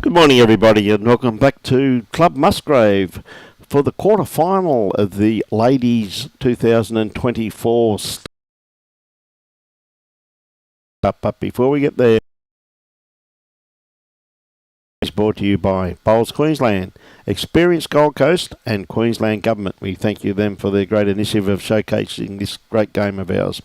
Good morning, everybody, and welcome back to Club Musgrave for the quarter-final of the Ladies 2024 But before we get there, it's brought to you by Bowls Queensland, Experience Gold Coast and Queensland Government. We thank you them for their great initiative of showcasing this great game of ours.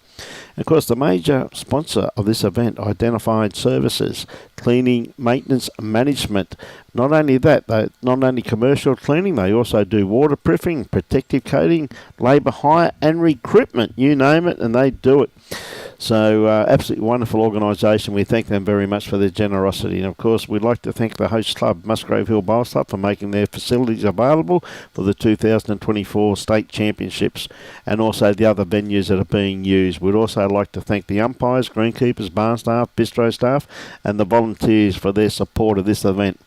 And of course, the major sponsor of this event, Identified Services, cleaning, maintenance, management. Not only that, not only commercial cleaning, they also do waterproofing, protective coating, labour hire and recruitment. You name it, and they do it. So, absolutely wonderful organisation. We thank them very much for their generosity. And, of course, we'd like to thank the host club, Musgrave Hill Bowls Club, for making their facilities available for the 2024 State Championships and also the other venues that are being used. We'd also like to thank the umpires, greenkeepers, barn staff, bistro staff and the volunteers for their support of this event.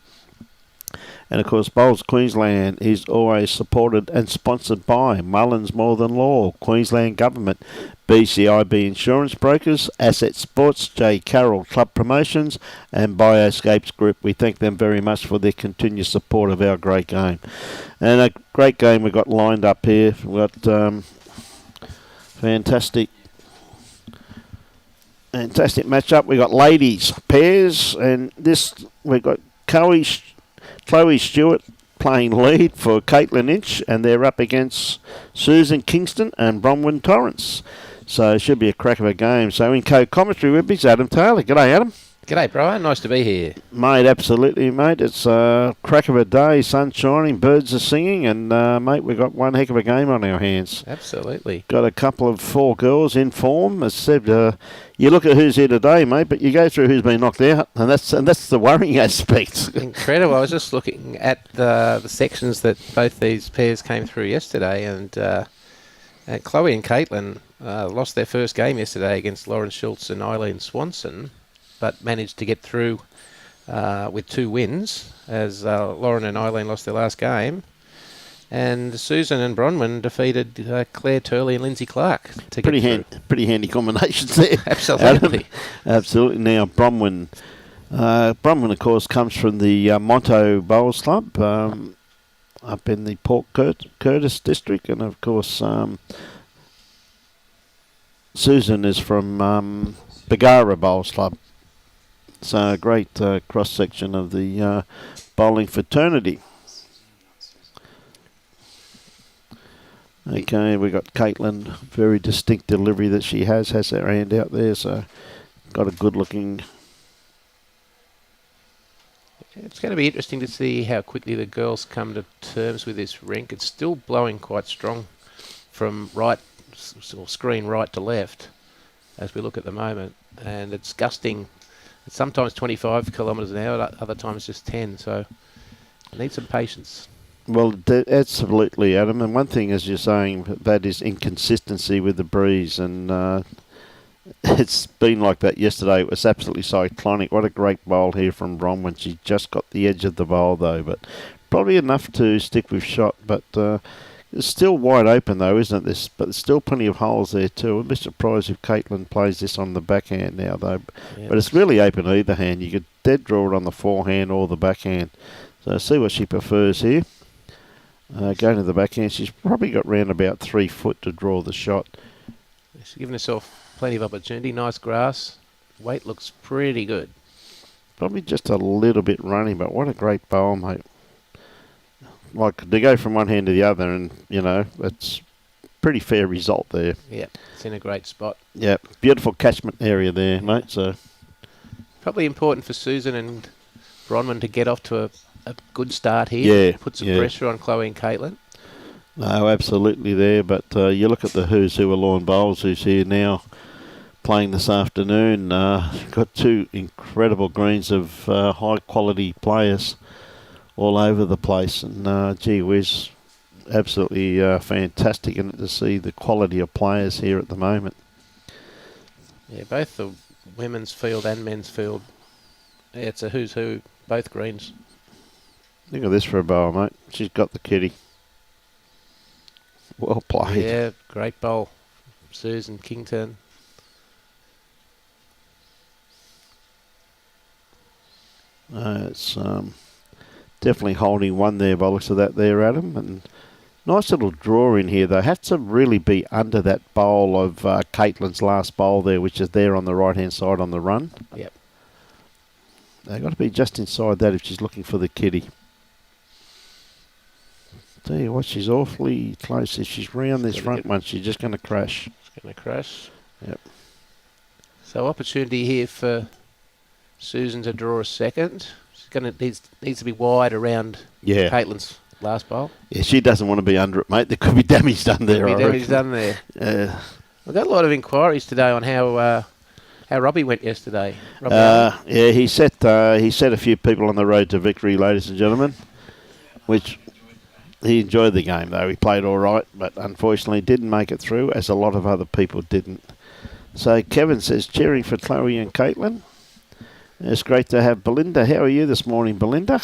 And of course, Bowls Queensland is always supported and sponsored by Mullins More Than Law, Queensland Government, BCIB Insurance Brokers, Asset Sports, J. Carroll Club Promotions and Bioscapes Group. We thank them very much for their continued support of our great game. And a great game we've got lined up here. We've got fantastic matchup. We've got ladies pairs, and this we've got Chloe Stewart playing lead for Katelyn Inch, and they're up against Suzanne Kington and Bronwyn Torrens. So it should be a crack of a game. So in co-commentary with me is Adam Taylor. G'day, Adam. G'day, Brian. Nice to be here. Mate, absolutely, mate. It's a crack of a day, sun shining, birds are singing, and, mate, we've got one heck of a game on our hands. Absolutely. Got a couple of four girls in form. As said, you look at who's here today, mate, but you go through who's been knocked out, and that's the worrying aspect. Incredible. I was just looking at the sections that both these pairs came through yesterday, and Chloe and Katelyn lost their first game yesterday against Lauren Schultz and Eileen Swanson, but managed to get through with 2 wins, as Lauren and Eileen lost their last game. And Susan and Bronwyn defeated Claire Turley and Lindsay Clark to get through. Pretty handy combinations there. Absolutely. Absolutely. Now, Bronwyn, of course, comes from the Monto Bowls Club up in the Port Curtis district. And, of course, Susan is from Bagara Bowls Club. So a great cross-section of the bowling fraternity. Okay, we got Katelyn, very distinct delivery that she has her hand out there, so got a good looking. It's going to be interesting to see how quickly the girls come to terms with this rink. It's still blowing quite strong from right, or screen right to left, as we look at the moment, and it's gusting. It's sometimes 25 kilometres an hour, other times just 10, so need some patience. Well, absolutely, Adam. And one thing, as you're saying, that is inconsistency with the breeze. And it's been like that yesterday. It was absolutely cyclonic. What a great bowl here from Bronwyn. She just got the edge of the bowl, though. But probably enough to stick with shot. But it's still wide open, though, isn't it? But there's still plenty of holes there, too. I'd be surprised if Katelyn plays this on the backhand now, though. Yeah, but it's really open either hand. You could dead draw it on the forehand or the backhand. So see what she prefers here. Going to the backhand, she's probably got round about 3 foot to draw the shot. She's given herself plenty of opportunity. Nice grass. Weight looks pretty good. Probably just a little bit running, but what a great bowl, mate. Like, to go from one hand to the other, and, you know, it's pretty fair result there. Yeah, it's in a great spot. Yeah, beautiful catchment area there, mate. So probably important for Susan and Bronwyn to get off to a good start here. Yeah, put some pressure on Chloe and Katelyn. No, absolutely there. But you look at the who's who of lawn bowls who's here now playing this afternoon. Got 2 incredible greens of high quality players all over the place, and gee whiz, absolutely fantastic to see the quality of players here at the moment. Yeah, both the women's field and men's field. Yeah, it's a who's who, both greens. Look at this for a bowl, mate. She's got the kitty. Well played. Yeah, great bowl. Susan Kington. It's definitely holding one there by the looks of that there, Adam. And nice little draw in here. They have to really be under that bowl of Katelyn's last bowl there, which is there on the right-hand side on the run. Yep. They've got to be just inside that if she's looking for the kitty. Tell you what, she's awfully close. If she's round this front one, she's just going to crash. It's going to crash. Yep. So opportunity here for Susan to draw a second. She's going to needs to be wide around Katelyn's last bowl. Yeah, she doesn't want to be under it, mate. There could be damage done there. Damage done there. We've got a lot of inquiries today on how Robbie went yesterday. He set a few people on the road to victory, ladies and gentlemen. Which he enjoyed the game though. He played all right, but unfortunately didn't make it through, as a lot of other people didn't. So Kevin says, cheering for Chloe and Katelyn. It's great to have Belinda. How are you this morning, Belinda?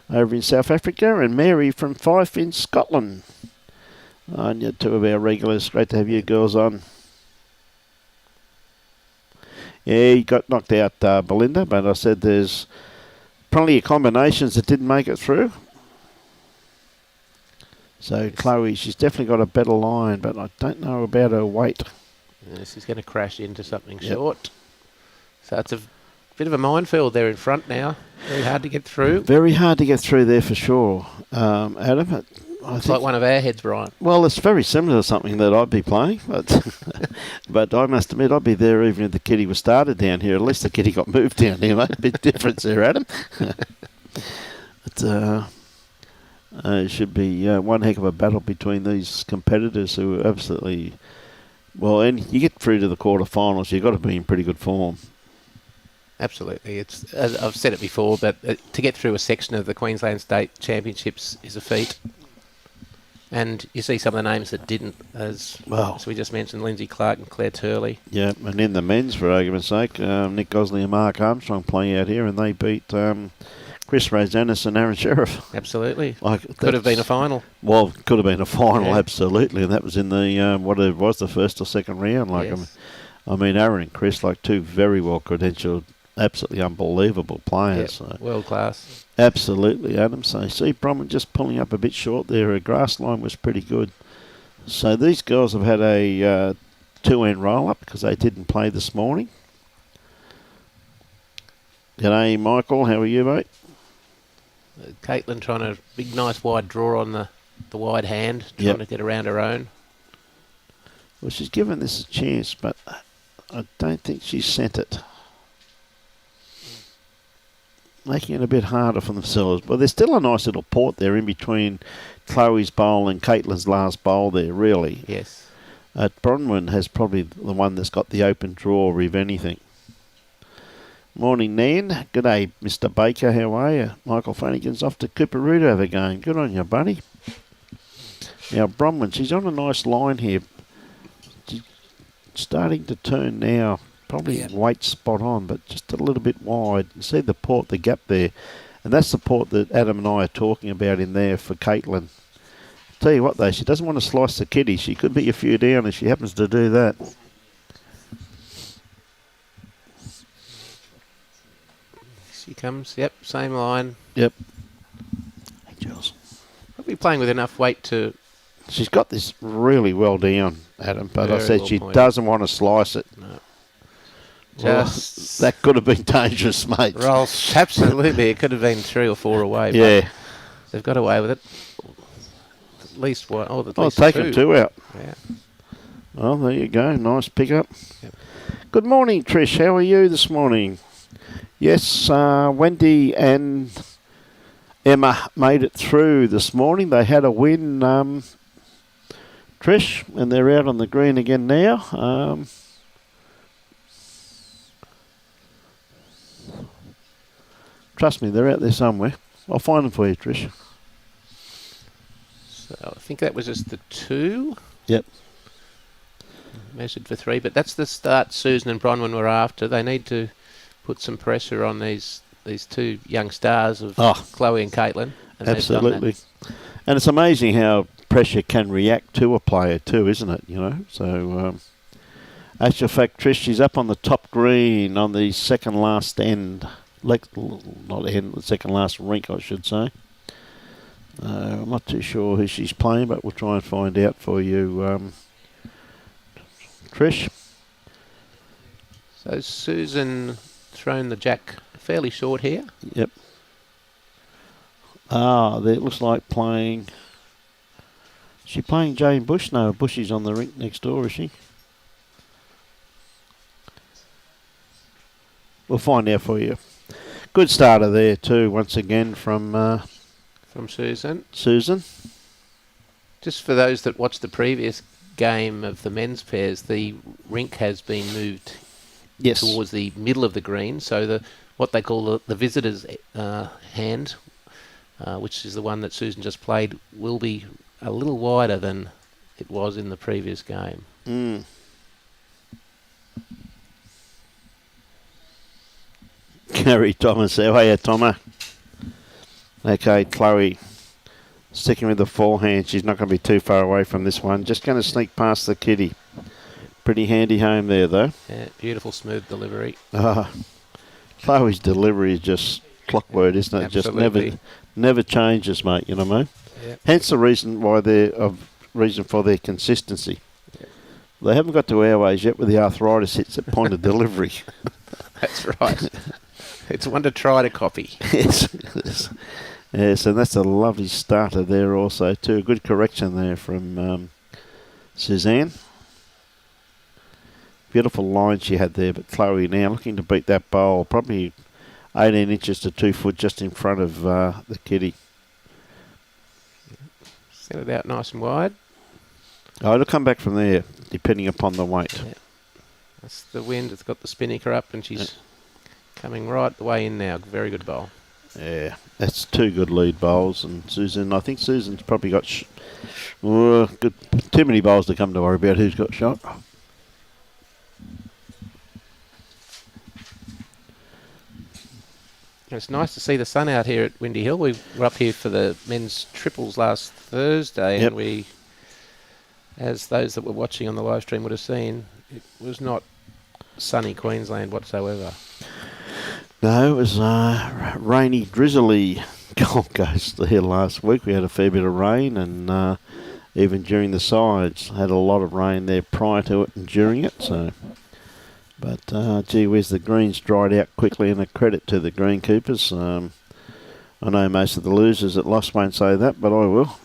Over in South Africa, and Mary from Fife in Scotland. And you're two of our regulars. Great to have you girls on. Yeah, you got knocked out, Belinda, but I said there's plenty of combinations that didn't make it through. So Chloe, she's definitely got a better line, but I don't know about her weight. This is going to crash into something short. So it's a bit of a minefield there in front now. Very hard to get through. Very hard to get through there for sure, Adam. It's like one of our heads, Brian. Well, it's very similar to something that I'd be playing, but I must admit I'd be there even if the kitty was started down here. At least the kitty got moved down here, mate. A bit difference there, Adam. It should be one heck of a battle between these competitors who are absolutely... Well, and you get through to the quarterfinals, you've got to be in pretty good form. Absolutely. It's, as I've said it before, but to get through a section of the Queensland State Championships is a feat. And you see some of the names that didn't, as we just mentioned, Lindsay Clark and Claire Turley. Yeah, and in the men's, for argument's sake, Nick Gosley and Mark Armstrong playing out here, and they beat Chris Rosanis and Aaron Sheriff. Absolutely. Could have been a final. Well, could have been a final, absolutely, and that was in the, what it was, the first or second round. Yes. I mean, Aaron and Chris, two very well-credentialed, absolutely unbelievable players. Yep, world class. Absolutely, Adam. So, see, Bronwyn just pulling up a bit short there. Her grass line was pretty good. So these girls have had a two-end roll-up because they didn't play this morning. G'day, Michael. How are you, mate? Katelyn trying a big, nice wide draw on the wide hand, trying to get around her own. Well, she's given this a chance, but I don't think she's sent it. Making it a bit harder for themselves. But there's still a nice little port there in between Chloe's bowl and Katelyn's last bowl there, really. Yes. Bronwyn has probably the one that's got the open draw, if anything. Morning, Nan. G'day, Mr. Baker. How are you? Michael Flanagan's off to Cooperoo to have a game. Good on you, buddy. Now, Bronwyn, she's on a nice line here. She's starting to turn now. Probably weight spot on, but just a little bit wide. You see the port, the gap there. And that's the port that Adam and I are talking about in there for Katelyn. Tell you what, though, she doesn't want to slice the kitty. She could be a few down if she happens to do that. She comes, same line. Yep. Hey, Jules. Probably playing with enough weight to... She's got this really well down, Adam, but I said she doesn't want to slice it. No. That could have been dangerous, mate. Rolls, absolutely. It could have been 3 or 4 away. Yeah. But they've got away with it. At least one. Oh, at least I'll take them 2 out. Yeah. Well, there you go. Nice pickup. Yep. Good morning, Trish. How are you this morning? Yes, Wendy and Emma made it through this morning. They had a win, Trish, and they're out on the green again now. Trust me, they're out there somewhere. I'll find them for you, Trish. So I think that was just the 2. Yep. Measured for 3, but that's the start Susan and Bronwyn were after. They need to put some pressure on these 2 young stars of Chloe and Katelyn. And absolutely. And it's amazing how pressure can react to a player too, isn't it? You know, so actual fact, Trish, she's up on the top green on the second last end. not the end, the second last rink, I should say. I'm not too sure who she's playing, but we'll try and find out for you, Trish. So Susan thrown the jack fairly short here. Yep. There it looks like playing. Is she playing Jane Bush? No, Bushy's on the rink next door, is she? We'll find out for you. Good starter there too, once again from Susan. Just for those that watched the previous game of the men's pairs, the rink has been moved towards the middle of the green, so what they call the visitors' hand, which is the one that Susan just played, will be a little wider than it was in the previous game. Gary Thomas, how are you, Tomo? Okay, Chloe sticking with the forehand. She's not going to be too far away from this one. Just going to sneak past the kitty. Pretty handy home there, though. Yeah, beautiful, smooth delivery. Chloe's delivery is just clockwork, isn't it? Absolutely. Just never changes, mate. You know what I mean? Yep. Hence the reason for their consistency. Yep. They haven't got to our ways yet, where the arthritis hits at point of delivery. That's right. It's one to try to copy. Yes, and that's a lovely starter there also too. Good correction there from Suzanne. Beautiful line she had there, but Chloe now looking to beat that bowl, probably 18 inches to 2 foot just in front of the kitty. Set it out nice and wide. Oh, it'll come back from there, depending upon the weight. Yeah. That's the wind. It's got the spinnaker up, and she's coming right the way in now. Very good bowl. Yeah, that's two good lead bowls, and I think Susan's probably got too many bowls to come to worry about who's got shot. It's nice to see the sun out here at Windy Hill. We were up here for the men's triples last Thursday, and we, as those that were watching on the live stream would have seen, it was not sunny Queensland whatsoever. No, it was rainy, drizzly Gold Coast here last week. We had a fair bit of rain, and even during the sides, had a lot of rain there prior to it and during it. So, but gee whiz, the greens dried out quickly, and a credit to the greenkeepers. I know most of the losers at Lost won't say that, but I will.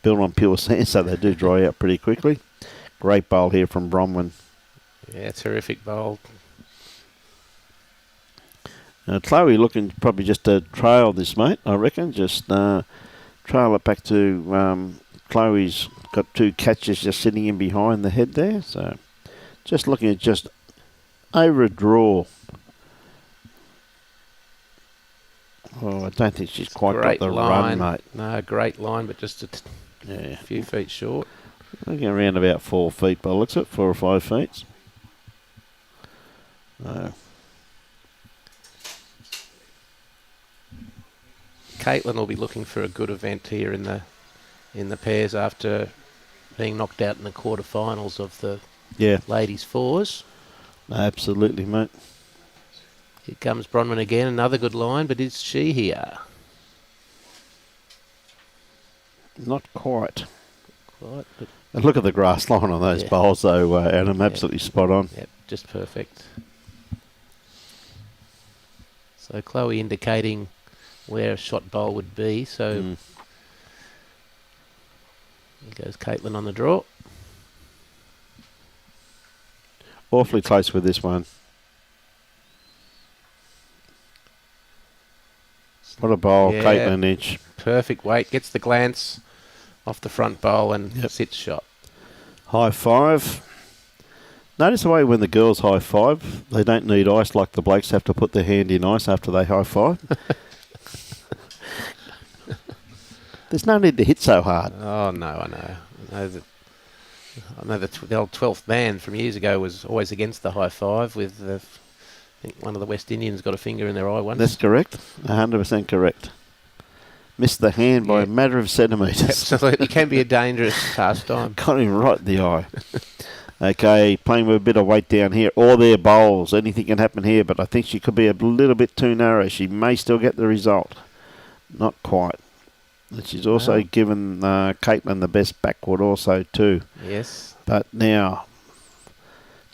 Built on pure sand, so they do dry out pretty quickly. Great bowl here from Bronwyn. Yeah, terrific bowl. Chloe looking probably just to trail this, mate, I reckon. Just trail it back to Chloe's got two catches just sitting in behind the head there. So just looking at just over a draw. Oh, I don't think she's quite got the run, mate. No, great line, but just a few feet short. Looking around about 4 feet by the looks of it, 4 or 5 feet. Katelyn will be looking for a good event here in the pairs after being knocked out in the quarterfinals of the ladies fours. Absolutely, mate. Here comes Bronwyn again, another good line, but is she here? Not quite. But and look at the grass line on those bowls, though, Adam. Absolutely spot on. Yep, just perfect. So Chloe indicating where a shot bowl would be. So here goes Katelyn on the draw. Awfully close with this one. What a bowl, Katelyn Inch. Perfect weight. Gets the glance off the front bowl and sits shot. High five. Notice the way when the girls high five, they don't need ice like the blokes have to put their hand in ice after they high five. There's no need to hit so hard. Oh, no, I know. I know the old 12th man from years ago was always against the high five with, I think one of the West Indians got a finger in their eye once. That's correct. 100% correct. Missed the hand by a matter of centimetres. Absolutely. It can be a dangerous pastime. Got him right in the eye. Okay, playing with a bit of weight down here. All their bowls. Anything can happen here, but I think she could be a little bit too narrow. She may still get the result. Not quite. And she's also given Katelyn the best backward also too. Yes. But now,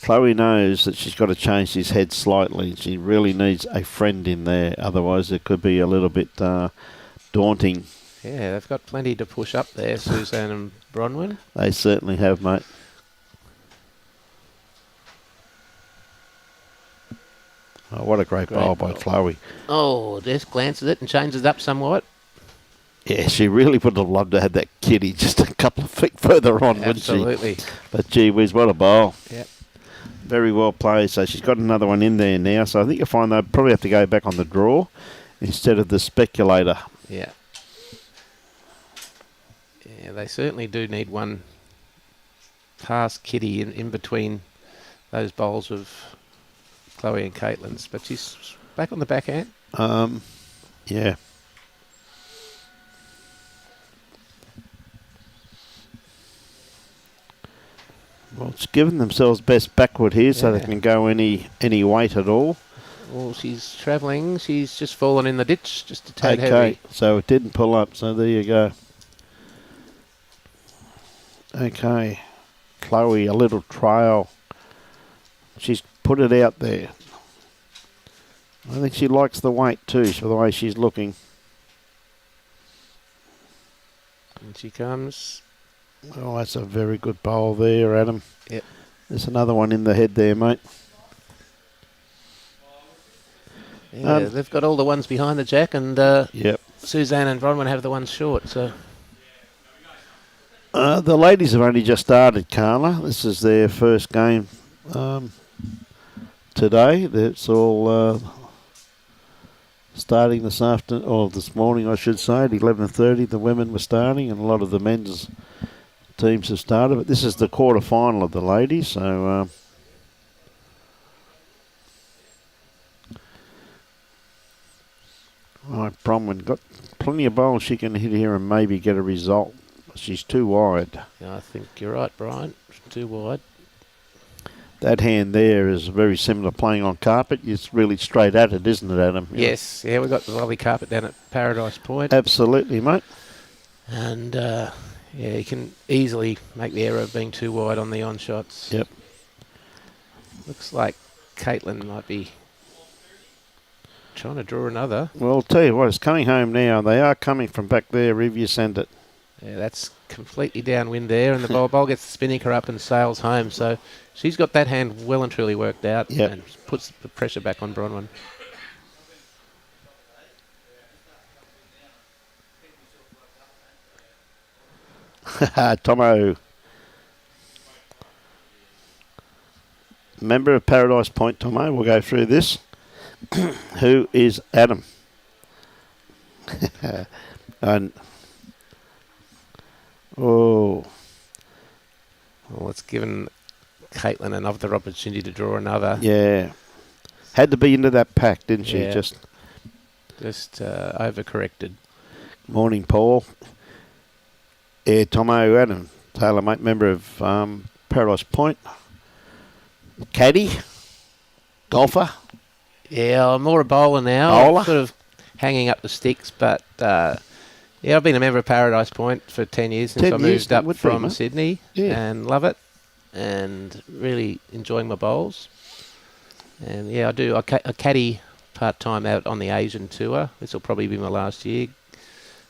Chloe knows that she's got to change his head slightly. She really needs a friend in there. Otherwise, it could be a little bit daunting. Yeah, they've got plenty to push up there, Suzanne and Bronwyn. They certainly have, mate. Oh, what a great bowl by Chloe. Oh, just glances it and changes it up somewhat. Yeah, she really would have loved to have that kitty just a couple of feet further on, Absolutely. wouldn't she? But gee whiz, what a bowl. Yep. Very well played. So she's got another one in there now. So I think you'll find they'll probably have to go back on the draw instead of the speculator. Yeah. Yeah, they certainly do need one past kitty in between those bowls of Chloe and Katelyn's. But she's back on the backhand. Yeah. Well, it's given themselves best backward here so they can go any weight at all. Well, she's travelling. She's just fallen in the ditch, just a tad heavy. So it didn't pull up, so there you go. Okay. Chloe, a little trail. She's put it out there. I think she likes the weight too, for the way she's looking. And she comes. Oh, that's a very good bowl there, Adam. Yep. There's another one in the head there, mate. Yeah, they've got all the ones behind the jack, and yep. Suzanne and Bronwyn have the ones short. So the ladies have only just started, Carla. This is their first game today. It's all starting this afternoon, or this morning, I should say. At 11:30, the women were starting, and a lot of the men's teams have started. But this is the quarter final of the ladies, so. Right, Bronwyn got plenty of bowls she can hit here and maybe get a result. She's too wide. Yeah, I think you're right, Brian. Too wide. That hand there is very similar to playing on carpet. It's really straight at it, isn't it, Adam? Yes, yeah, we've got the lovely carpet down at Paradise Point. Absolutely, mate. And, yeah, you can easily make the error of being too wide on the on-shots. Yep. Looks like Katelyn might be trying to draw another. Well, I'll tell you what, it's coming home now. They are coming from back there if you send it. Yeah, that's completely downwind there, and the bowl gets the spinnaker up and sails home. So she's got that hand well and truly worked out and puts the pressure back on Bronwyn. Tomo. Member of Paradise Point, Tomo. We'll go through this. Who is Adam? And well, it's given Katelyn another opportunity to draw another. Yeah. Had to be into that pack, didn't she? Yeah. Just overcorrected. Morning, Paul. Yeah, Tomo, Adam Taylor, mate, member of Paradise Point. Caddy. Golfer. Yeah, I'm more a bowler now. Bowler? I'm sort of hanging up the sticks, but yeah, I've been a member of Paradise Point for 10 years since I moved up from Sydney, and love it, and really enjoying my bowls. And yeah, I do. I caddy part-time out on the Asian tour. This will probably be my last year.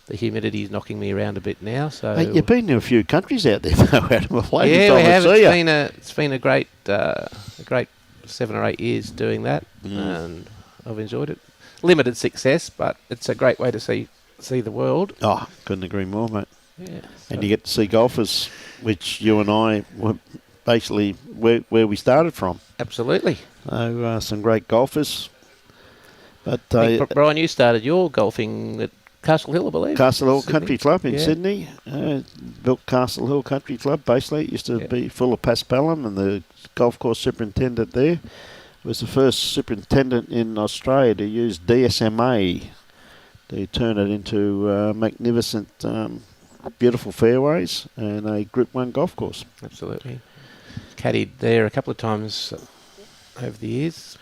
The humidity's knocking me around a bit now. So hey, you've been to a few countries out there, though, Adam. Yeah, we have. It's been a great 7 or 8 years doing that, and I've enjoyed it. Limited success, but it's a great way to see the world. Oh, couldn't agree more, mate. Yeah, and you get to see golfers, which you and I were basically where we started from. Absolutely. So some great golfers. But Brian, you started your golfing at Castle Hill, I believe. Castle Hill Country Club in Sydney. Built Castle Hill Country Club. Basically, it used to be full of paspalum, and the golf course superintendent there was the first superintendent in Australia to use DSMA to turn it into magnificent, beautiful fairways and a Group 1 golf course. Absolutely. caddied there a couple of times over the years.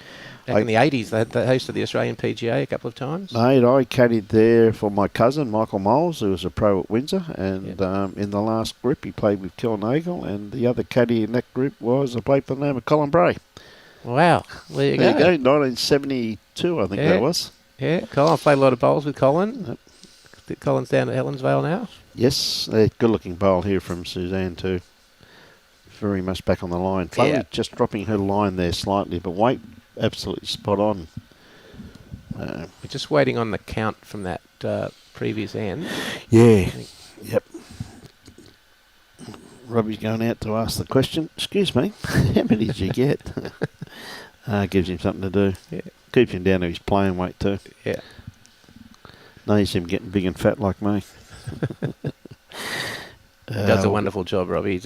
Back in the 80s, they hosted the Australian PGA a couple of times. Mate, I caddied there for my cousin, Michael Moles, who was a pro at Windsor. And in the last group, he played with Kilnagle. And the other caddy in that group was a bloke by the name of Colin Bray. Wow. There you go. 1972, I think that was. Yeah, Colin. I played a lot of bowls with Colin. Yep. Colin's down at Helensvale now. Yes, a good-looking bowl here from Suzanne too. Very much back on the line. Chloe just dropping her line there slightly, but weight absolutely spot on. We're just waiting on the count from that previous end. Yeah. Yep. Robbie's going out to ask the question. Excuse me, how many did you get? Gives him something to do. Yeah. Keeps him down to his playing weight too. Yeah. Knows him getting big and fat like me. Does a wonderful job, Robbie.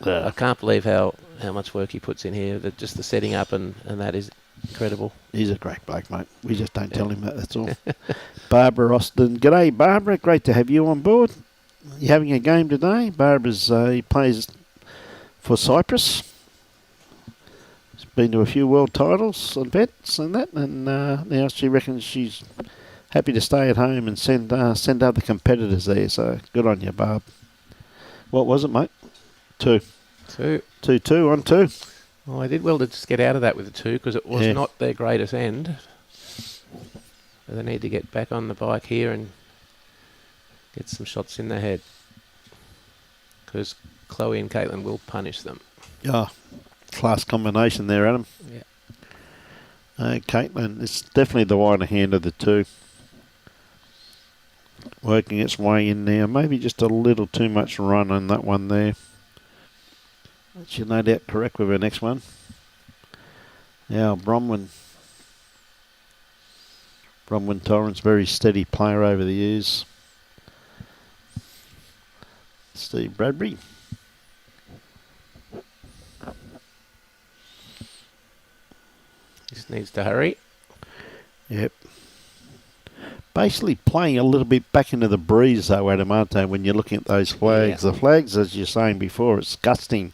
I can't believe how much work he puts in here. Just the setting up and that is incredible. He's a great bloke, mate. We just don't tell him that's all. Barbara Austin. G'day, Barbara. Great to have you on board. You having a game today? Barbara's he plays for Cyprus. He's been to a few world titles and vets and that, and now she reckons she's happy to stay at home and send other competitors there. So good on you, Barb. What was it, mate? 2. 2 on 2. Well, I did well to just get out of that with the 2 because it was not their greatest end. So they need to get back on the bike here and get some shots in the head because Chloe and Katelyn will punish them. Yeah, class combination there, Adam. Yeah. Katelyn, it's definitely the wider hand of the 2. Working its way in now. Maybe just a little too much run on that one there. She'll no doubt correct with her next one. Now Bronwyn Torrens, very steady player over the years. Steve Bradbury. Just needs to hurry. Yep. Basically playing a little bit back into the breeze though, Adam, aren't they, when you're looking at those flags. Yeah. The flags, as you're saying before, it's gusting.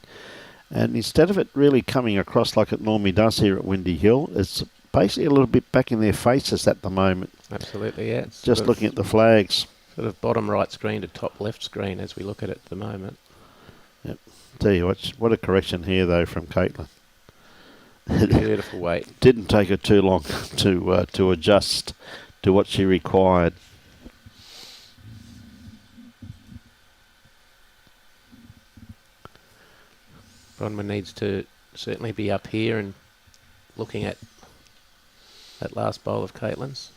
And instead of it really coming across like it normally does here at Windy Hill, it's basically a little bit back in their faces at the moment. Absolutely, yeah. It's just looking at the flags. Sort of bottom right screen to top left screen as we look at it at the moment. Yep. Tell you what a correction here though from Katelyn. Beautiful weight. Didn't take her too long to adjust to what she required. Bronwyn needs to certainly be up here and looking at that last bowl of Katelyn's.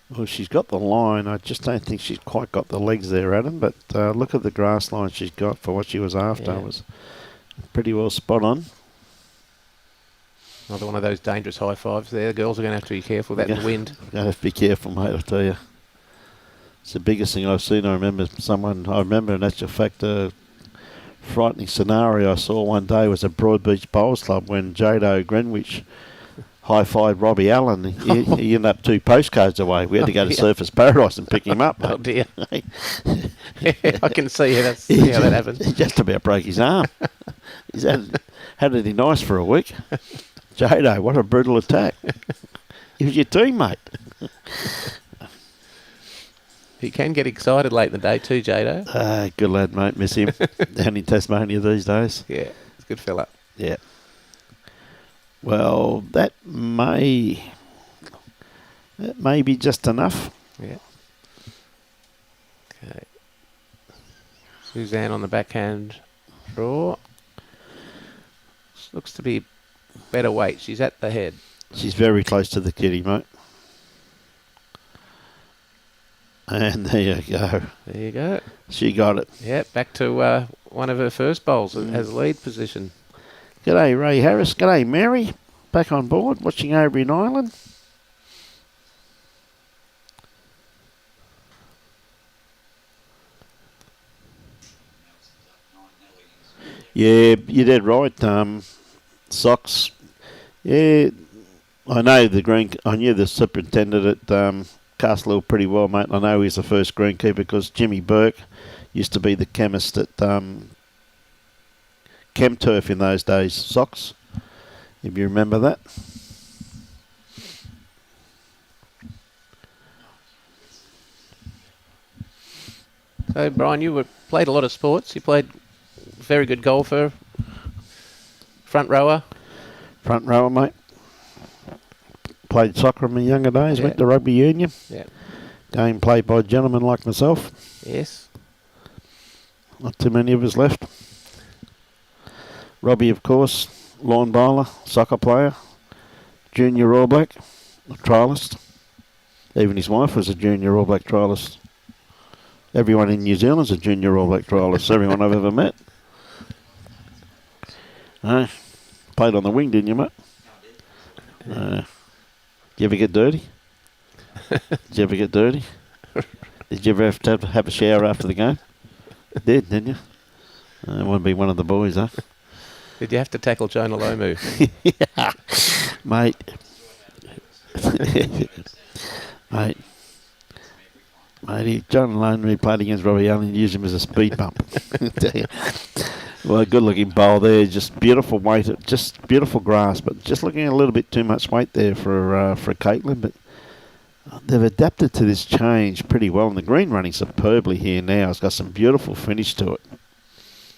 Well, she's got the line. I just don't think she's quite got the legs there, Adam. But look at the grass line she's got for what she was after. It was pretty well spot on. Another one of those dangerous high fives there. The girls are going to have to be careful with that in the wind. Going to have to be careful, mate, I tell you. It's the biggest thing I've seen. I remember, in actual fact, a frightening scenario I saw one day was at Broadbeach Bowls Club when Jado Greenwich high-fived Robbie Allen. He ended up 2 postcodes away. We had to go to Surfers Paradise and pick him up. Oh, dear. I can see how that happened. He just about broke his arm. He's had it nice for a week. Jado, what a brutal attack. He was your teammate. He can get excited late in the day too, Jado. Good lad, mate. Miss him. Down in Tasmania these days. Yeah, he's a good fella. Yeah. Well, that may be just enough. Yeah. Okay. Suzanne on the backhand draw. Looks to be better weight. She's at the head. She's very close to the kitty, mate. And there you go. There you go. She got it. Yeah, back to one of her first bowls as lead position. G'day, Ray Harris. G'day, Mary. Back on board, watching over in Ireland. Yeah, you did right. Socks. Yeah, I know I knew the superintendent at Castle Hill pretty well, mate. I know he's the first greenkeeper because Jimmy Burke used to be the chemist at chem turf in those days, socks, if you remember that. So, Brian, you played a lot of sports. You played very good golfer, front rower. Front rower, mate. Played soccer in my younger days, went to rugby union. Yeah. Game played by gentlemen like myself. Yes. Not too many of us left. Robbie, of course, lawn bowler, soccer player, junior All Black, trialist. Even his wife was a junior All Black trialist. Everyone in New Zealand's a junior All Black trialist, everyone I've ever met. Played on the wing, didn't you, mate? Did you ever get dirty? Did you ever get dirty? Did you ever have to have a shower after the game? Did, didn't you? Want to be one of the boys, huh? Did you have to tackle Jonah Lomu? Yeah, mate. Mate, John Lomu played against Robbie Allen and used him as a speed bump. Well, a good-looking bowl there, just beautiful weight, just beautiful grass, but just looking a little bit too much weight there for Katelyn. But they've adapted to this change pretty well, and the green running superbly here now. It's got some beautiful finish to it.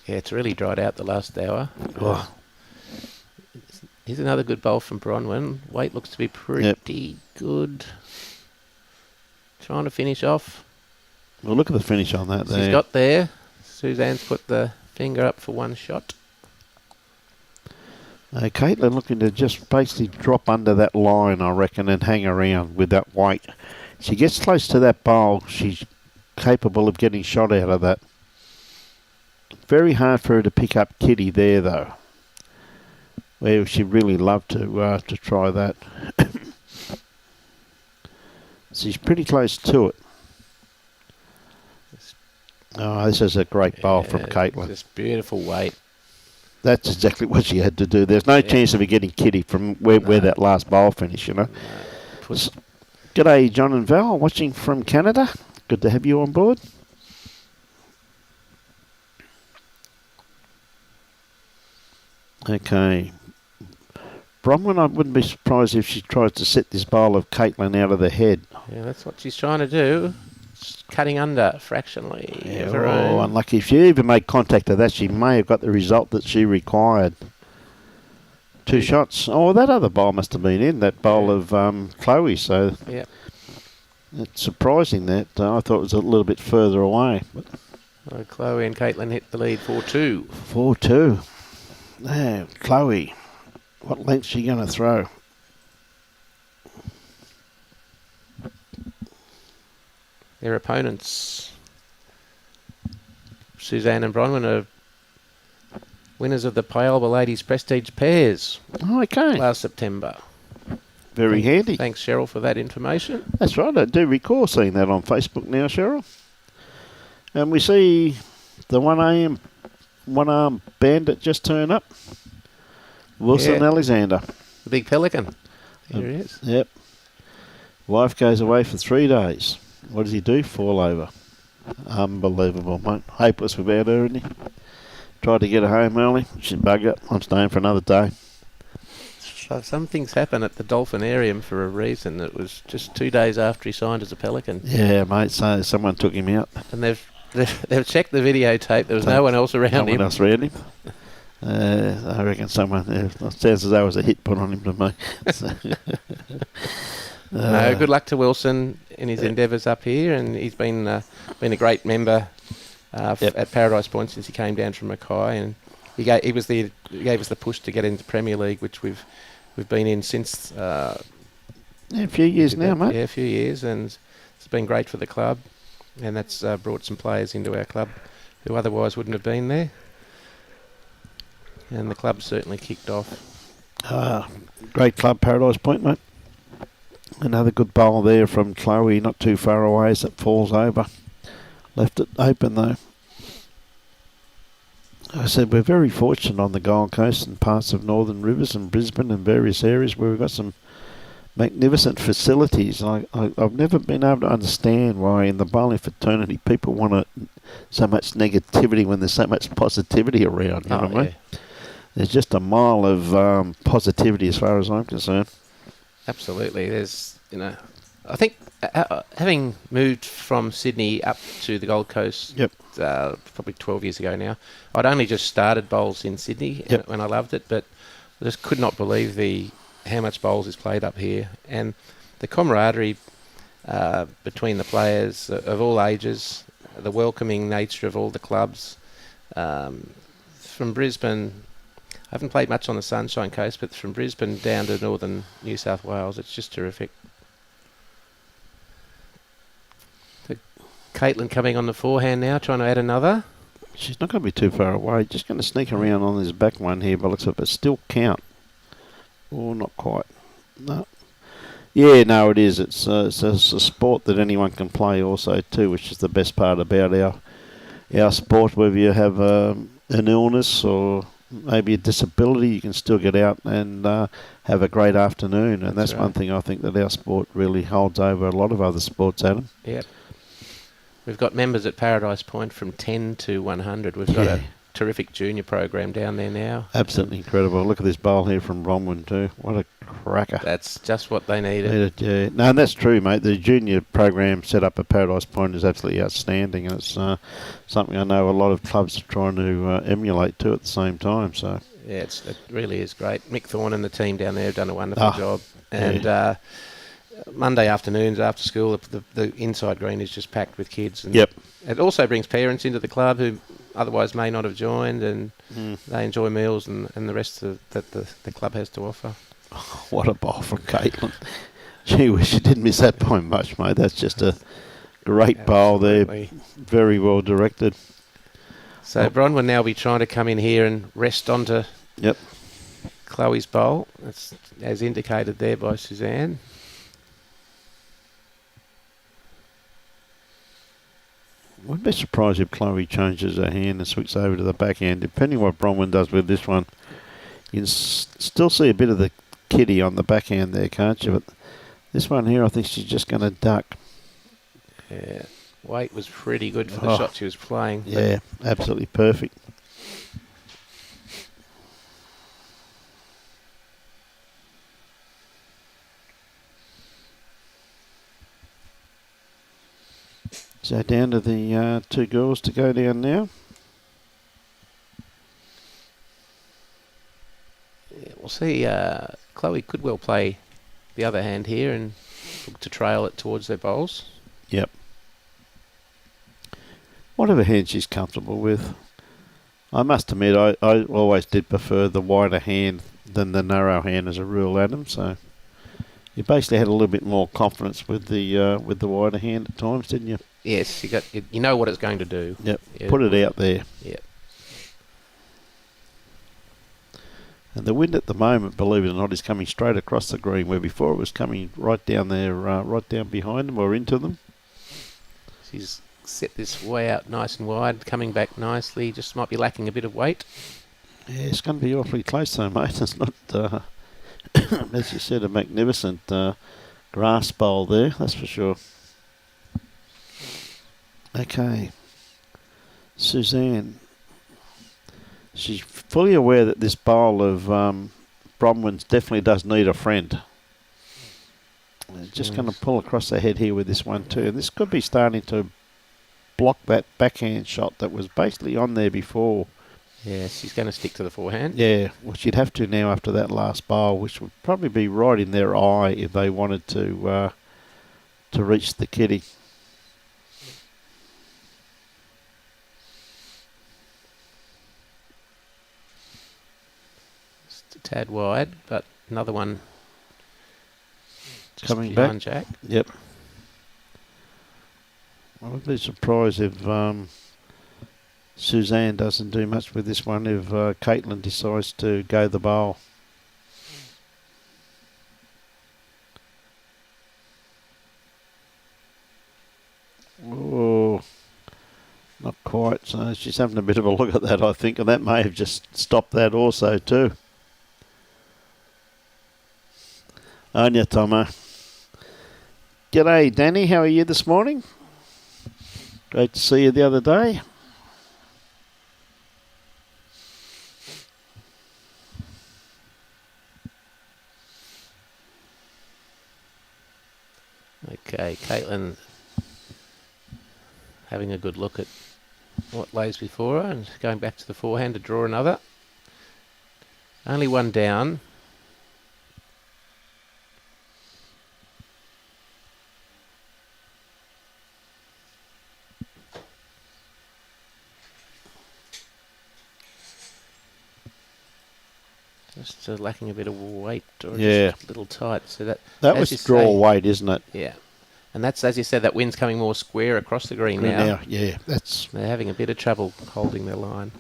Yeah, it's really dried out the last hour. Oh. Here's another good bowl from Bronwyn. Weight looks to be pretty good. Trying to finish off. Well, look at the finish on that there. She's got there. Suzanne's put the finger up for one shot. Katelyn looking to just basically drop under that line, I reckon, and hang around with that weight. She gets close to that bowl, she's capable of getting shot out of that. Very hard for her to pick up Kitty there, though. Well, she'd really love to try that. She's pretty close to it. Oh, this is a great bowl from Katelyn. Just beautiful weight. That's exactly what she had to do. There's no chance of her getting Kitty from where that last bowl finished, you know. G'day, John and Val, watching from Canada. Good to have you on board. Okay. Bronwyn, I wouldn't be surprised if she tries to set this bowl of Katelyn out of the head. Yeah, that's what she's trying to do. Just cutting under fractionally. Yeah, unlucky. If she even made contact of that, she may have got the result that she required. Two shots. Oh, that other bowl must have been in, that bowl of Chloe. So it's surprising that. I thought it was a little bit further away. But Chloe and Katelyn hit the lead 4-2. 4-2. Now, Chloe, what length's she going to throw? Their opponents, Suzanne and Bronwyn, are winners of the Pialba Ladies Prestige Pairs. Oh, okay. Last September. Very handy. Thanks, Cheryl, for that information. That's right. I do recall seeing that on Facebook now, Cheryl. And we see the 1-arm bandit just turn up. Wilson Alexander. The big pelican. Here he is. Yep. Wife goes away for 3 days. What does he do? Fall over. Unbelievable, mate. Hopeless without her, isn't he? Tried to get her home early. She's bugger. I'm staying for another day. So some things happen at the Dolphinarium for a reason. It was just 2 days after he signed as a pelican. Yeah, mate. So someone took him out. And they've checked the videotape. There was no one else around him. No one else around him. I reckon someone. It sounds as though it was a hit put on him to me. No, good luck to Wilson in his endeavours up here, and he's been a great member at Paradise Point since he came down from Mackay, and he gave us the push to get into Premier League, which we've been in since a few years now, mate. Yeah, a few years, and it's been great for the club, and that's brought some players into our club who otherwise wouldn't have been there, and the club certainly kicked off. Great club, Paradise Point, mate. Another good bowl there from Chloe, not too far away as it falls over. Left it open though. I said we're very fortunate on the Gold Coast and parts of Northern Rivers and Brisbane and various areas where we've got some magnificent facilities. And I've never been able to understand why in the bowling fraternity people want so much negativity when there's so much positivity around. You know what I mean? there's just a mile of positivity as far as I'm concerned. Absolutely. There's, I think having moved from Sydney up to the Gold Coast, Yep. Probably 12 years ago now, I'd only just started bowls in Sydney when I loved it, but I just could not believe how much bowls is played up here, and the camaraderie between the players of all ages, the welcoming nature of all the clubs. From Brisbane, I haven't played much on the Sunshine Coast, but from Brisbane down to northern New South Wales, it's just terrific. Katelyn coming on the forehand now, trying to add another. She's not going to be too far away. Just going to sneak around on this back one here, but looks like it still count. Oh, not quite. No. Yeah, no, it is. It's a sport that anyone can play also too, which is the best part about our sport. Whether you have an illness or maybe a disability, you can still get out and have a great afternoon. And that's right. One thing I think that our sport really holds over a lot of other sports, Adam. Yep. We've got members at Paradise Point from 10 to 100. We've got a terrific junior program down there now. Absolutely incredible. Look at this bowl here from Bronwyn too. What a cracker. That's just what they needed. Yeah. No, and that's true, mate. The junior program set up at Paradise Point is absolutely outstanding, and it's something I know a lot of clubs are trying to emulate too at the same time. So yeah, it really is great. Mick Thorne and the team down there have done a wonderful job. And Monday afternoons after school, the inside green is just packed with kids. And it also brings parents into the club who otherwise may not have joined, and they enjoy meals and the rest that the club has to offer. Oh, what a bowl from Katelyn. Gee wish you didn't miss that point much, mate. That's just a great bowl there. Very well directed. So Bron will now be trying to come in here and rest onto Chloe's bowl. That's as indicated there by Suzanne. I wouldn't be surprised if Chloe changes her hand and switches over to the backhand. Depending what Bronwyn does with this one, you can still see a bit of the kitty on the backhand there, can't you? But this one here, I think she's just going to duck. Yeah, weight was pretty good for the shot she was playing. Yeah, absolutely perfect. So down to the two girls to go down now. Yeah, we'll see. Chloe could well play the other hand here and look to trail it towards their bowls. Yep. Whatever hand she's comfortable with. I must admit, I always did prefer the wider hand than the narrow hand as a rule, Adam. So you basically had a little bit more confidence with the wider hand at times, didn't you? Yes, you know what it's going to do. Yep. Put it out there. Yep. And the wind at the moment, believe it or not, is coming straight across the green, where before it was coming right down there, right down behind them or into them. She's set this way out nice and wide, coming back nicely. Just might be lacking a bit of weight. Yeah, it's going to be awfully close though, mate. It's not, as you said, a magnificent grass bowl there, that's for sure. Okay, Suzanne. She's fully aware that this bowl of Bronwyn's definitely does need a friend. Just going to pull across the head here with this one too. And this could be starting to block that backhand shot that was basically on there before. Yeah, she's going to stick to the forehand. Yeah, well, she'd have to now after that last bowl, which would probably be right in their eye if they wanted to reach the kitty. Tad wide, but another one just coming back. Jack. Yep. I would be surprised if Suzanne doesn't do much with this one if Katelyn decides to go the bowl. Oh, not quite. So she's having a bit of a look at that, I think, and that may have just stopped that also too. On you, Tomo. G'day, Danny. How are you this morning? Great to see you the other day. Katelyn having a good look at what lays before her and going back to the forehand to draw another. Only one down. Just lacking a bit of weight, or just a little tight. So that was draw weight, isn't it? Yeah, and that's, as you said, that wind's coming more square across the green now. Yeah, They're having a bit of trouble holding their line.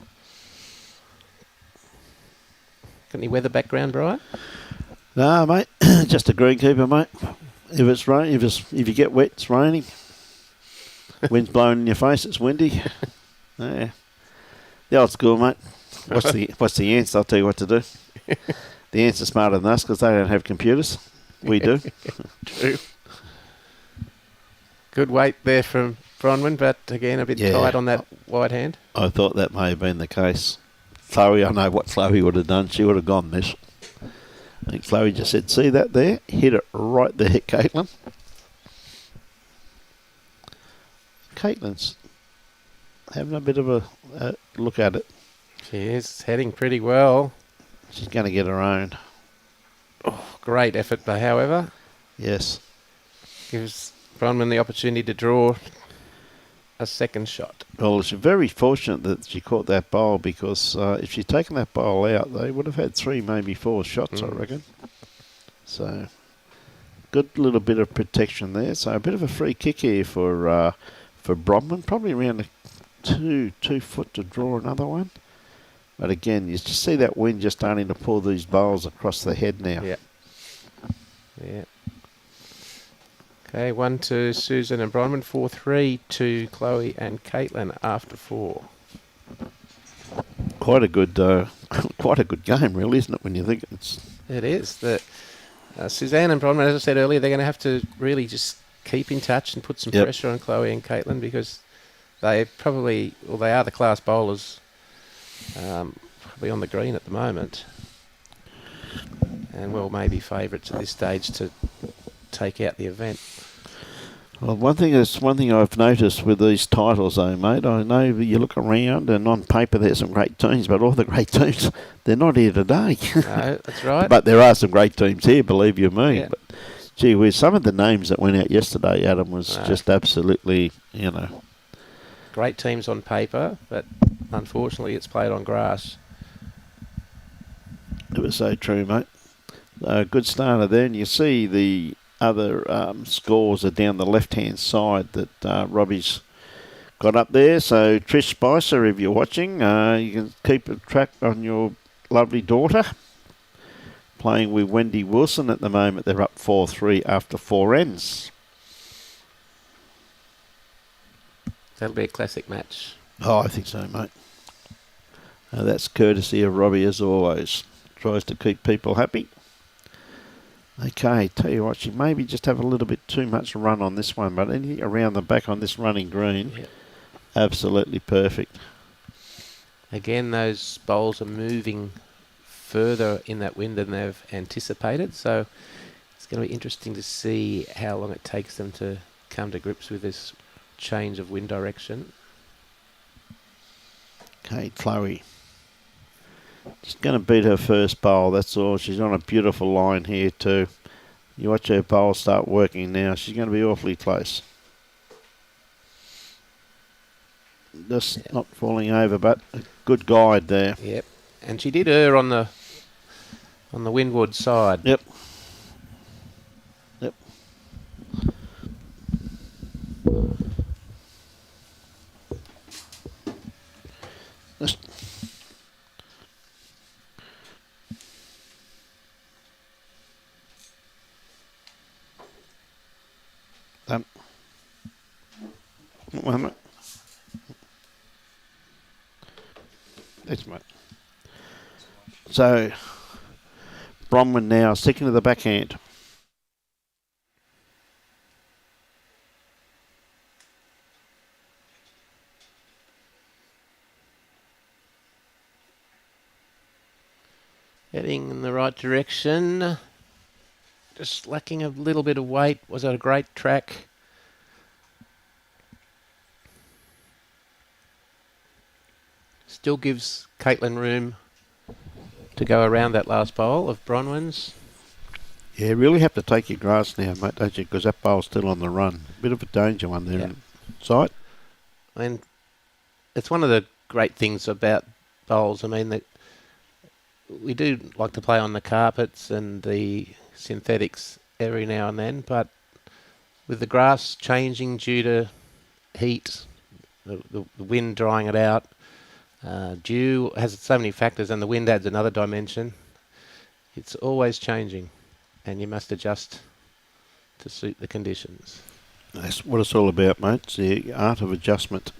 Got any weather background, Brian? No, mate. Just a greenkeeper, mate. If it's rain, if you get wet, it's raining. Wind's blowing in your face. It's windy. Yeah, the old school, mate. What's the answer? I'll tell you what to do. The answer's smarter than us because they don't have computers. We do. True. Good weight there from Bronwyn, but again a bit tight on that wide hand. I thought that may have been the case. Chloe, I know what Chloe would have done. She would have gone this. I think Chloe just said, see that there? Hit it right there, Katelyn. Katelyn's having a bit of a look at it. She is heading pretty well. She's going to get her own. Oh, great effort, but however. Yes. Gives Bronwyn the opportunity to draw a second shot. Well, she's very fortunate that she caught that bowl because if she'd taken that bowl out, they would have had 3, maybe 4 shots, I reckon. So, good little bit of protection there. So, a bit of a free kick here for Bronwyn. Probably around a 2 foot to draw another one. But again, you just see that wind just starting to pull these bowls across the head now. Yeah. Okay, 1 to Suzanne and Bronwyn, 4-3 to Chloe and Katelyn after 4. Quite a good game, really, isn't it? When you think it is. Suzanne and Bronwyn, as I said earlier, they're going to have to really just keep in touch and put some pressure on Chloe and Katelyn because they are the class bowlers. Probably on the green at the moment, and maybe favourites at this stage to take out the event. Well, one thing I've noticed with these titles, though, mate. I know you look around, and on paper there's some great teams, but all the great teams they're not here today. No, that's right. But there are some great teams here, believe you me. Yeah. But gee whiz, some of the names that went out yesterday, Adam, was just absolutely, great teams on paper, but unfortunately it's played on grass. It was so true, mate. Good starter there, and you see the other scores are down the left-hand side that Robbie's got up there. So Trish Spicer, if you're watching, you can keep a track on your lovely daughter. Playing with Wendy Wilson at the moment. They're up 4-3 after 4 ends. That'll be a classic match. Oh, I think so, mate. That's courtesy of Robbie, as always. Tries to keep people happy. Okay, tell you what, she maybe just have a little bit too much run on this one, but anything around the back on this running green, absolutely perfect. Again, those bowls are moving further in that wind than they've anticipated, so it's going to be interesting to see how long it takes them to come to grips with this change of wind direction. Okay, Chloe. She's going to beat her first bowl, that's all. She's on a beautiful line here too. You watch her bowl start working now. She's going to be awfully close. Just not falling over, but a good guide there. Yep, and she did err on the windward side. Yep. Just one minute. That's mate. So Bronwyn now sticking to the backhand. Heading in the right direction. Just lacking a little bit of weight. Was it a great track? Still gives Katelyn room to go around that last bowl of Bronwyn's. Yeah, really have to take your grass now, mate, don't you? Because that bowl's still on the run. Bit of a danger one there in sight. And it's one of the great things about bowls. I mean, that we do like to play on the carpets and the synthetics every now and then, but with the grass changing due to heat, the wind drying it out, dew has so many factors, and the wind adds another dimension. It's always changing, and you must adjust to suit the conditions. That's what it's all about, mate. It's the art of adjustment.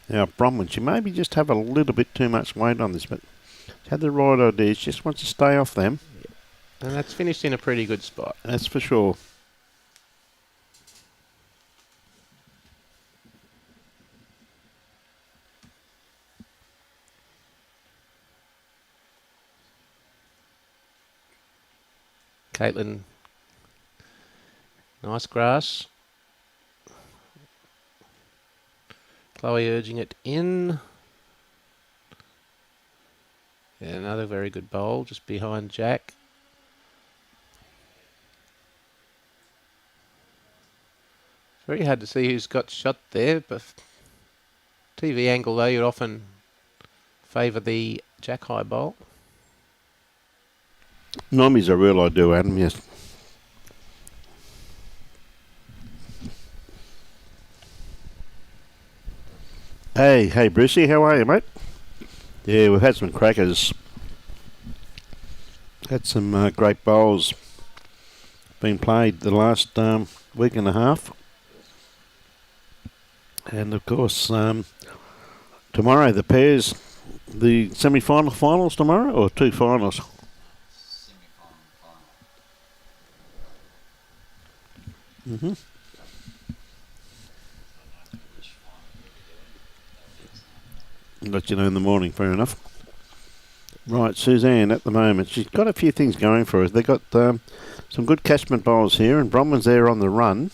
Now, Bronwyn, she maybe just have a little bit too much weight on this, but she had the right idea. She just wants to stay off them. And that's finished in a pretty good spot. That's for sure. Katelyn, nice grass. Chloe urging it in. Yeah, another very good bowl just behind Jack. It's very hard to see who's got shot there, but TV angle though, you'd often favour the Jack high bowl. Nomi's a real I do, Adam, yes. Hey, Brucey, how are you, mate? Yeah, we've had some crackers. Had some great bowls been played the last week and a half. And, of course, tomorrow the pairs, the semi-final finals tomorrow, or two finals? Mm-hmm. Let you know in the morning, fair enough. Right, Suzanne at the moment, she's got a few things going for us. They've got some good catchment bowls here, and Bronwyn's there on the run.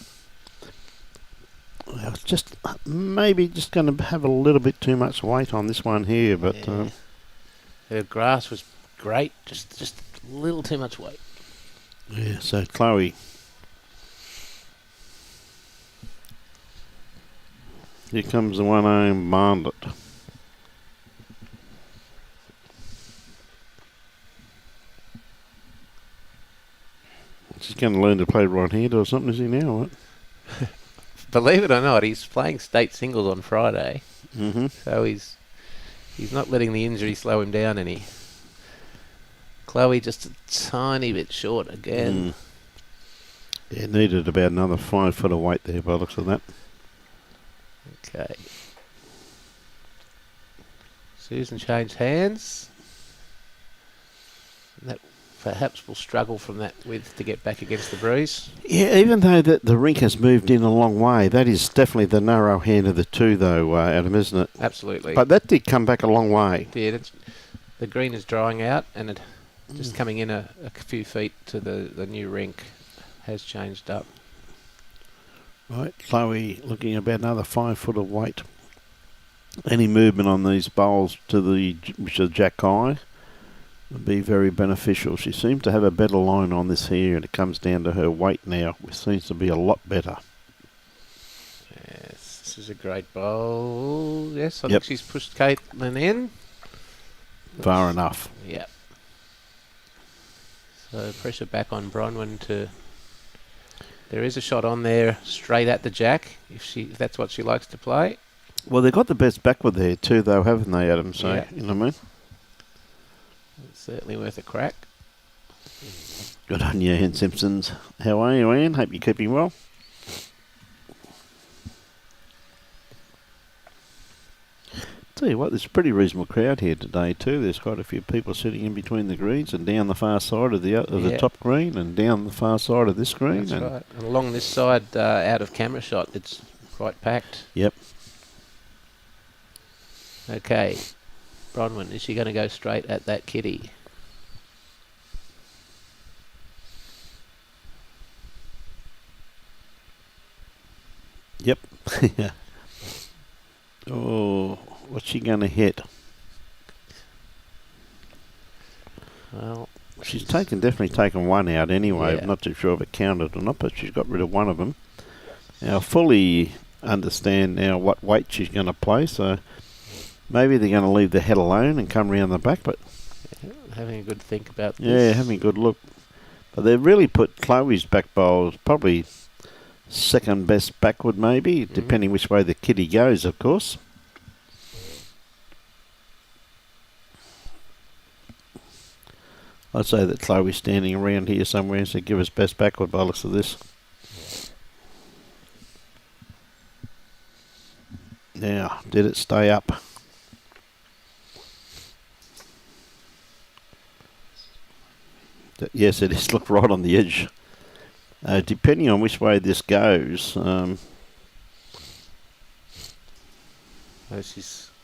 Just maybe just going to have a little bit too much weight on this one here, but her grass was great, just a little too much weight. Yeah, so Chloe. Here comes the one aimed Bandit. She's going to learn to play right-handed or something, is he now, what? Believe it or not, he's playing state singles on Friday. Mm-hmm. So he's not letting the injury slow him down any. Chloe just a tiny bit short again. Yeah, needed about another 5 foot of weight there by the looks of that. Okay. Susan changed hands. And that perhaps will struggle from that width to get back against the breeze. Yeah, even though the rink has moved in a long way, that is definitely the narrow hand of the two, though, Adam, isn't it? Absolutely. But that did come back a long way. Yeah, the green is drying out, and it just coming in a few feet to the new rink has changed up. Right, Chloe looking about another 5 foot of weight. Any movement on these bowls to the Jack High would be very beneficial. She seems to have a better line on this here, and it comes down to her weight now, which seems to be a lot better. Yes, this is a great bowl. Yes, I think she's pushed Katelyn in. Far enough. Yep. So pressure back on Bronwyn to... There is a shot on there straight at the Jack, if that's what she likes to play. Well, they've got the best backward there too, though, haven't they, Adam? So, yeah. You know what I mean? It's certainly worth a crack. Good on you, Ian Simpsons. How are you, Ian? Hope you're keeping well. Tell you what, there's a pretty reasonable crowd here today too. There's quite a few people sitting in between the greens and down the far side of the top green and down the far side of this green. That's right. And along this side, out of camera shot, it's quite packed. Yep. Okay. Bronwyn, is she going to go straight at that kitty? Yep. Oh, what's she going to hit? she's definitely taken one out anyway. Yeah. I'm not too sure if it counted or not, but she's got rid of one of them. Now, I fully understand now what weight she's going to play, so maybe they're going to leave the head alone and come round the back, but... Yeah, having a good think about this. Yeah, having a good look. But they've really put Chloe's back bowls probably second best backward maybe, depending which way the kitty goes, of course. I'd say that Chloe's standing around here somewhere, so give us best backward by the looks of this. Now, did it stay up? Yes, it is. Look right on the edge. Depending on which way this goes.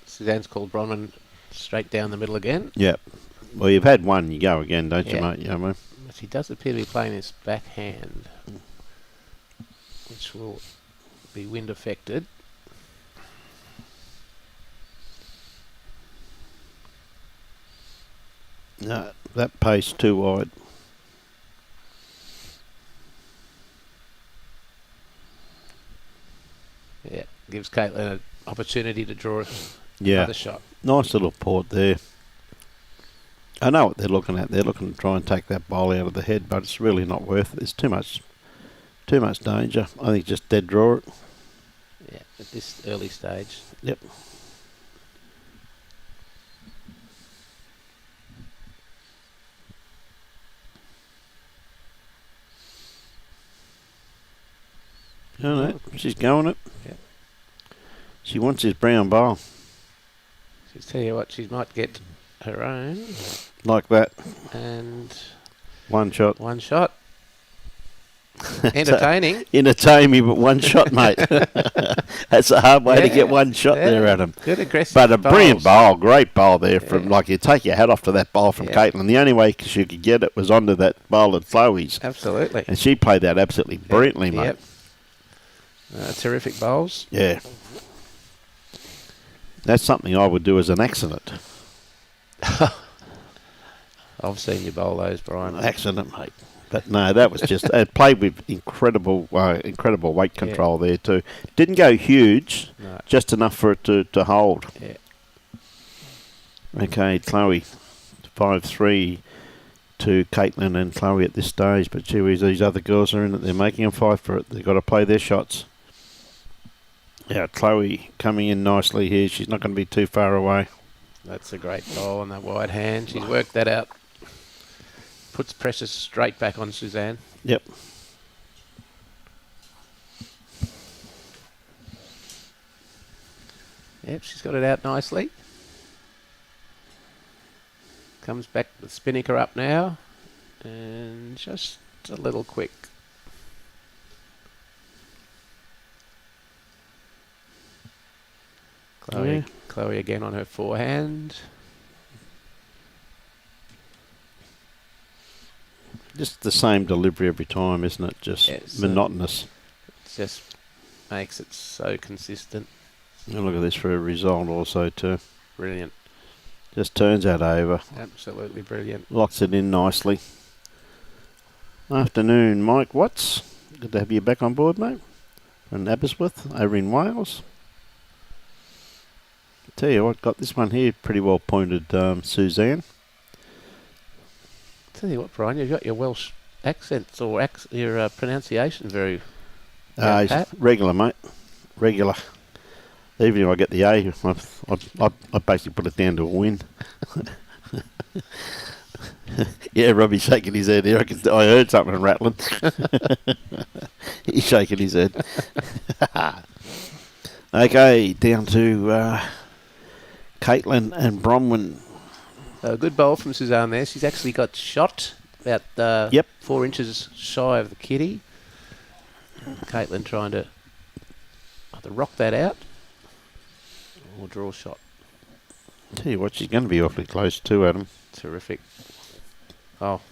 Suzanne's called Bronwyn straight down the middle again. Yep. Well, you've had one, you go again, don't you, mate? Yeah, mate. But she does appear to be playing this backhand, which will be wind affected. No, that pace too wide. Yeah, gives Katelyn an opportunity to draw another shot. Nice little port there. I know what they're looking at. They're looking to try and take that bowl out of the head, but it's really not worth it. It's too much danger. I think just dead draw it. Yeah, at this early stage. Yep. No, she's going it. Yeah. She wants his brown bowl. She'll tell you what, she might get her own. Like that. And... One shot. Entertaining. Entertaining, but one shot, mate. That's a hard way to get one shot there, Adam. Good aggressive But a bowls. brilliant bowl, great bowl there. From like you take your hat off to that bowl from Katelyn. The only way she could get it was onto that bowl of Chloe's. Absolutely. And she played that absolutely brilliantly, mate. Yep. Terrific bowls. Yeah. That's something I would do as an accident. I've seen you bowl those, Brian. Accident, mate. But no, that was just... it played with incredible weight control there too. Didn't go huge, just enough for it to hold. Yeah. Okay, Chloe, 5-3 to Katelyn and Chloe at this stage. But gee whiz, these other girls are in it. They're making a fight for it. They've got to play their shots. Yeah, Chloe coming in nicely here. She's not going to be too far away. That's a great bowl on that wide hand. She's worked that out. Puts pressure straight back on Suzanne. Yep. Yep, she's got it out nicely. Comes back with Spinnaker up now. And just a little quick. Chloe again on her forehand. Just the same delivery every time, isn't it? Just monotonous. It just makes it so consistent. And look at this for a result also too. Brilliant. Just turns out over. Absolutely brilliant. Locks it in nicely. Afternoon, Mike Watts. Good to have you back on board, mate. From Aberystwyth, over in Wales. Tell you what, got this one here pretty well pointed, Suzanne. Tell you what, Brian, you've got your Welsh accents or your pronunciation very pat. Regular, mate. Regular. Even if I get the A, I basically put it down to a win. Yeah, Robbie's shaking his head here. I heard something rattling. He's shaking his head. Okay, down to Katelyn and Bronwyn. A good bowl from Suzanne there. She's actually got shot about 4 inches shy of the kitty. Katelyn trying to either rock that out or draw a shot. Tell you what, she's going to be awfully close too, Adam. Terrific. Oh,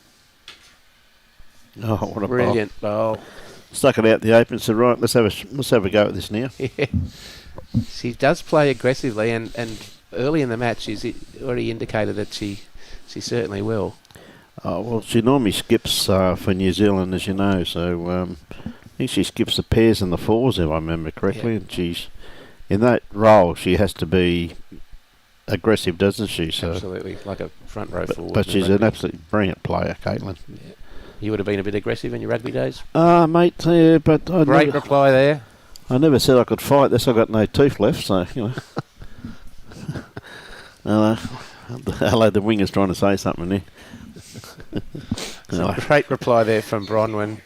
what a brilliant bowl. Stuck it out the open. Said, right, let's have a go at this now. Yeah. She does play aggressively, and early in the match, she's already indicated that she certainly will. Oh, well, she normally skips for New Zealand, as you know, so I think she skips the pairs and the fours, if I remember correctly, and she's in that role. She has to be aggressive, doesn't she? So, absolutely, like a front row forward. but she's an absolutely brilliant player, Katelyn. Yeah. You would have been a bit aggressive in your rugby days. Mate, but Great reply there. I never said I could fight. This I got no tooth left, so you know. Hello, the winger's trying to say something there. Great reply there from Bronwyn.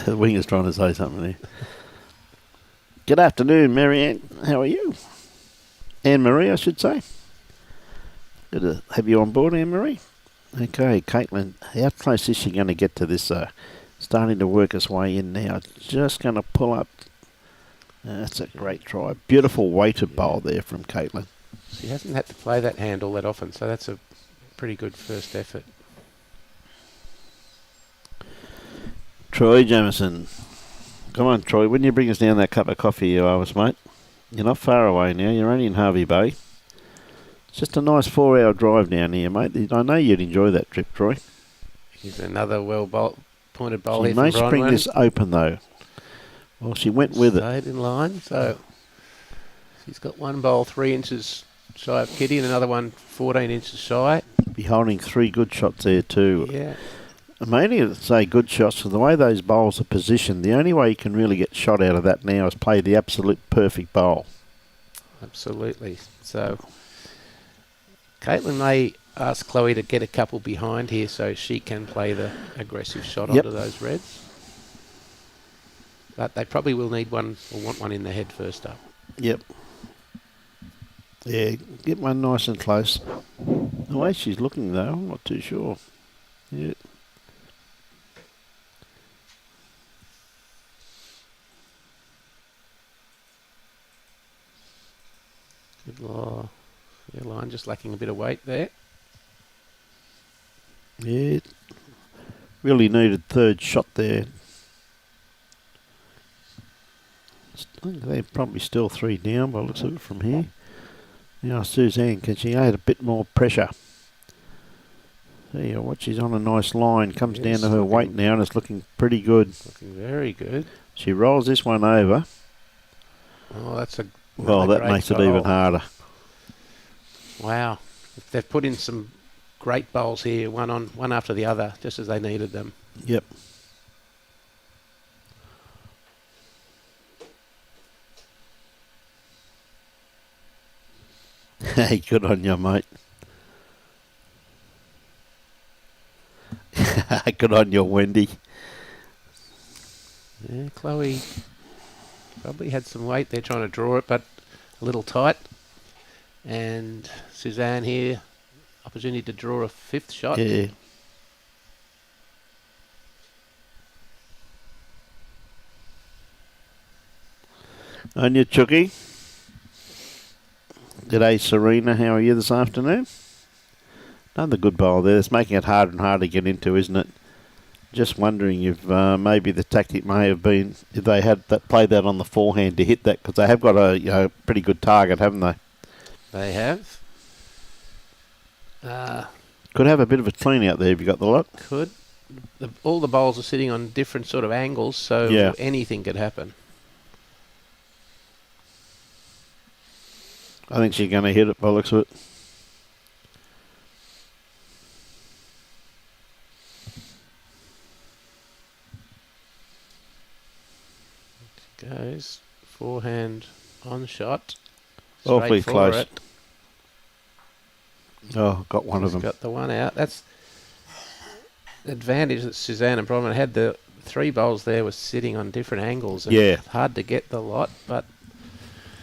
The winger's trying to say something there. Good afternoon, Marianne. How are you? Anne-Marie, I should say. Good to have you on board, Anne-Marie. Okay, Katelyn, how close is she going to get to this? Starting to work its way in now. Just going to pull up. That's a great try. Beautiful weighted bowl there from Katelyn. She hasn't had to play that hand all that often, so that's a pretty good first effort. Troy Jamieson. Come on, Troy. When you bring us down that cup of coffee you owe us, mate? You're not far away now. You're only in Harvey Bay. It's just a nice 4-hour drive down here, mate. I know you'd enjoy that trip, Troy. Here's another pointed bowl She here from may Bronwyn. spring this open, though. Well, she went with it. Stayed in line, so she's got one bowl 3 inches shy of Kitty and another one 14 inches shy. Be holding 3 good shots there, too. Yeah. I'm only to say good shots, because the way those bowls are positioned, the only way you can really get shot out of that now is play the absolute perfect bowl. Absolutely. So Katelyn may ask Chloe to get a couple behind here so she can play the aggressive shot onto those reds. But they probably will need one or want one in the head first up. Yep. Yeah, get one nice and close. The way she's looking, though, I'm not too sure. Yeah. Good law. Yeah, line just lacking a bit of weight there. Yeah. Really needed third shot there. I think they're probably still 3 down by the looks of it from here. Now Suzanne, can she add a bit more pressure? See what, she's on a nice line. Comes down to her weight now and it's looking pretty good. Looking very good. She rolls this one over. Oh, that's a... Well, that makes it even harder. Wow. They've put in some great bowls here, one after the other, just as they needed them. Yep. Hey, good on you, mate. Good on you, Wendy. Yeah, Chloe probably had some weight there trying to draw it, but a little tight. And Suzanne here, opportunity to draw a 5th shot. Yeah. On you, Chucky. G'day, Serena. How are you this afternoon? Another good bowl there. It's making it harder and harder to get into, isn't it? Just wondering if maybe the tactic may have been if they had played that on the forehand to hit that, because they have got a pretty good target, haven't they? They have. Could have a bit of a clean out there if you got the lot. Could. All the bowls are sitting on different sort of angles, so anything could happen. I think she's going to hit it by the looks of it. Goes forehand on shot. Awfully close. It. Oh, got one of them. Got the one out. That's the advantage that Suzanne and Bronwyn had. The 3 bowls there were sitting on different angles. And hard to get the lot, but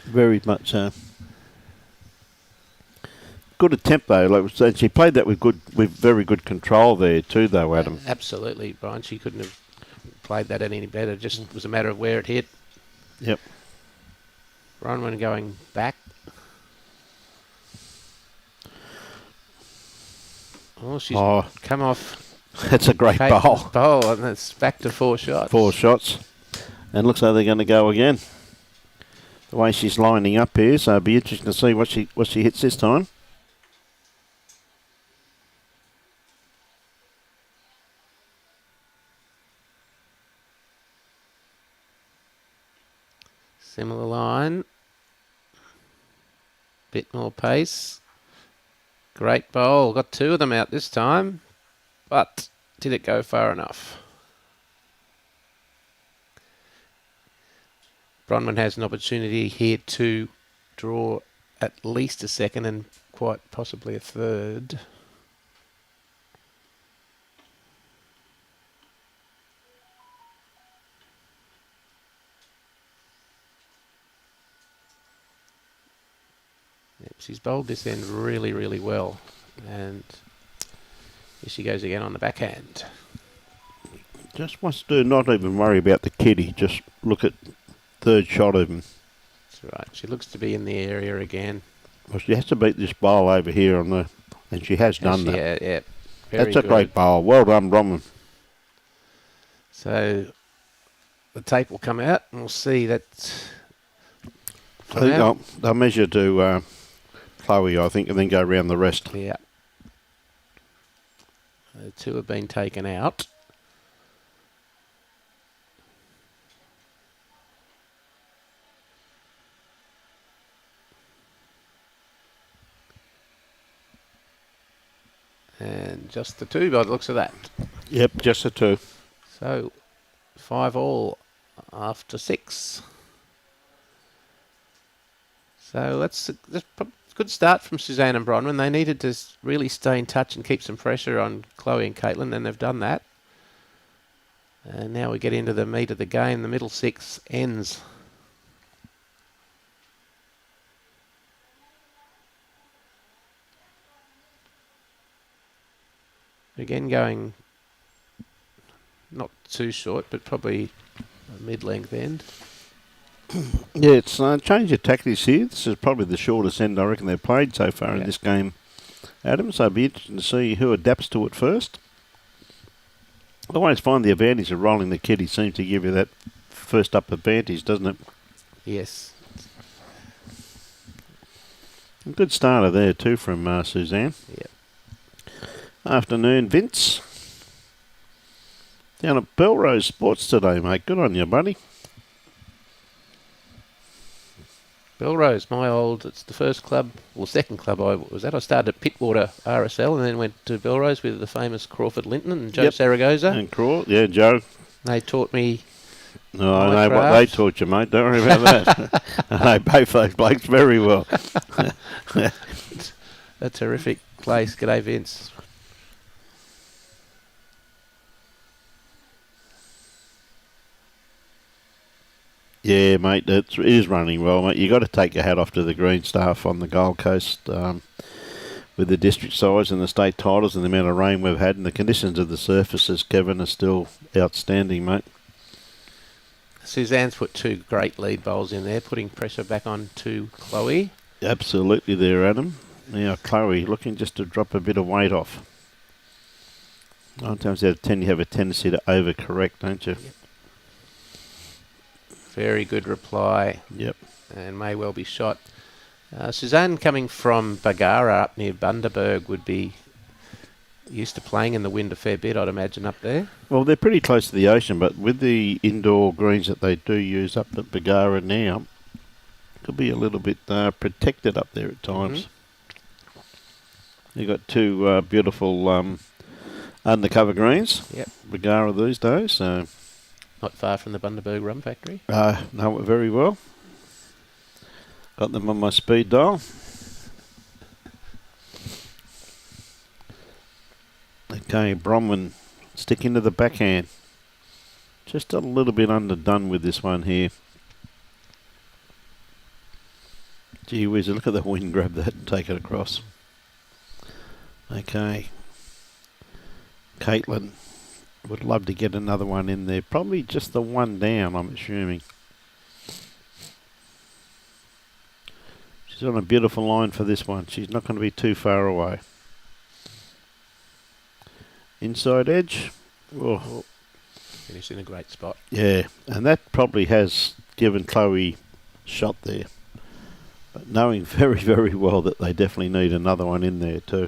very much so. Good attempt though. Like she played that with very good control there too, though, Adam. Absolutely, Brian. She couldn't have played that any better. It just was a matter of where it hit. Yep. Bronwyn going back. Oh, she's come off. That's a great bowl. Bowl, and it's back to 4 shots. 4 shots. And looks like they're going to go again. The way she's lining up here, so it'll be interesting to see what she hits this time. Similar line. Bit more pace. Great bowl. Got 2 of them out this time. But did it go far enough? Bronwyn has an opportunity here to draw at least a second and quite possibly a third. Yep, she's bowled this end really, really well. And here she goes again on the backhand. Just wants to not even worry about the kiddie. Just look at third shot of him. That's right. She looks to be in the area again. Well, she has to beat this bowl over here on the, and she has done that. Yeah. Very That's a great bowl. Well done, Bronwyn. So the tape will come out, and we'll see that. I think they'll measure to Chloe, I think, and then go around the rest. Yeah. The 2 have been taken out. And just the 2 by the looks of that. Yep, just the 2. So 5 all after 6. So that's a good start from Suzanne and Bronwyn. They needed to really stay in touch and keep some pressure on Chloe and Katelyn, and they've done that. And now we get into the meat of the game. The middle 6 ends. Again, going not too short, but probably a mid-length end. Yeah, it's change of tactics here. This is probably the shortest end I reckon they've played so far in this game, Adam. So it'll be interesting to see who adapts to it first. I always find the advantage of rolling the kiddie seems to give you that first up advantage, doesn't it? Yes. A good starter there too from Suzanne. Yep. Afternoon, Vince. Down at Belrose Sports today, mate. Good on you, buddy. Belrose, it's the first club, or second club I was at. I started at Pittwater RSL and then went to Belrose with the famous Crawford Linton and Joe Saragoza. And yeah, Joe. They taught me. No, I know what they taught you, mate. Don't worry about that. I know both those blokes very well. A terrific place. G'day, Vince. Yeah, mate, it is running well, mate. You got to take your hat off to the green staff on the Gold Coast with the district sides and the state titles and the amount of rain we've had and the conditions of the surfaces, Kevin, are still outstanding, mate. Suzanne's put 2 great lead bowls in there, putting pressure back on to Chloe. Absolutely there, Adam. Now, Chloe looking just to drop a bit of weight off. Sometimes you have a tendency to overcorrect, don't you? Yep. Very good reply. Yep. And may well be shot. Suzanne, coming from Bagara up near Bundaberg, would be used to playing in the wind a fair bit, I'd imagine, up there. Well, they're pretty close to the ocean, but with the indoor greens that they do use up at Bagara now, could be a little bit protected up there at times. Mm-hmm. You've got 2 beautiful undercover greens. Yep. Bagara these days, so... Not far from the Bundaberg Rum Factory. Know it very well. Got them on my speed dial. Okay, Bronwyn, stick into the backhand. Just a little bit underdone with this one here. Gee whiz, look at the wind, grab that and take it across. Okay. Katelyn. Would love to get another one in there. Probably just the one down, I'm assuming. She's on a beautiful line for this one. She's not going to be too far away. Inside edge. Oh. Finished in a great spot. Yeah, and that probably has given Chloe a shot there. But knowing very, very well that they definitely need another one in there too.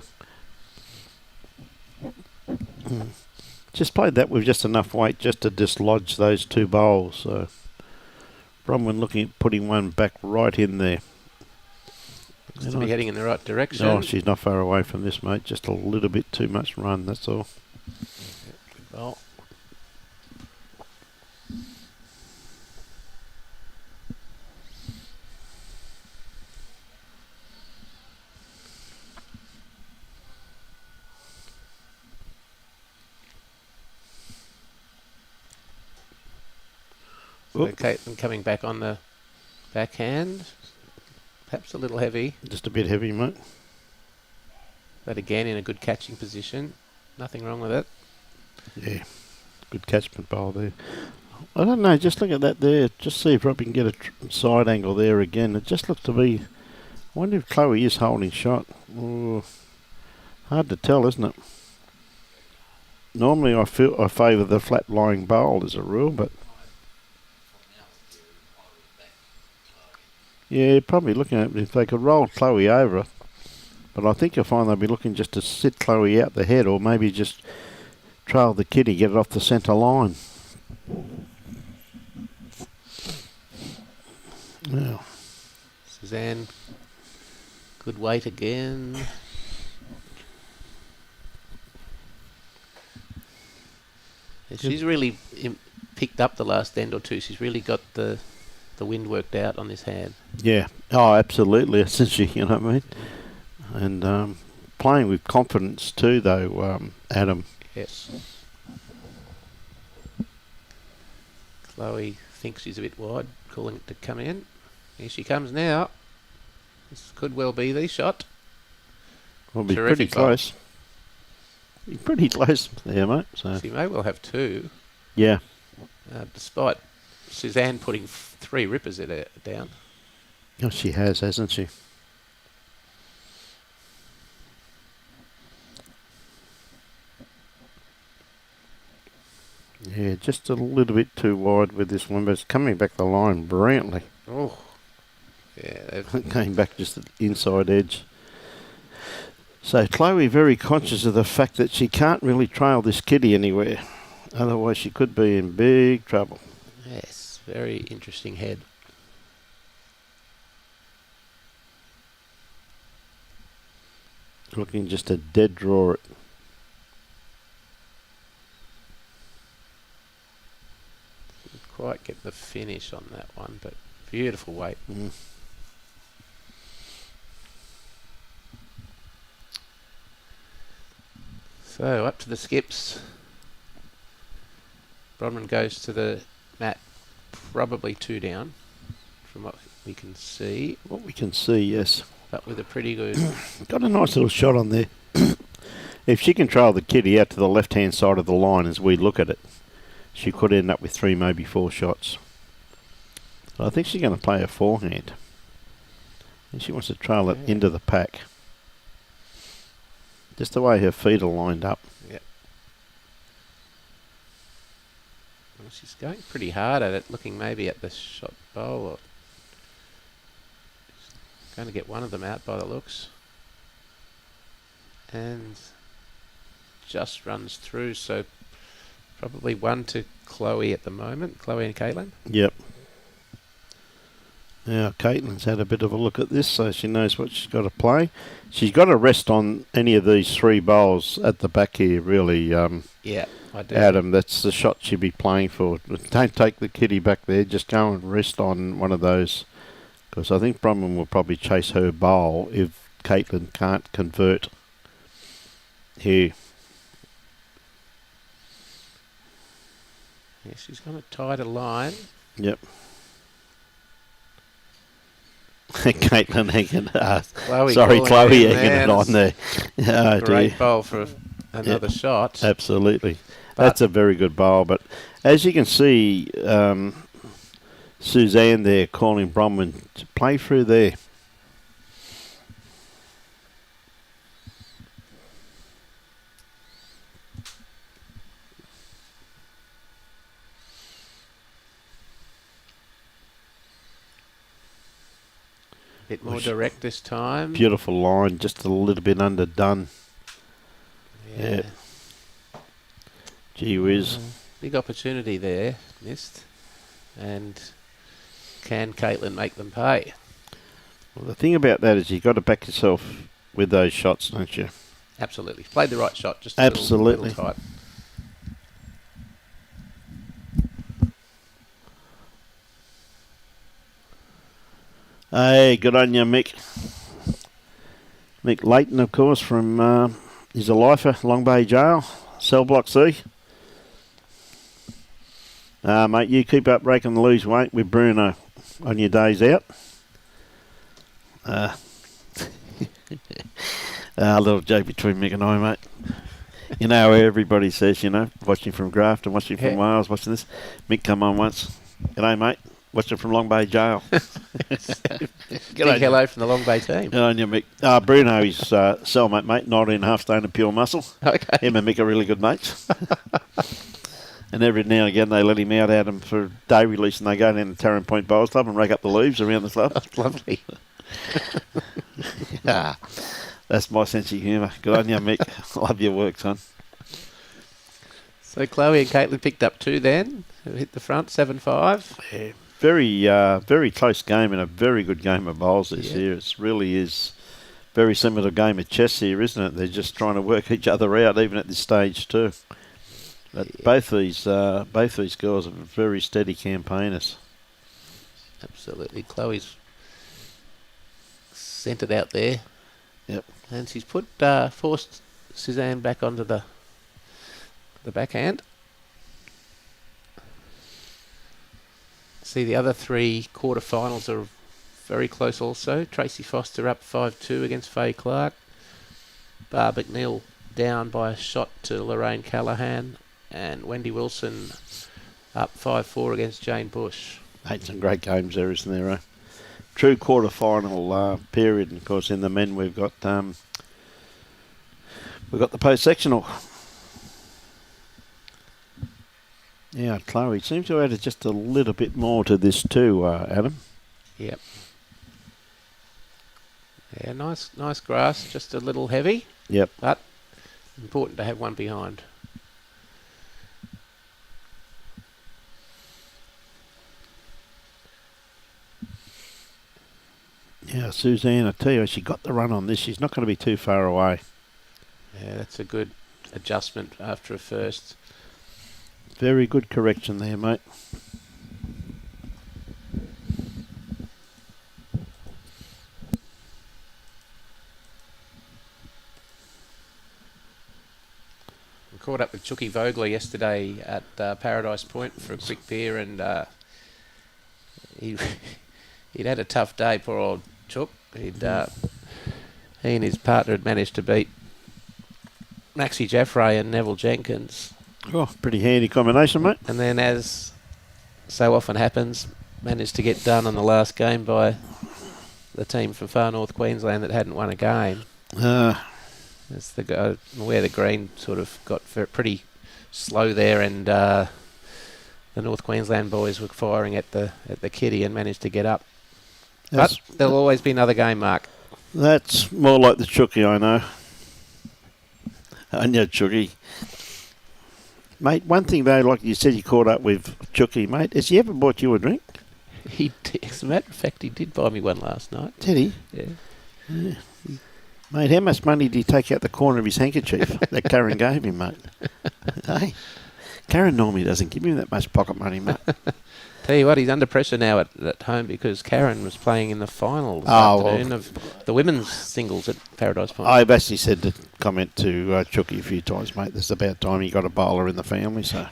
Just played that with just enough weight just to dislodge those 2 bowls. So Bronwyn looking at putting one back right in there. Looks to be heading in the right direction. Oh, she's not far away from this, mate. Just a little bit too much run, that's all. Good ball. So Katelyn coming back on the backhand. Perhaps a little heavy. Just a bit heavy, mate. But again, in a good catching position. Nothing wrong with it. Yeah, good catchment bowl there. I don't know, just look at that there. Just see if I can get a side angle there again. It just looked to be... I wonder if Chloe is holding shot. Oh, hard to tell, isn't it? Normally I favour the flat-lying bowl as a rule, but... Yeah, probably looking at it if they could roll Chloe over it. But I think you'll find they'll be looking just to sit Chloe out the head, or maybe just trail the kitty, get it off the centre line. Now, Suzanne, good weight again. And she's really picked up the last end or two. She's really got the wind worked out on this hand. Yeah. Oh, absolutely. Isn't she? You know what I mean? And playing with confidence too, though, Adam. Yes. Chloe thinks she's a bit wide, calling it to come in. Here she comes now. This could well be the shot. Will be Terrific pretty close. Be pretty close there, mate. So she may well have two. Yeah. Despite Suzanne putting 3 rippers down. Oh, she has, hasn't she? Yeah, just a little bit too wide with this one, but it's coming back the line brilliantly. Oh, yeah. It came back just at the inside edge. So Chloe very conscious of the fact that she can't really trail this kitty anywhere. Otherwise she could be in big trouble. Yes, very interesting head. Looking just a dead draw it. Didn't quite get the finish on that one, but beautiful weight. Mm. So up to the skips. Bronwyn goes to the mat, probably 2 down, from what we can see. What we can see, yes. But with a pretty good... Got a nice little shot on there. If she can trail the kitty out to the left-hand side of the line as we look at it, she could end up with 3, maybe 4 shots. But I think she's going to play a forehand. And she wants to trail it into the pack. Just the way her feet are lined up. Yep. Well, she's going pretty hard at it, looking maybe at the shot bowl. Or going to get one of them out by the looks. And just runs through, so probably 1 to Chloe at the moment. Chloe and Katelyn. Yep. Now Katelyn's had a bit of a look at this, so she knows what she's got to play. She's got to rest on any of these 3 bowls at the back here, really. Yeah, I do. Adam, that's the shot she'd be playing for. Don't take the kitty back there. Just go and rest on one of those. Because I think Bronwyn will probably chase her bowl if Katelyn can't convert here. Yeah, she's going to tie the line. Yep. Katelyn hanging Chloe hanging it on there. Oh, great bowl for another shot. Absolutely. That's a very good bowl. But as you can see, Suzanne there calling Bronwyn to play through there. Bit more direct this time. Beautiful line, just a little bit underdone. Yeah. Gee whiz. Big opportunity there, missed. And can Katelyn make them pay? Well, the thing about that is you've got to back yourself with those shots, don't you? Absolutely. Played the right shot, just Absolutely. little tight. Hey, good on you, Mick. Mick Leighton, of course, from he's a lifer, Long Bay Jail, Cell Block C. Mate, you keep up breaking the lose weight with Bruno on your days out. A little joke between Mick and I, mate. You know how everybody says, watching from Grafton, watching from Wales, watching this. Mick come on once. G'day, mate. Watching from Long Bay Jail. Big hello from the Long Bay team. Good on you, Mick. Bruno, he's cellmate, mate, 19.5 stone of pure muscle. Okay. Him and Mick are really good mates. And every now and again they let him out him for day release and they go down to Tarrant Point Bowls Club and rake up the leaves around the club. That's lovely. That's my sense of humour. Good on you, Mick. Love your work, son. So Chloe and Katelyn picked up 2 then. Hit the front, 7-5. Yeah. Very close game and a very good game of bowls this year. It really is very similar to a game of chess here, isn't it? They're just trying to work each other out, even at this stage too. But both these girls are very steady campaigners. Absolutely. Chloe's sent it out there. Yep. And she's forced Suzanne back onto the backhand. See, the other 3 quarterfinals are very close also. Tracy Foster up 5-2 against Faye Clark. Barb McNeil down by a shot to Lorraine Callaghan. And Wendy Wilson up 5-4 against Jane Bush. Some great games there, isn't there? Eh? True quarterfinal period. And of course, in the men, we've got the post-sectional. Yeah, Chloe seems to have added just a little bit more to this too, Adam. Yep. Yeah, nice grass, just a little heavy. Yep. But important to have one behind. Yeah, Suzanne, I tell you, she got the run on this. She's not going to be too far away. Yeah, that's a good adjustment after a first. Very good correction there, mate. We caught up with Chucky Vogler yesterday at Paradise Point for a quick beer, and he'd had a tough day, poor old Chook. He and his partner had managed to beat Maxie Jaffray and Neville Jenkins. Oh, pretty handy combination, mate. And then, as so often happens, managed to get done on the last game by the team from far north Queensland that hadn't won a game. That's where the green sort of got pretty slow there, and the North Queensland boys were firing at the kitty and managed to get up. But there'll always be another game, Mark. That's more like the Chucky, I know. I know Chucky. Mate, one thing though, like you said, you caught up with Chucky, mate. Has he ever bought you a drink? As a matter of fact, he did buy me one last night. Did he? Yeah. Mate, how much money did he take out the corner of his handkerchief that Karen gave him, mate? Hey, Karen normally doesn't give him that much pocket money, mate. Tell you what, he's under pressure now at home because Karen was playing in the final this afternoon of the women's singles at Paradise Point. I've actually said the comment to Chucky a few times, mate. It's about time he got a bowler in the family, so.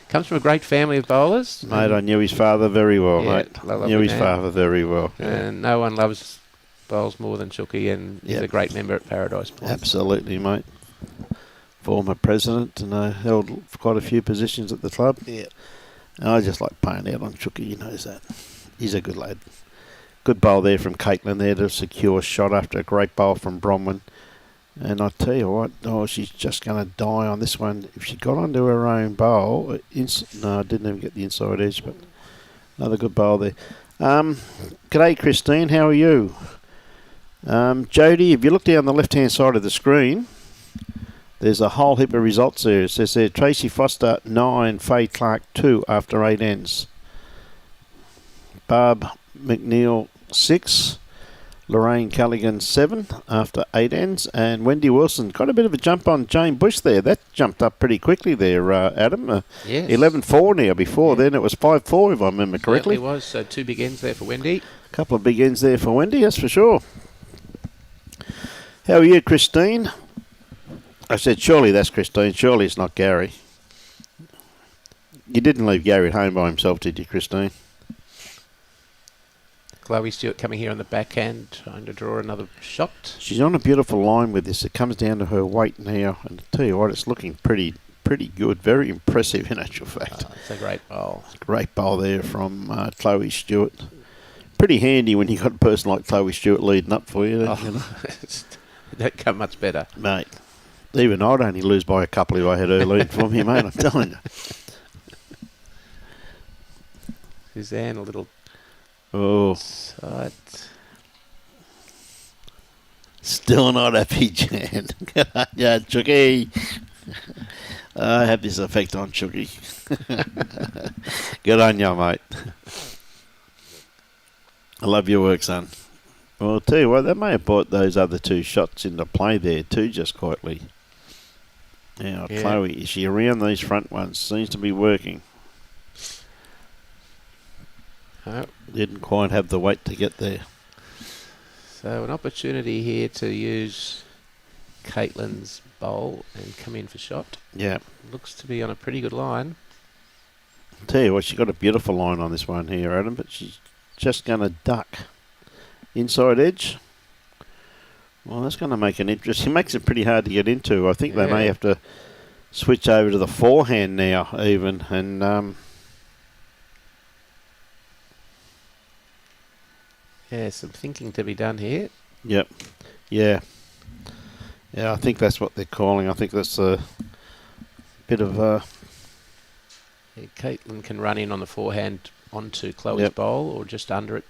Comes from a great family of bowlers. Mate, I knew his father very well, mate. Knew his father very well. And no one loves bowls more than Chucky, and he's a great member at Paradise Point. Absolutely, mate. Former president and held quite a few positions at the club. Yeah. And I just like paying out on Chucky, he knows that. He's a good lad. Good bowl there from Katelyn there to secure shot after a great bowl from Bronwyn. And I tell you what, she's just going to die on this one. If she got onto her own bowl, no, I didn't even get the inside edge, but another good bowl there. G'day, Christine, how are you? Jody, if you look down the left-hand side of the screen, There's a whole heap of results there. It says there Tracy Foster 9, Faye Clark 2 after 8 ends. Barb McNeil 6, Lorraine Callaghan 7 after 8 ends, and Wendy Wilson got a bit of a jump on Jane Bush there. That jumped up pretty quickly there, Adam. Yes. 11-4 now. Before then it was 5-4 if I remember correctly. It was, so 2 big ends there for Wendy. A couple of big ends there for Wendy, that's for sure. How are you, Christine? I said, surely that's Christine. Surely it's not Gary. You didn't leave Gary at home by himself, did you, Christine? Chloe Stewart coming here on the backhand, trying to draw another shot. She's on a beautiful line with this. It comes down to her weight now. And I tell you what, it's looking pretty good. Very impressive in actual fact. It's a great bowl. Great bowl there from Chloe Stewart. Pretty handy when you've got a person like Chloe Stewart leading up for you. You know? Don't come much better. Mate, even I'd only lose by a couple if I had her lead for me, mate, I'm telling you. Suzanne, a little... Oh. Side. Still not happy, Jan. Yeah, Chucky. I have this effect on Chucky. Good on you, mate. I love your work, son. Well, I'll tell you what, they may have brought those other 2 shots into play there too, just quietly. Now, yeah. Chloe, is she around these front ones? Seems to be working. Oh. Didn't quite have the weight to get there. So an opportunity here to use Katelyn's bowl and come in for shot. Yeah. Looks to be on a pretty good line. I'll tell you what, she's got a beautiful line on this one here, Adam, but she's just going to duck. Inside edge. Well, that's going to make an interest. It makes it pretty hard to get into. I think they may have to switch over to the forehand now, even. And yeah, some thinking to be done here. Yep. Yeah. Yeah, I think that's what they're calling. I think that's a bit of Yeah, Katelyn can run in on the forehand onto Chloe's bowl or just under it.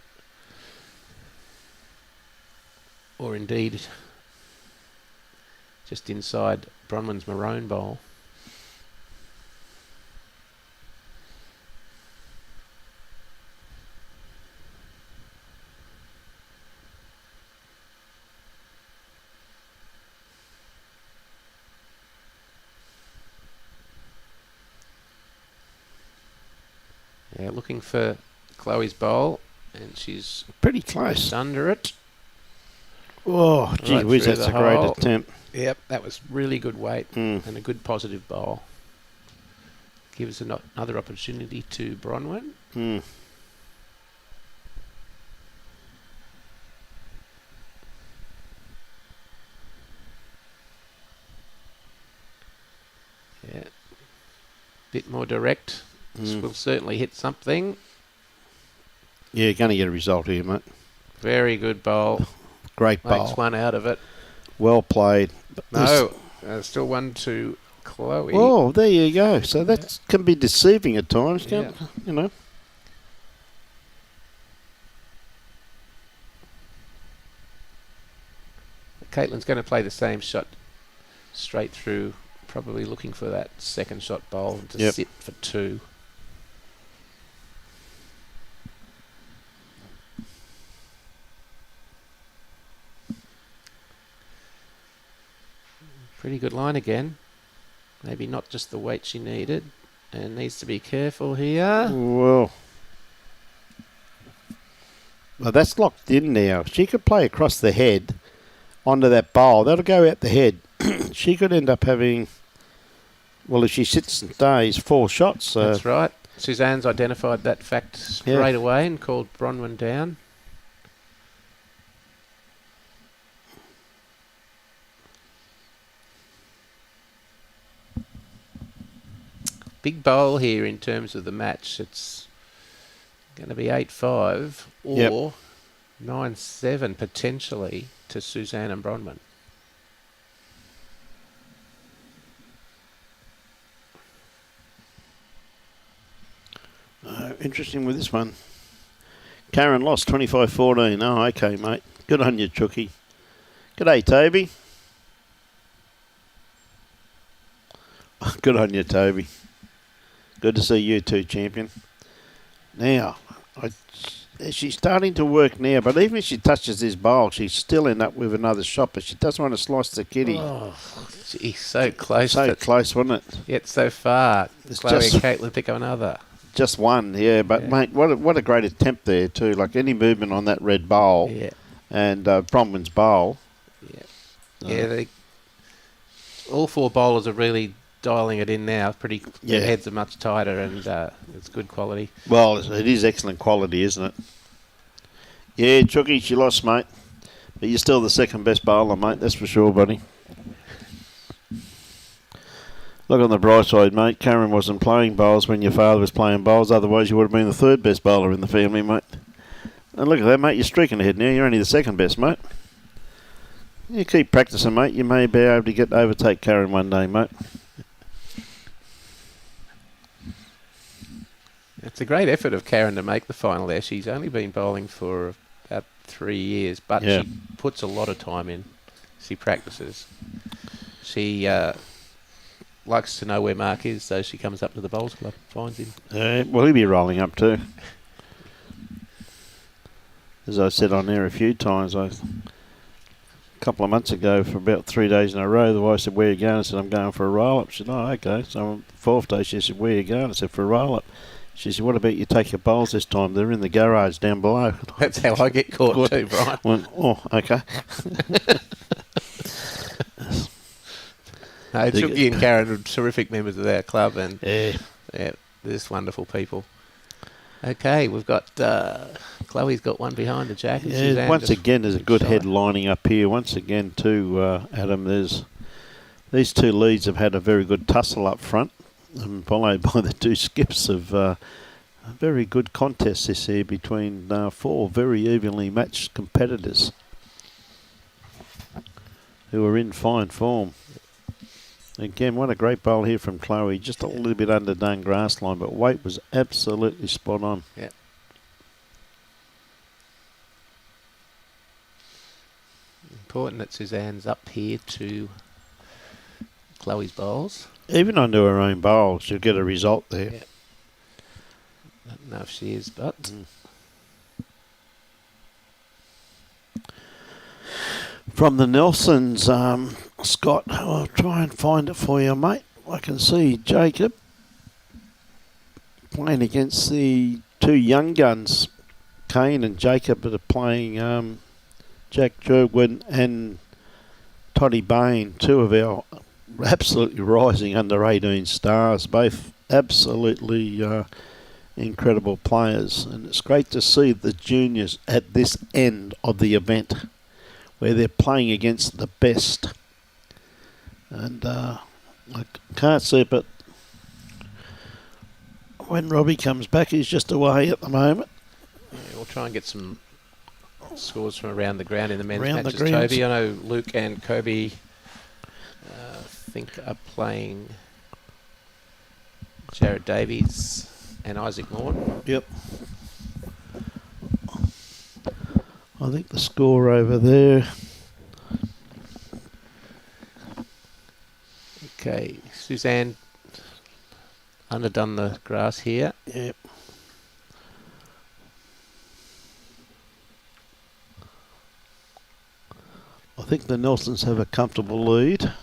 Or indeed just inside Bronwyn's maroon bowl. Yeah, looking for Chloe's bowl, and she's pretty close. Just under it. Oh, gee right whiz, that's a great attempt. Yep, that was really good weight and a good positive bowl. Gives another opportunity to Bronwyn. Yeah, bit more direct. This will certainly hit something. Yeah, you're going to get a result here, mate. Very good bowl. Great bowl. Makes one out of it. Well played. No, still one to Chloe. Oh, there you go. So that can be deceiving at times, can't you know? Katelyn's going to play the same shot straight through, probably looking for that second shot bowl to sit for 2. Pretty good line again. Maybe not just the weight she needed. And needs to be careful here. Well, that's locked in now. She could play across the head onto that bowl. That'll go out the head. She could end up having, well, if she sits and stays, 4 shots. That's right. Suzanne's identified that fact straight away and called Bronwyn down. Big bowl here in terms of the match. It's going to be 8-5 or 9-7 potentially to Suzanne and Bronwyn. Interesting with this one. Karen lost 25-14. Oh, okay, mate. Good on you, Chookie. G'day, Toby. Good on you, Toby. Good to see you too, champion. Now, she's starting to work now, but even if she touches this bowl, she's still end up with another shot, but she doesn't want to slice the kitty. Oh, geez, so close. So close, wasn't it? Yet so far. Chloe and Katelyn pick up another. Just one, yeah. But, mate, what a great attempt there, too. Like, any movement on that red bowl and Bronwyn's bowl. Yeah. All four bowlers are really dialing it in now. Their heads are much tighter, and it's good quality. Well, it is excellent quality, isn't it? Yeah, Chooky, she lost, mate. But you're still the second best bowler, mate. That's for sure, buddy. Look on the bright side, mate. Karen wasn't playing bowls when your father was playing bowls. Otherwise, you would have been the third best bowler in the family, mate. And look at that, mate. You're streaking ahead now. You're only the second best, mate. You keep practicing, mate. You may be able to overtake Karen one day, mate. It's a great effort of Karen to make the final there. She's only been bowling for about 3 years, but she puts a lot of time in. She practices. She likes to know where Mark is, so she comes up to the bowls club, finds him. Well, he'll be rolling up too. As I said on there a few times, a couple of months ago, for about 3 days in a row, the wife said, "Where are you going?" I said, "I'm going for a roll-up." She said, "Oh, okay." So on the fourth day, she said, "Where are you going?" I said, "For a roll-up." She said, "What about you take your bowls this time? They're in the garage down below." That's how I get caught too, Brian. Went, oh, okay. No, Chucky and Karen are terrific members of our club, and they're just wonderful people. Okay, we've got Chloe's got one behind the jack. And Suzanne once again, there's a good head lining up here. Once again, too, Adam, these two leads have had a very good tussle up front, followed by the two skips of a very good contest this year between four very evenly matched competitors who are in fine form. Again, what a great bowl here from Chloe. Just a little bit underdone grass line, but weight was absolutely spot on. Yeah. Important that Suzanne's up here to Chloe's bowls. Even under her own bowl, she'll get a result there. Yeah. I don't know if she is, but... From the Nelsons, Scott, I'll try and find it for you, mate. I can see Jacob playing against the two young guns. Kane and Jacob are playing Jack Jerwin and Toddy Bain, two of our absolutely rising under-18 stars, both absolutely incredible players. And it's great to see the juniors at this end of the event, where they're playing against the best. And I can't see it, but when Robbie comes back, he's just away at the moment. Yeah, we'll try and get some scores from around the ground in the men's Around matches, the grounds. Toby. I know Luke and Kobe, I think, are playing Jared Davies and Isaac Morton. Yep. I think the score over there. Okay, Suzanne underdone the grass here. Yep. I think the Nelsons have a comfortable lead.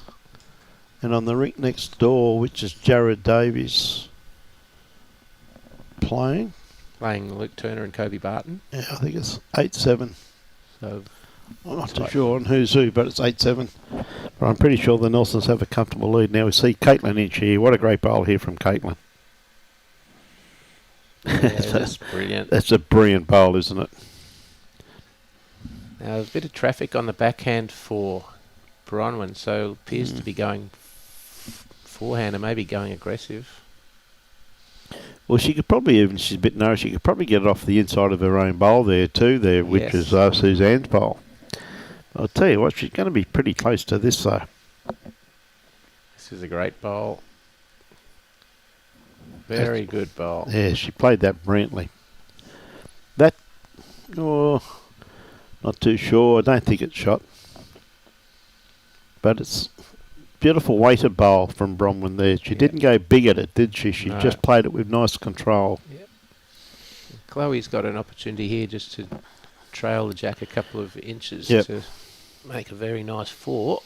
And on the rink next door, which is Jared Davies playing. Playing Luke Turner and Kobe Barton. Yeah, I think it's 8-7. So I'm not too sure on who's who, but it's 8-7. But I'm pretty sure the Nelsons have a comfortable lead. Now we see Katelyn in here. What a great bowl here from Katelyn. yeah, that's brilliant. That's a brilliant bowl, isn't it? Now a bit of traffic on the backhand for Bronwyn, so appears to be going forehand and maybe going aggressive. Well, she could probably, even she's a bit narrow, she could probably get it off the inside of her own bowl there too, which is Suzanne's bowl. I'll tell you what, she's going to be pretty close to this though. This is a great bowl. Very good bowl. Yeah, she played that brilliantly. That, not too sure. I don't think it's shot. But it's beautiful weighted bowl from Bronwyn there. She didn't go big at it, did she? She just played it with nice control. Yep. Chloe's got an opportunity here just to trail the jack a couple of inches to make a very nice 4.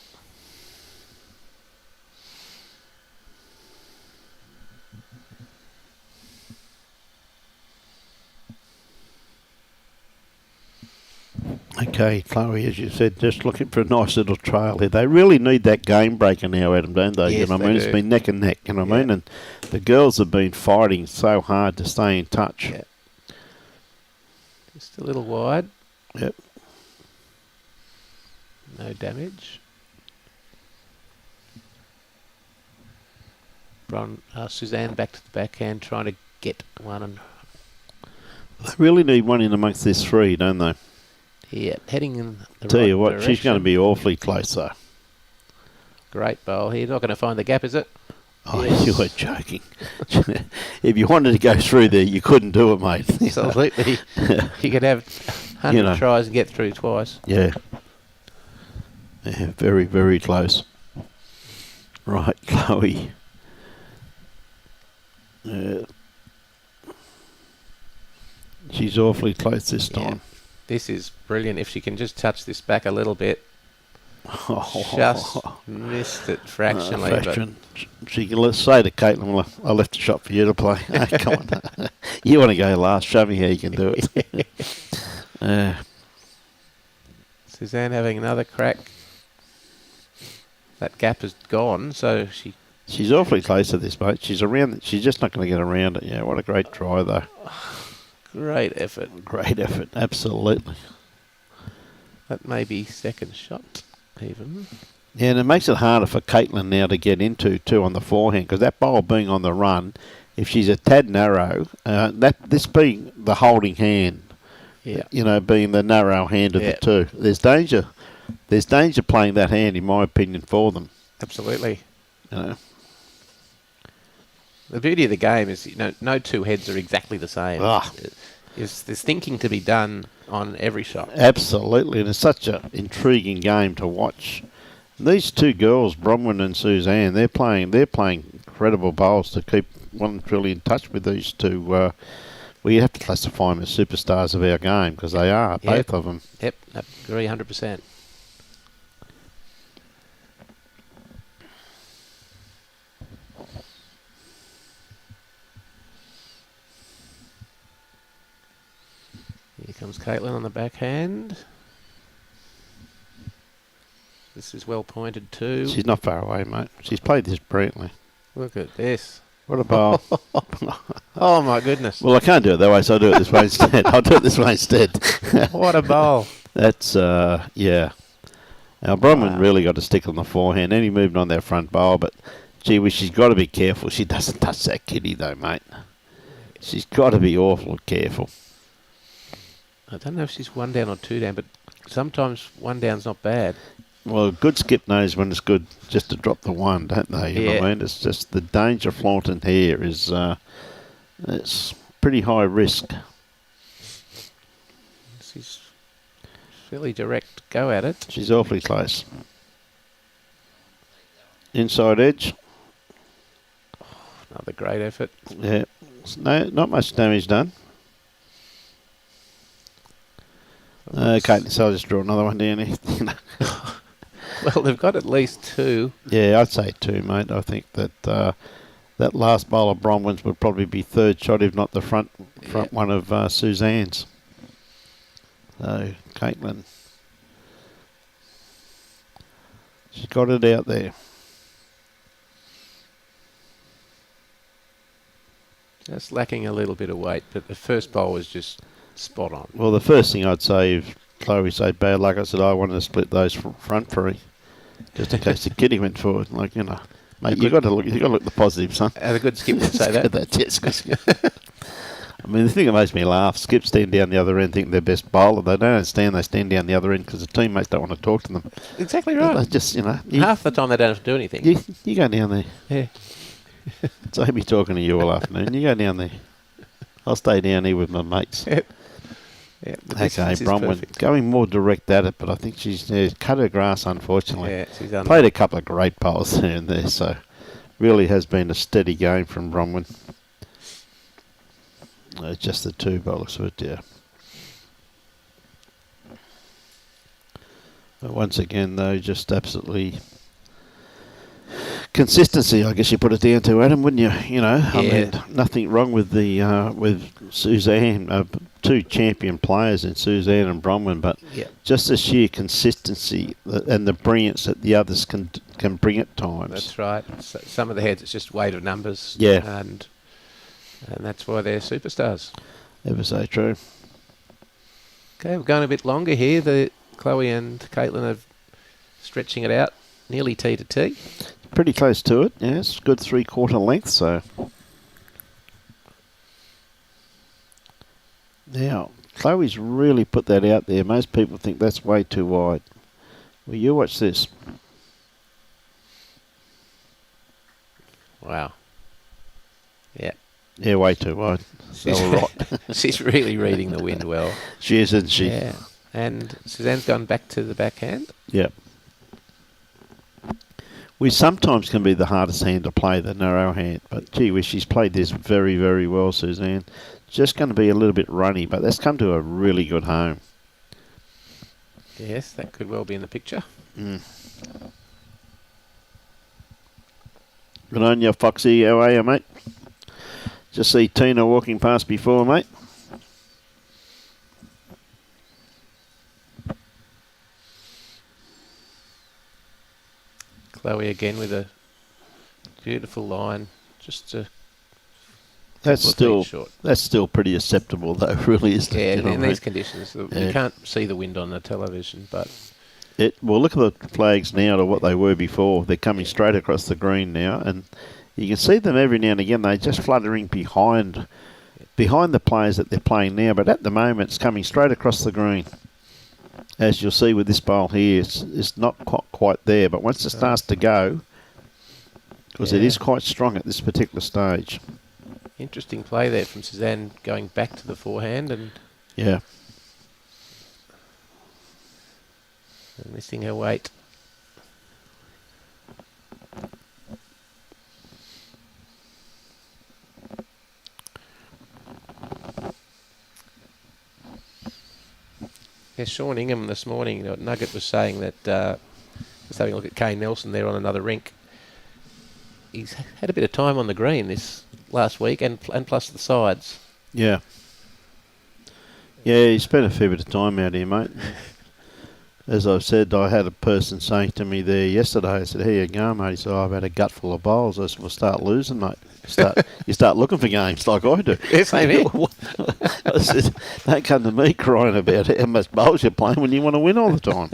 Okay, Chloe, as you said, just looking for a nice little trail here. They really need that game breaker now, Adam, don't they? Yes, you know what I mean? do. It's been neck and neck, you know what I mean? And the girls have been fighting so hard to stay in touch. Yep. Just a little wide. Yep. No damage. Suzanne back to the backhand, trying to get one. And They really need one in amongst this 3, don't they? yeah, heading in the Tell right you what, direction. she's going to be awfully close, though. Great bowl here. Not going to find the gap, is it? Oh, Yes. you were joking. If you wanted to go through there, you couldn't do it, mate. Absolutely. You could have 100 tries and get through twice. Yeah. Yeah, very, very close. Right, Chloe. She's awfully close this time. This is brilliant. If she can just touch this back a little bit. Just missed it fractionally. Fraction. She can say to Katelyn, well, I left a shot for you to play. Oh, come on. You want to go last. Show me how you can do it. Suzanne having another crack. That gap is gone, so she's awfully close to this, mate. She's around. She's just not going to get around it. Yeah, what a great try, though. Great effort. Great effort, absolutely. That may be second shot, even. Yeah, and it makes it harder for Katelyn now to get into, too, on the forehand, because that bowl being on the run, if she's a tad narrow, this being the holding hand, being the narrow hand of the 2, there's danger. There's danger playing that hand, in my opinion, for them. Absolutely. You know. The beauty of the game is, no 2 heads are exactly the same. There's thinking to be done on every shot. Absolutely, and it's such an intriguing game to watch. These 2 girls, Bronwyn and Suzanne, they're playing incredible bowls to keep one truly in touch with these 2. We have to classify them as superstars of our game, because they are, both of them. Yep, I agree 100%. Here comes Katelyn on the backhand. This is well pointed too. She's not far away, mate. She's played this brilliantly. Look at this. What a bowl. Oh my goodness. Well, I can't do it that way, so I'll do it this way instead. I'll do it this way instead. What a bowl. That's, yeah. Now, Bronwyn really got to stick on the forehand. Any movement on that front bowl, but gee whiz, she's got to be careful. She doesn't touch that kitty, though, mate. She's got to be awful careful. I don't know if she's 1 down or 2 down, but sometimes 1 down's not bad. Well, a good skip knows when it's good just to drop the 1, don't they? You know what I mean? It's just the danger flaunting here is it's pretty high risk. She's fairly direct go at it. She's awfully close. Inside edge. Another great effort. Yeah. No, not much damage done. Okay, so I'll just draw another one down here. Well, they've got at least 2. Yeah, I'd say 2, mate. I think that that last bowl of Bronwyn's would probably be 3rd shot, if not the front one of Suzanne's. So, Katelyn. She's got it out there. Just lacking a little bit of weight, but the first bowl was just spot on. Well, the first thing I'd say, if Chloe said bad luck, I said I wanted to split those front three, just in case the kitty went forward. Like, you know, mate, you got to look at the positive, son. The good skip would say that. That's yes. I mean, the thing that makes me laugh, Skip stand down the other end, think they're best bowler. They don't understand they stand down the other end because the teammates don't want to talk to them. Exactly right. They just, you know. Half the time they don't have to do anything. You go down there. Yeah. So I'll be talking to you all afternoon. You go down there. I'll stay down here with my mates. Yep. Yeah, the Okay, distance is Bronwyn perfect. going more direct at it, but I think she's cut her grass, unfortunately. Yeah, she's under. Played a couple of great bowls here and there, so really has been a steady game from Bronwyn. Just the two bowlers of it, yeah. But once again, though, just absolutely consistency, I guess you put it down to, Adam, wouldn't you? You know, Yeah. I mean, nothing wrong with the with Suzanne, two champion players in Suzanne and Bronwyn, but Yeah. just the sheer consistency and the brilliance that the others can bring at times. That's right. So some of the heads, it's just weight of numbers. Yeah. And that's why they're superstars. Ever so true. Okay, we're going a bit longer here. The Chloe and Katelyn are stretching it out, nearly tee to tee. Pretty close to it, yes. Good 3/4 length, so. Now, Chloe's really put that out there. Most people think that's way too wide. Well, you watch this. Wow. Yeah. Yeah, way too wide. So right. She's really reading the wind well. She is, isn't she? Yeah. And Suzanne's gone back to the backhand. Yep. We sometimes can be the hardest hand to play, the narrow hand, but gee whiz, she's played this very, very well, Suzanne. Just going to be a little bit runny, but that's come to a really good home. Yes, that could well be in the picture. Mm. Good on you, Foxy. How are you, mate? Just see Tina walking past before, mate. Chloe again with a beautiful line, just a That's couple of feet still short. pretty acceptable, though, really, isn't Yeah, it? You know in what I these mean? conditions, you Yeah. can't see the wind on the television, but Well, look at the flags now to what they were before. They're coming straight across the green now, and you can see them every now and again. They're just fluttering behind the players that they're playing now, but at the moment it's coming straight across the green. As you'll see with this bowl here, it's not quite there, but once it starts to go, because it Yeah. is quite strong at this particular stage. interesting play there from Suzanne going back to the forehand and Yeah. missing her weight. Yeah, Sean Ingham this morning, Nugget was saying that, just having a look at Kane Nelson there on another rink, he's had a bit of time on the green this last week and plus the sides. Yeah. Yeah, he spent a fair bit of time out here, mate. As I've said, I had a person saying to me there yesterday, I said, "How you going, mate?" He said, "I've had a gut full of bowls." I said, "Well, start losing, mate. You start looking for games like I do." Yeah, same here. I said, "Don't come to me crying about how much bowls you're playing when you want to win all the time."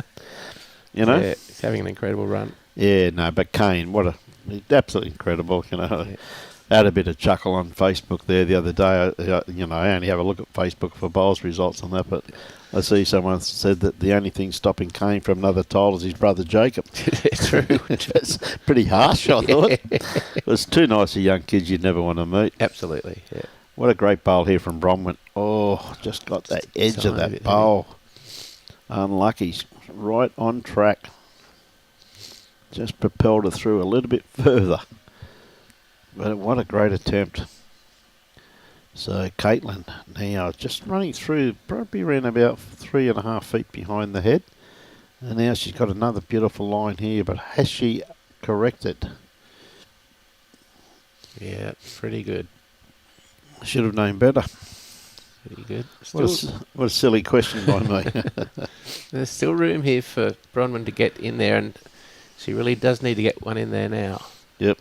You know? Yeah, he's having an incredible run. Yeah, no, but Kane, absolutely incredible, you know. Yeah. I had a bit of chuckle on Facebook there the other day. I only have a look at Facebook for bowls results on that, but I see someone said that the only thing stopping Kane from another title is his brother Jacob. True. That's pretty harsh, I thought. It was two nicer young kids you'd never want to meet. Absolutely, yeah. What a great bowl here from Bronwyn. Oh, just got that edge of that bowl. Unlucky. Right on track. Just propelled her through a little bit further. But what a great attempt. So Katelyn now just running through, probably around about 3.5 feet behind the head. And now she's got another beautiful line here, but has she corrected? Yeah, pretty good. Should have known better. Pretty good. What a silly question by me. There's still room here for Bronwyn to get in there, and she really does need to get one in there now. Yep.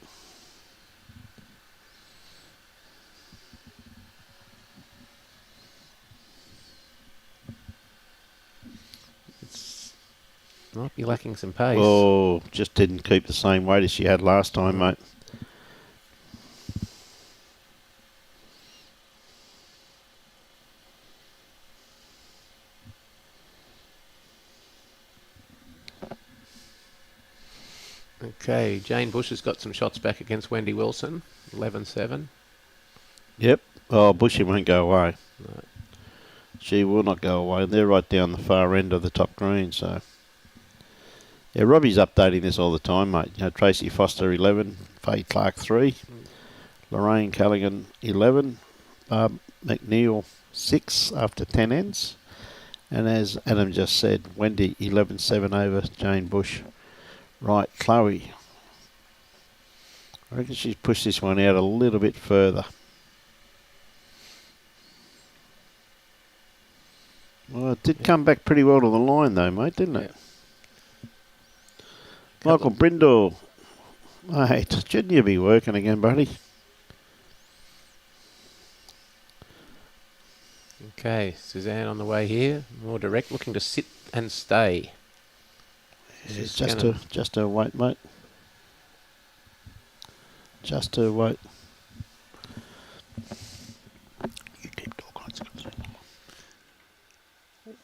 Might be lacking some pace. Oh, just didn't keep the same weight as she had last time, mate. Okay, Jane Bush has got some shots back against Wendy Wilson, 11-7. Yep. Oh, Bushy won't go away. No. she will not go away. They're right down the far end of the top green, so... Yeah, Robbie's updating this all the time, mate. You know, Tracy Foster, 11. Faye Clark, 3. Lorraine Callaghan, 11. McNeil, 6 after 10 ends. And as Adam just said, Wendy, 11-7 over Jane Bush. Right, Chloe. I reckon she's pushed this one out a little bit further. Well, it did come back pretty well to the line though, mate, didn't it? Michael Brindle. Mate, shouldn't you be working again, buddy? Okay, Suzanne on the way here. More direct, looking to sit and stay. It's just to wait, mate. Just to wait. You keep talking.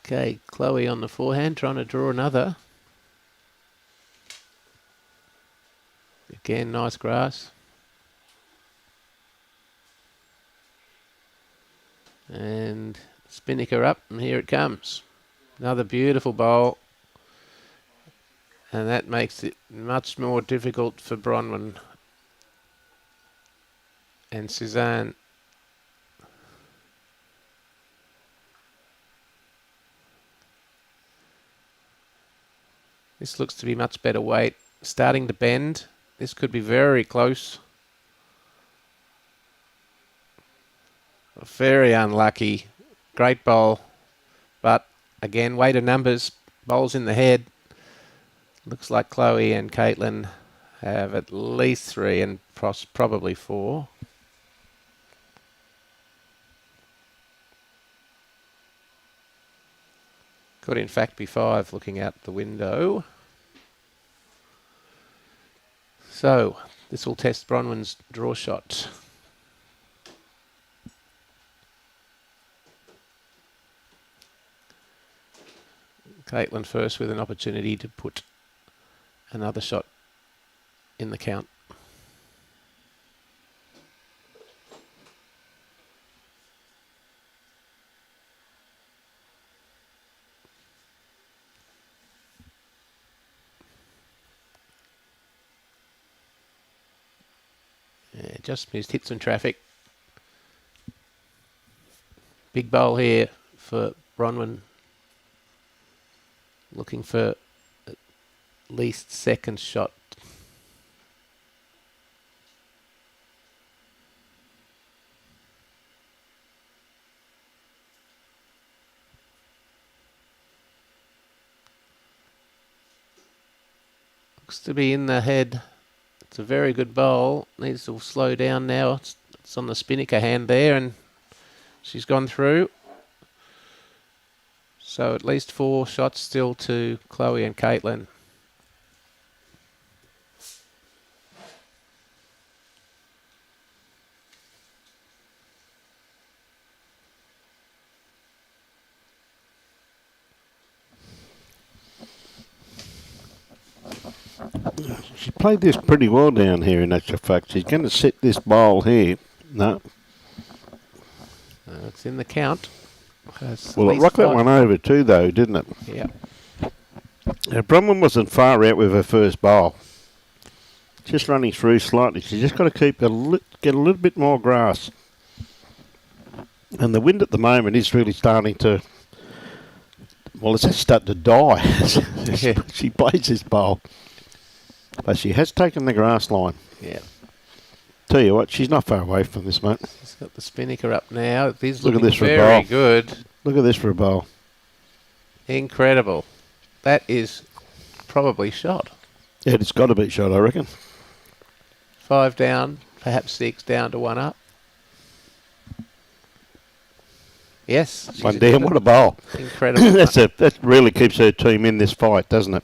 Okay, Chloe on the forehand, trying to draw another. Again, nice grass. And Spinnaker up, and here it comes. Another beautiful bowl. And that makes it much more difficult for Bronwyn and Suzanne. This looks to be much better weight. Starting to bend. This could be very close. Very unlucky. Great bowl. But again, weight of numbers. Bowls in the head. Looks like Chloe and Katelyn have at least 3 and probably 4. Could in fact be 5 looking out the window. So this will test Bronwyn's draw shot. Katelyn first with an opportunity to put another shot in the count. Yeah, just missed, hit some traffic. Big bowl here for Bronwyn. Looking for at least second shot. Looks to be in the head. It's a very good bowl. Needs to slow down now. It's on the Spinnaker hand there, and she's gone through. So at least 4 shots still to Chloe and Katelyn. She played this pretty well down here in actual fact. She's going to sit this bowl here. No. It's in the count. Well, it rocked that one over too, though, didn't it? Yeah. Now, Bronwyn wasn't far out with her first bowl. Just running through slightly. She's just got to keep get a little bit more grass. And the wind at the moment is really starting to... Well, it's starting to die. She plays this bowl. But she has taken the grass line. Yeah. Tell you what, she's not far away from this, mate. She's got the Spinnaker up now. This Look at this for a very bowl. good. Look at this for a bowl. Incredible. That is probably shot. Yeah, it's got to be shot, I reckon. 5 down, perhaps 6 down to 1 up. Yes. One down, what a bowl. Incredible. That really keeps her team in this fight, doesn't it?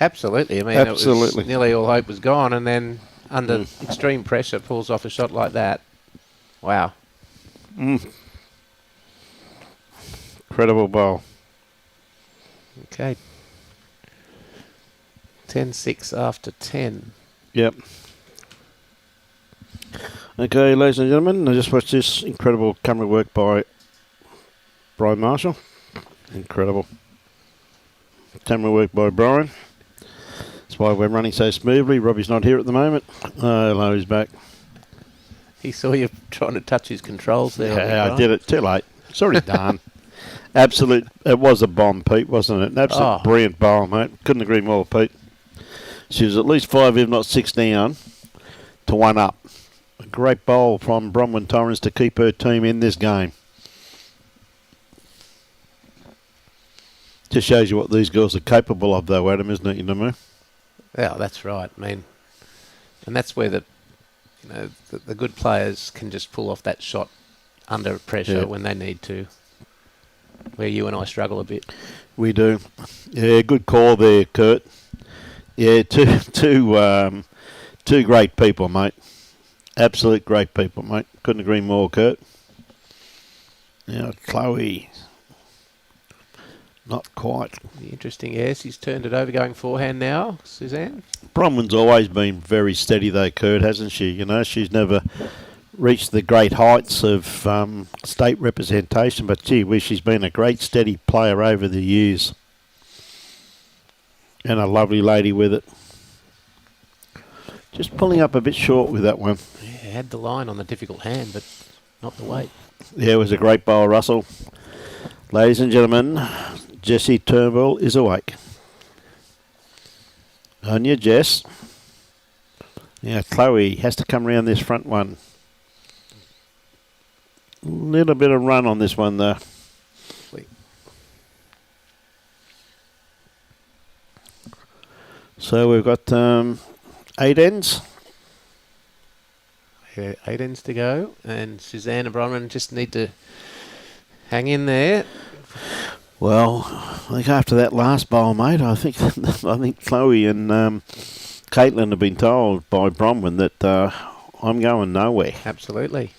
Absolutely. I mean, absolutely. It was nearly all hope was gone, and then under extreme pressure pulls off a shot like that. Wow. Incredible bowl. Okay. 10-6 after 10. Yep. Okay, ladies and gentlemen, I just watched this incredible camera work by Brian Marshall. Incredible. Camera work by Brian. That's why we're running so smoothly. Robbie's not here at the moment. Oh, hello, he's back. He saw you trying to touch his controls there. Yeah, I did it. Too late. It's already done. Absolute. It was a bomb, Pete, wasn't it? An absolute brilliant bowl, mate. Couldn't agree more, Pete. She was at least 5, if not 6 down to 1 up. A great bowl from Bronwyn Torrens to keep her team in this game. Just shows you what these girls are capable of, though, Adam, isn't it? You know what I mean? Yeah, that's right. I mean, and that's where the good players can just pull off that shot under pressure when they need to. Where you and I struggle a bit. We do. Yeah, good call there, Kurt. Yeah, two great people, mate. Absolute great people, mate. Couldn't agree more, Kurt. Now, Chloe. Not quite. Interesting, yes. He's turned it over going forehand now, Suzanne. Bronwyn's always been very steady, though, Kurt, hasn't she? You know, she's never reached the great heights of state representation, but gee whiz, she's been a great steady player over the years. And a lovely lady with it. Just pulling up a bit short with that one. Yeah, had the line on the difficult hand, but not the weight. Yeah, it was a great bowl, Russell. Ladies and gentlemen, Jessie Turnbull is awake. On you, Jess. Now, Chloe has to come around this front one. Little bit of run on this one, though. Sweet. So we've got 8 ends. Yeah, 8 ends to go, and Suzanne and Bronwyn just need to hang in there. Well, I think after that last bowl, mate, I think Chloe and Katelyn have been told by Bronwyn that I'm going nowhere. Absolutely.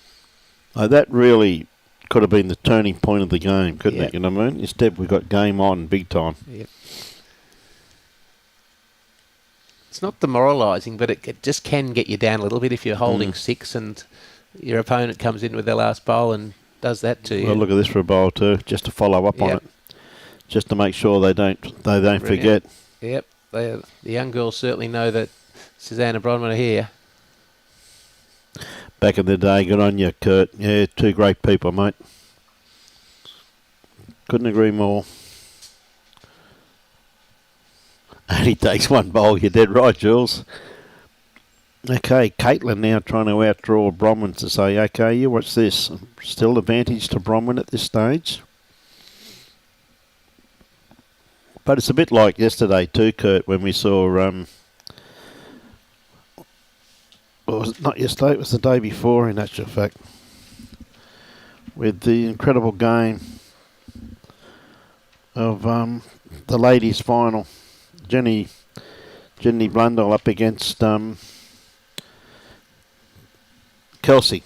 That really could have been the turning point of the game, couldn't it? You know what I mean? Instead, we got game on big time. Yep. It's not demoralising, but it just can get you down a little bit if you're holding 6 and your opponent comes in with their last bowl and does that to you. Well, look at this for a bowl too, just to follow up on it, just to make sure they don't forget. Yep, the young girls certainly know that Suzanne and Bronwyn are here. Back in the day, good on you, Kurt. Yeah, 2 great people, mate. Couldn't agree more. Only takes 1 bowl, you're dead right, Jules. Okay, Katelyn now trying to outdraw Bronwyn to say, okay, you watch this. Still advantage to Bronwyn at this stage. But it's a bit like yesterday too, Kurt, when we saw... well, was it not yesterday, it was the day before, in actual fact. With the incredible game of the ladies' final. Jenny Blundell up against... Kelsey,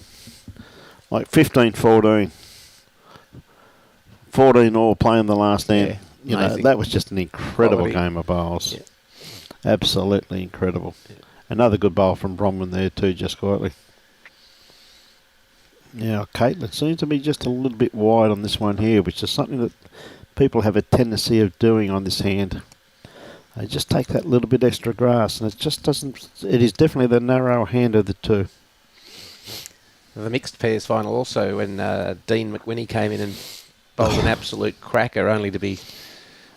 like 15-14, 14 all playing the last end. You know, that was just an incredible game of bowls. Yeah. Absolutely incredible. Yeah. Another good bowl from Bronwyn there too, just quietly. Now, Katelyn seems to be just a little bit wide on this one here, which is something that people have a tendency of doing on this hand. They just take that little bit extra grass, and it just doesn't... It is definitely the narrow hand of the two. The mixed pairs final also, when Dean McWhinney came in and bowled an absolute cracker, only to be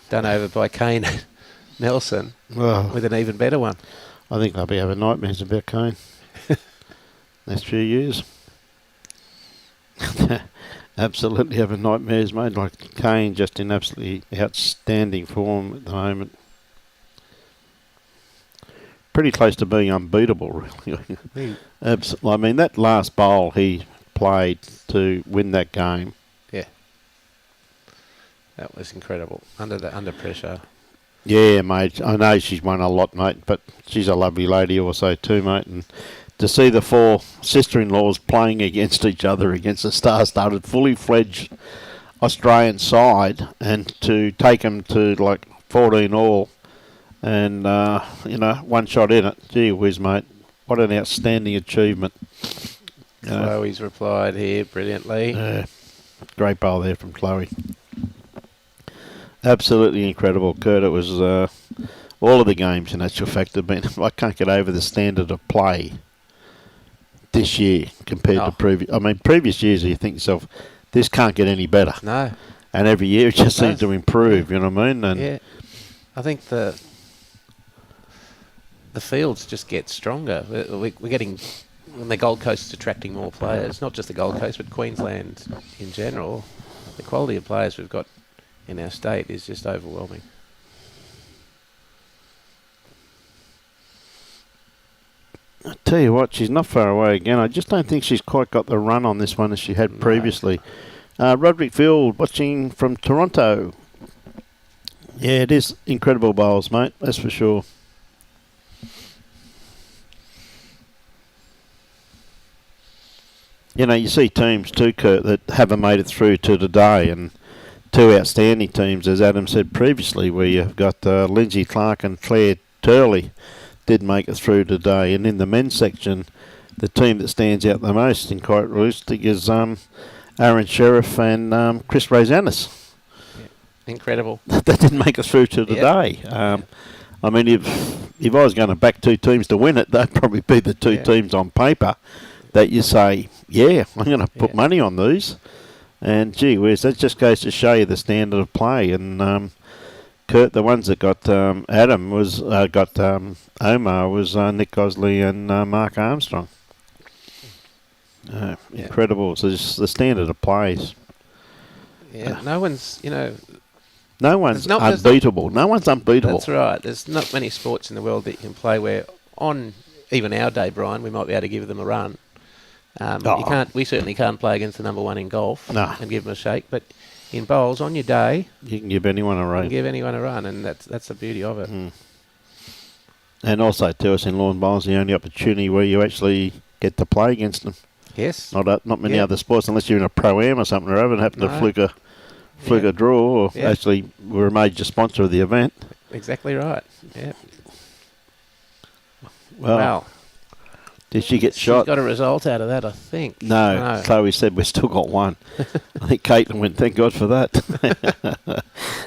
done over by Kane Nelson with an even better one. I think they'll be having nightmares about Kane next few years. Absolutely having nightmares, mate. Like Kane, just in absolutely outstanding form at the moment. Pretty close to being unbeatable, really. I mean, that last bowl he played to win that game. Yeah, that was incredible under pressure. Yeah, mate. I know she's won a lot, mate, but she's a lovely lady also too, mate. And to see the 4 sister-in-laws playing against each other against a star-studded, fully fledged Australian side, and to take them to like 14 all. And, 1 shot in it. Gee whiz, mate. What an outstanding achievement. Chloe's replied here brilliantly. Great bowl there from Chloe. Absolutely incredible, Kurt. It was all of the games in actual fact have been. I can't get over the standard of play this year compared to previous. I mean, previous years you think to yourself, this can't get any better. No. And every year it just seems to improve. You know what I mean? And yeah, I think the fields just get stronger. We're getting. And the Gold Coast is attracting more players, not just the Gold Coast, but Queensland in general. The quality of players we've got in our state is just overwhelming. I tell you what, she's not far away again. I just don't think she's quite got the run on this one as she had previously. Roderick Field watching from Toronto. Yeah, it is incredible bowls, mate. That's for sure. You know, you see teams too, Kurt, that haven't made it through to today, and two outstanding teams, as Adam said previously, where you've got Lindsay Clark and Claire Turley did make it through today. And in the men's section, the team that stands out the most, in quite realistic, is Aaron Sheriff and Chris Rosanis. Yeah. Incredible. They didn't make it through to today. I mean, if I was going to back two teams to win it, they'd probably be the two teams on paper that you say, yeah, I'm going to put money on these. And gee whiz, that just goes to show you the standard of play. And Kurt, the ones that got Adam was Omar was Nick Gosley and Mark Armstrong. Incredible. So just the standard of plays. Yeah, no one's unbeatable. No one's unbeatable. That's right. There's not many sports in the world that you can play where on even our day, Brian, we might be able to give them a run. We certainly can't play against the number one in golf and give them a shake, but in bowls on your day, you can give anyone a run. And that's the beauty of it. Mm. And also, to us in lawn bowls, the only opportunity where you actually get to play against them. Yes. Not many other sports, unless you're in a pro-am or something or other and happen to fluke a draw, or actually we're a major sponsor of the event. Exactly right. Yeah. Well. Did she get shot? She got a result out of that, I think. No. Chloe said we've still got one. I think Katelyn went, thank God for that.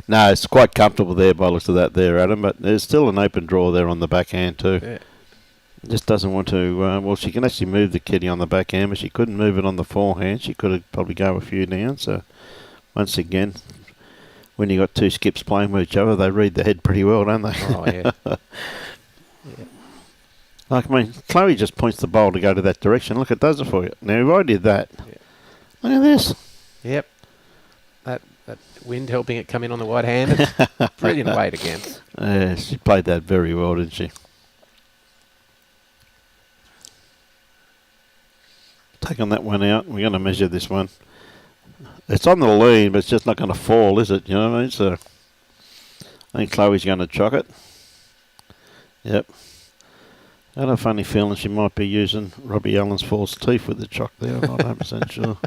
No, it's quite comfortable there by the looks of that there, Adam, but there's still an open draw there on the backhand too. Yeah. Just doesn't want to, she can actually move the kitty on the backhand, but she couldn't move it on the forehand. She could have probably go a few down. So once again, when you got two skips playing with each other, they read the head pretty well, don't they? Oh, yeah. Like, I mean, Chloe just points the bowl to go to that direction. Look, it does it for you. Now, if I did that, look at this. Yep. That wind helping it come in on the white hand. It's brilliant weight again. She played that very well, didn't she? Taking that one out. We're going to measure this one. It's on the lean, but it's just not going to fall, is it? You know what I mean? So I think Chloe's going to chock it. Yep. I had a funny feeling she might be using Robbie Allen's false teeth with the chock there. I'm not 100% sure.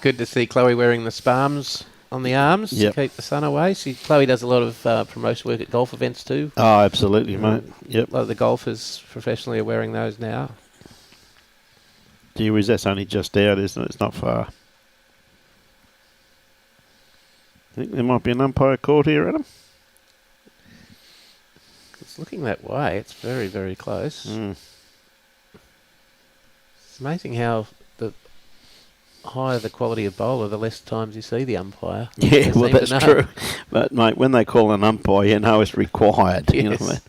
Good to see Chloe wearing the spalms on the arms to keep the sun away. Chloe does a lot of promotion work at golf events too. Oh, absolutely, mate. Yep. A lot of the golfers professionally are wearing those now. Gee whiz, that's only just out, isn't it? It's not far. I think there might be an umpire caught here, Adam. It's looking that way. It's very, very close. Mm. It's amazing how the higher the quality of bowler, the less times you see the umpire. Yeah, well, that's true. But, mate, when they call an umpire, you know it's required. Yes. You know what I mean?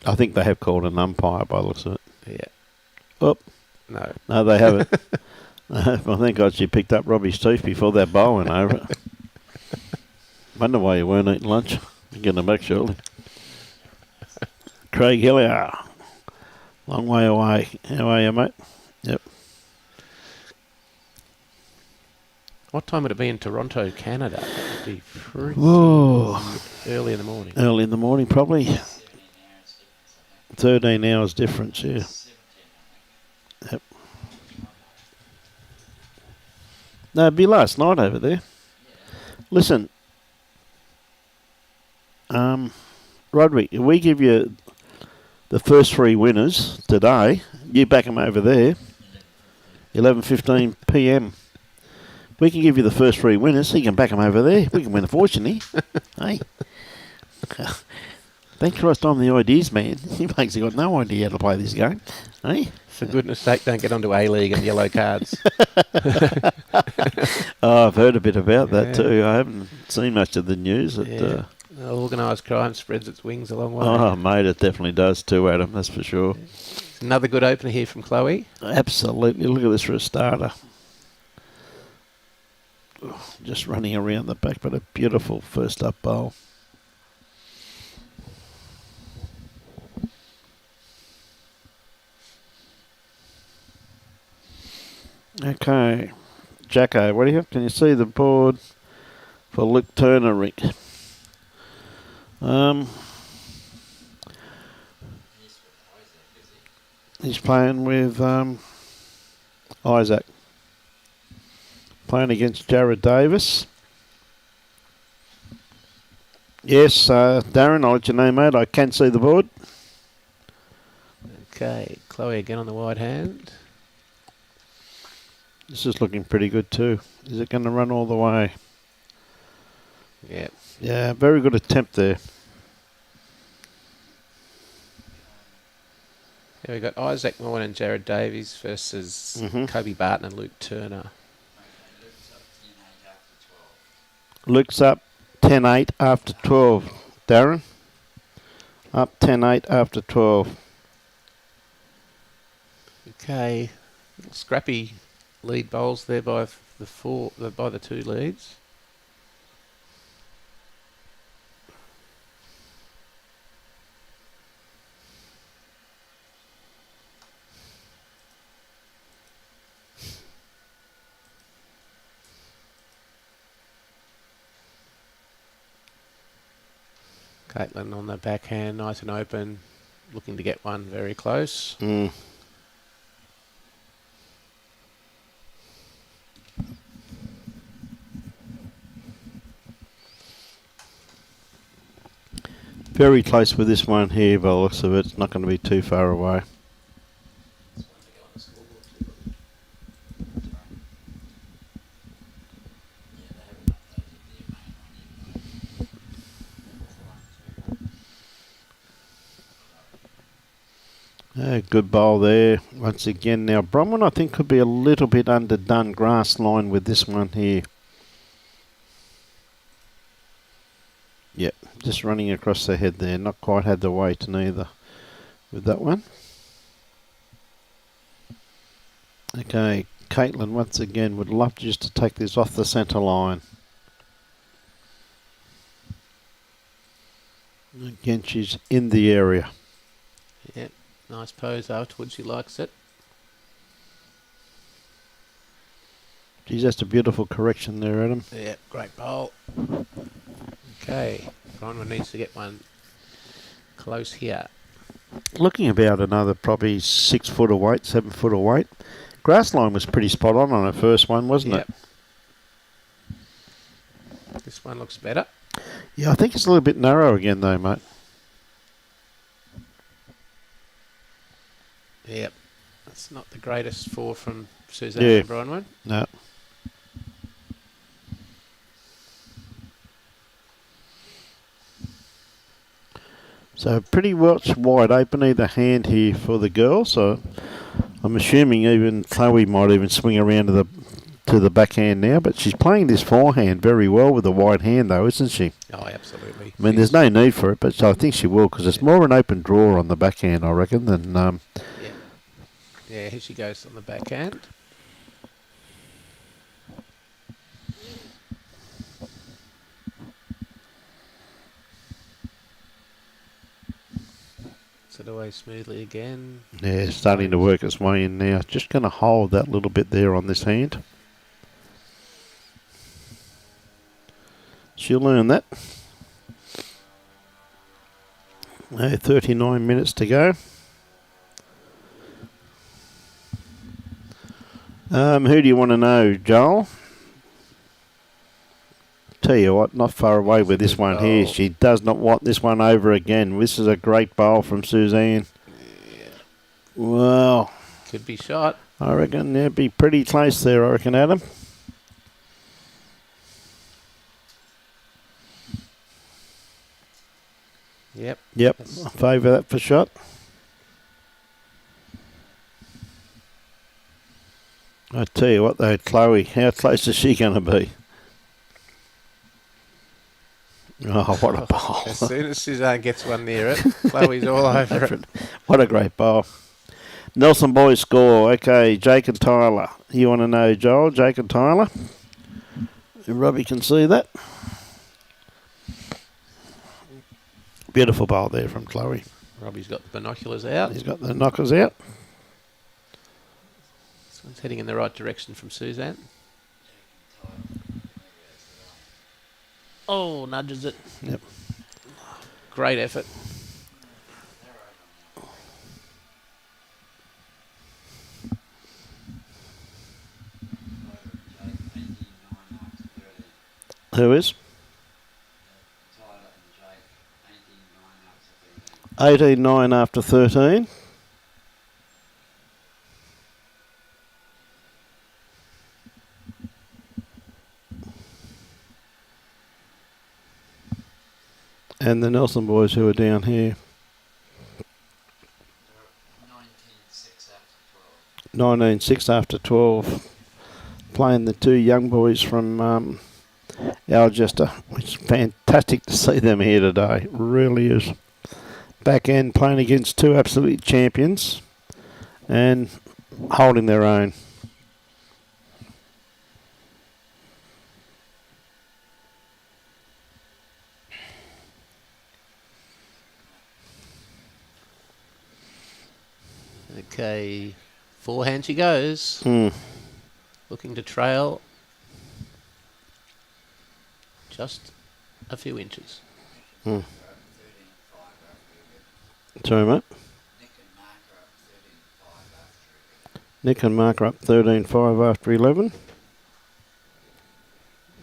I think they have called an umpire by the looks of it. Yeah. Oh. No, they haven't. Well, thank God she picked up Robbie's teeth before that bowl went over it. Wonder why you weren't eating lunch. You're getting them back shortly. Craig Hillier. Long way away. How are you, mate? Yep. What time would it be in Toronto, Canada? It would be pretty early in the morning. Early in the morning, probably. 13 hours difference, yeah. Yep. No, it'd be last night over there. Listen, Roderick, if we give you the first 3 winners today. You back them over there. 11:15 p.m. We can give you the first 3 winners, so you can back them over there. We can win a fortune here. Hey. Thank Christ I'm the ideas man. You makes got no idea how to play this game. Hey? For goodness sake, don't get onto A-League and yellow cards. Oh, I've heard a bit about that too. I haven't seen much of the news. Organised crime spreads its wings a long way. Oh, mate, it definitely does too, Adam, that's for sure. Another good opener here from Chloe. Absolutely. Look at this for a starter. Just running around the back, but a beautiful first up bowl. Okay. Jacko, what do you have? Can you see the board for Luke Turner, Rick? He's playing with Isaac. Playing against Jared Davis. Yes, Darren, I'll let you know, mate. I can see the board. Okay, Chloe again on the wide hand. This is looking pretty good too. Is it going to run all the way? Yeah. Yeah, very good attempt there. Yeah, we've got Isaac Moore and Jared Davies versus Kobe Barton and Luke Turner. Luke's up 10-8 after 12. Darren? Up 10-8 after 12. Okay. Scrappy lead bowls there by the 2 leads. Katelyn on the backhand, nice and open, looking to get one very close. Very close with this one here, by the looks of it. It's not going to be too far away. Good bowl there. Once again now, Bronwyn I think could be a little bit underdone grass line with this one here. Yep, just running across the head there. Not quite had the weight neither with that one. Okay, Katelyn once again would love just to take this off the centre line. Again, she's in the area. Yep. Nice pose afterwards, she likes it. Geez, that's a beautiful correction there, Adam. Yep, great bowl. Okay, Bronwyn needs to get one close here. Looking about another probably 6 foot of weight, 7 foot of weight. Grass line was pretty spot on her first one, wasn't it? This one looks better. Yeah, I think it's a little bit narrow again though, mate. Yep. That's not the greatest 4 from Suzanne and Bronwyn. No. So pretty much wide open either hand here for the girls. So I'm assuming even Chloe might even swing around to the backhand now, but she's playing this forehand very well with the wide hand though, isn't she? Oh, absolutely. I mean, there's no need for it, but I think she will because it's more an open draw on the backhand, I reckon, than... Yeah, here she goes on the backhand. It away smoothly again. Yeah, starting to work its way in now. Just going to hold that little bit there on this hand. She'll learn that. 39 minutes to go. Who do you want to know, Joel? Tell you what, not far away with this one here. She does not want this one over again. This is a great bowl from Suzanne. Well, Could be shot. I reckon they'd be pretty close there, I reckon, Adam. Yep. Yep, I favour that for shot. I tell you what though, Chloe, how close is she going to be? Oh, what a bowl. As soon as Suzanne gets one near it, Chloe's all over it. What a great bowl. Nelson boys score. Okay, Jake and Tyler. You want to know, Joel, Jake and Tyler? Robbie can see that. Beautiful bowl there from Chloe. Robbie's got the binoculars out. He's got the knockers out. This one's heading in the right direction from Suzanne. Oh, nudges it. Yep. Great effort. Who is? 18-9 after 13. And the Nelson boys who are down here. 19-6 after 12. Playing the two young boys from Algester. It's fantastic to see them here today. Really is. Back end playing against two absolute champions and holding their own. Okay, forehand she goes. Looking to trail just a few inches. Sorry, mate. Nick and Mark are up 13-5 after 11.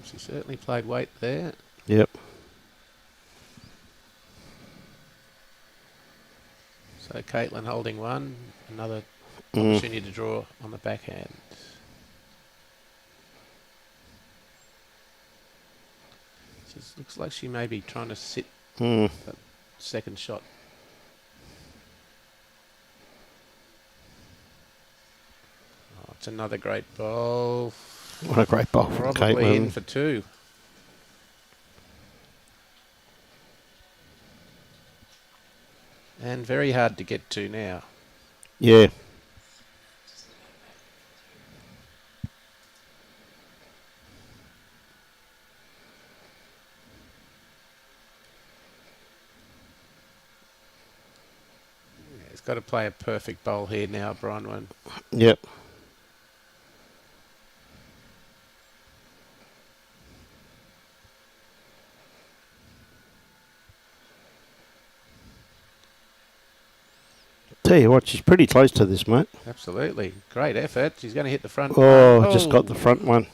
She certainly played weight there. Yep. So Katelyn holding one, another opportunity to draw on the backhand. Just looks like she may be trying to sit that second shot. Oh, it's another great bowl. What a great bowl from Probably Katelyn. in for two. And very hard to get to now. Yeah. He's got to play a perfect bowl here now, Bronwyn. Yep. Tell you what, she's pretty close to this, mate. Absolutely. Great effort. She's going to hit the front. Oh, just got the front one.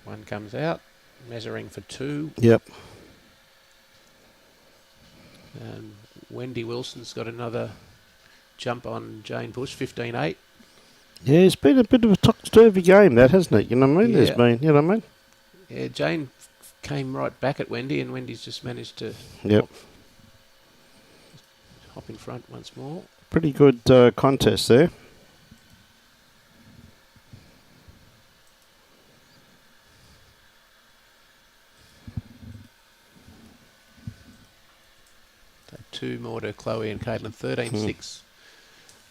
One comes out, measuring for two. Yep. And Wendy Wilson's got another jump on Jane Bush, 15-8. Yeah, it's been a bit of a topsy-turvy game, that, hasn't it? You know what I mean? Yeah. There's been, you know what I mean? Yeah, Jane came right back at Wendy, and Wendy's just managed to Yep. hop in front once more. Pretty good contest there. So two more to Chloe and Katelyn, 13-6.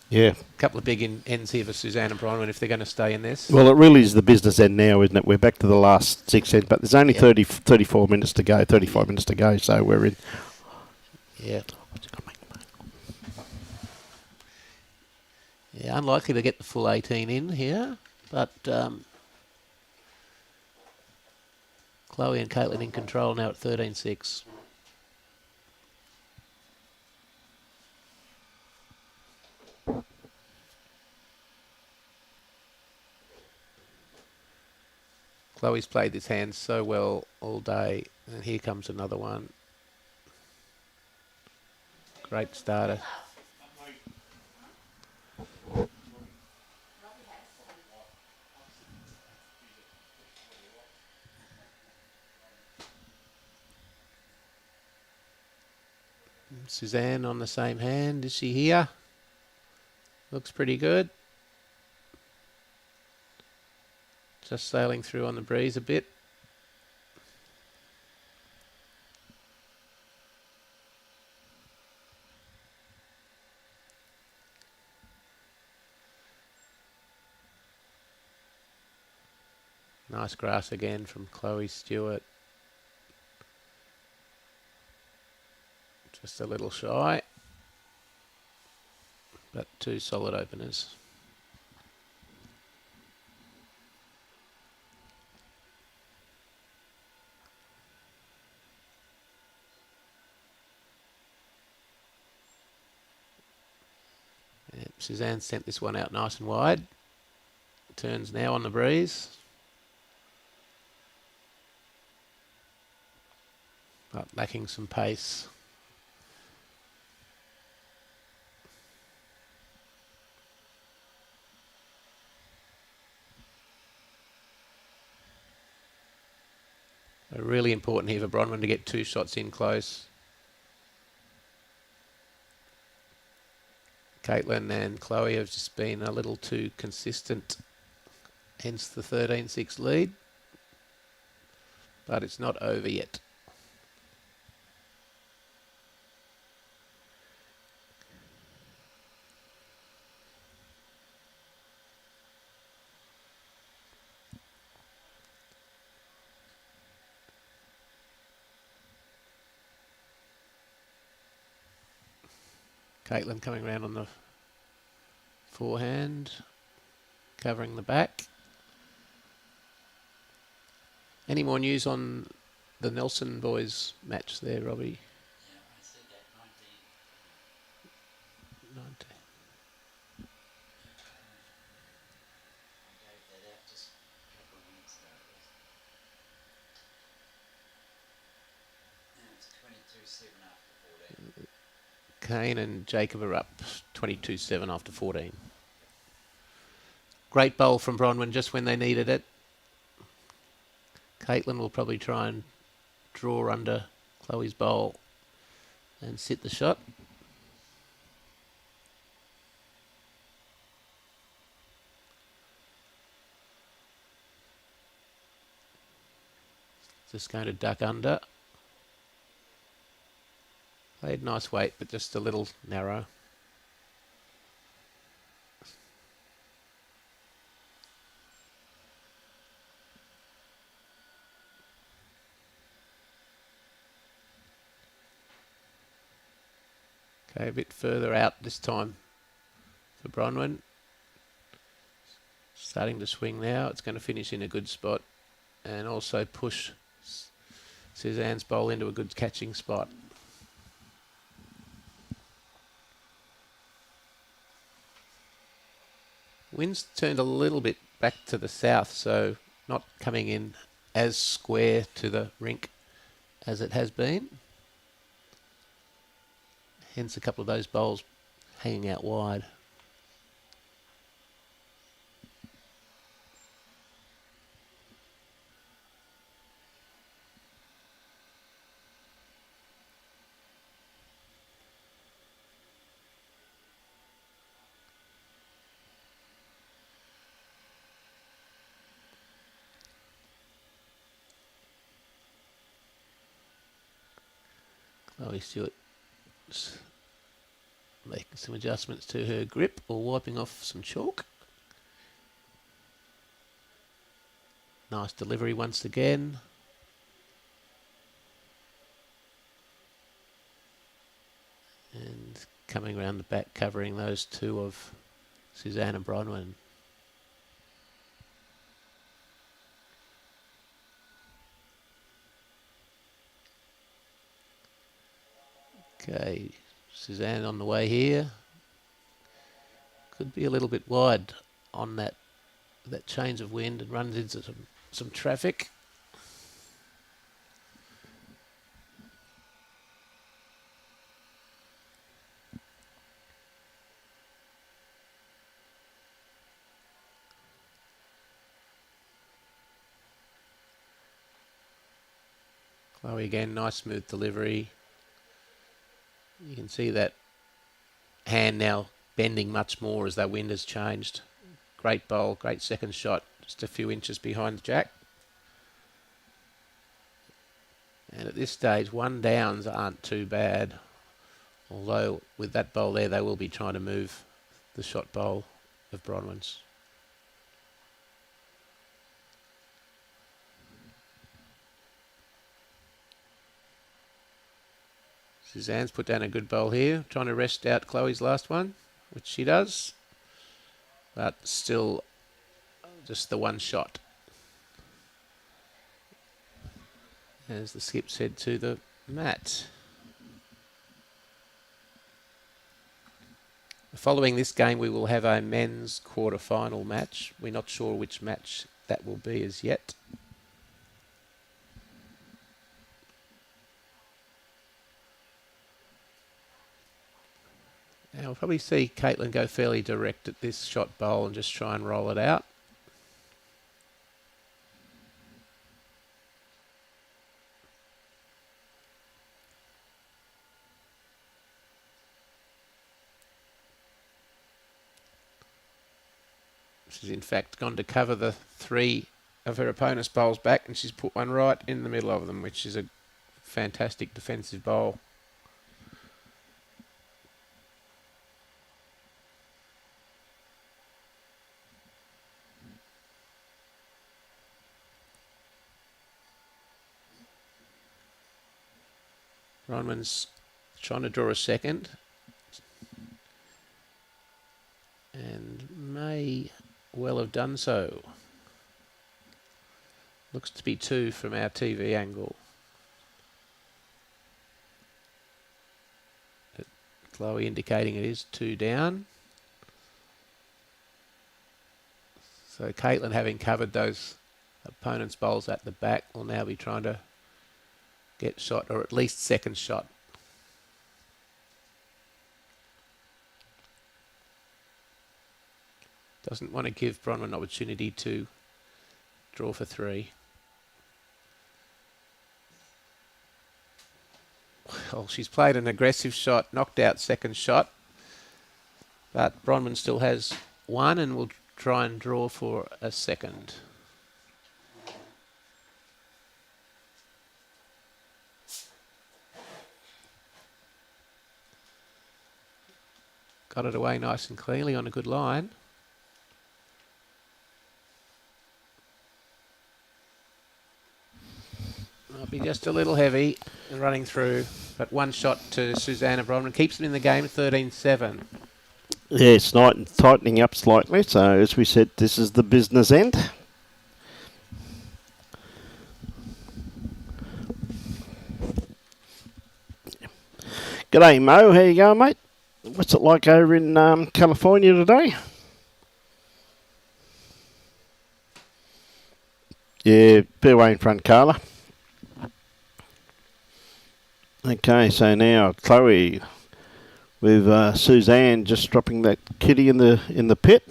Yeah. A couple of big ends here for Suzanne and Bronwyn if they're going to stay in this. Well, it really is the business end now, isn't it? We're back to the last 6 ends, but there's only 34 minutes to go, 35 minutes to go, so we're in. Yeah. Yeah, unlikely to get the full 18 in here, but Chloe and Katelyn in control now at 13-6. Chloe's played this hand so well all day, and here comes another one. Great starter. Suzanne on the same hand. Is she here? Looks pretty good. Just sailing through on the breeze a bit. Nice grass again from Chloe Stewart. Just a little shy, but two solid openers. Yep, Suzanne sent this one out nice and wide. Turns now on the breeze. But lacking some pace. Really important here for Bronwyn to get two shots in close. Katelyn and Chloe have just been a little too consistent, hence the 13-6 lead. But it's not over yet. Katelyn coming round on the forehand, covering the back. Any more news on the Nelson boys match there, Robbie? Yeah, I said that 19. I gave that out just a couple of minutes ago. Now it's 22-7 after 14. Kane and Jacob are up 22-7 after 14. Great bowl from Bronwyn just when they needed it. Katelyn will probably try and draw under Chloe's bowl and sit the shot. Just going to duck under. Played nice weight, but just a little narrow. Okay, a bit further out this time for Bronwyn. Starting to swing now. It's going to finish in a good spot and also push Suzanne's bowl into a good catching spot. Wind's turned a little bit back to the south, so not coming in as square to the rink as it has been. Hence a couple of those bowls hanging out wide. Chloe Stewart making some adjustments to her grip or wiping off some chalk. Nice delivery once again. And coming around the back, covering those two of Suzanne and Bronwyn. Okay, Suzanne on the way here. Could be a little bit wide on that change of wind and runs into some some traffic. Chloe again, nice smooth delivery. You can see that hand now bending much more as that wind has changed. Great bowl, great second shot, just a few inches behind the jack. And at this stage, 1 downs aren't too bad. Although with that bowl there, they will be trying to move the shot bowl of Bronwyn's. Suzanne's put down a good bowl here, trying to rest out Chloe's last one, which she does. But still just the one shot. As the skips head to the mat. Following this game, we will have a men's quarter-final match. We're not sure which match that will be as yet. Now we'll probably see Katelyn go fairly direct at this shot bowl and just try and roll it out. She's in fact gone to cover the 3 of her opponent's bowls back, and she's put one right in the middle of them, which is a fantastic defensive bowl. Bronwyn's trying to draw a second and may well have done so. Looks to be 2 from our TV angle. Chloe indicating it is 2 down. So Katelyn, having covered those opponent's bowls at the back, will now be trying to get shot, or at least second shot. Doesn't want to give Bronwyn an opportunity to draw for 3. Well, she's played an aggressive shot, knocked out second shot, but Bronwyn still has 1 and will try and draw for a second. Got it away nice and cleanly on a good line. Might be just a little heavy and running through, but 1 shot to Suzanne Bronwyn keeps it in the game, 13-7. Yeah, it's tightening up slightly. So as we said, this is the business end. G'day Mo, how you going, mate? What's it like over in California today? Yeah, fairway in front, Carla. Okay, so now Chloe with Suzanne just dropping that kitty in the pit.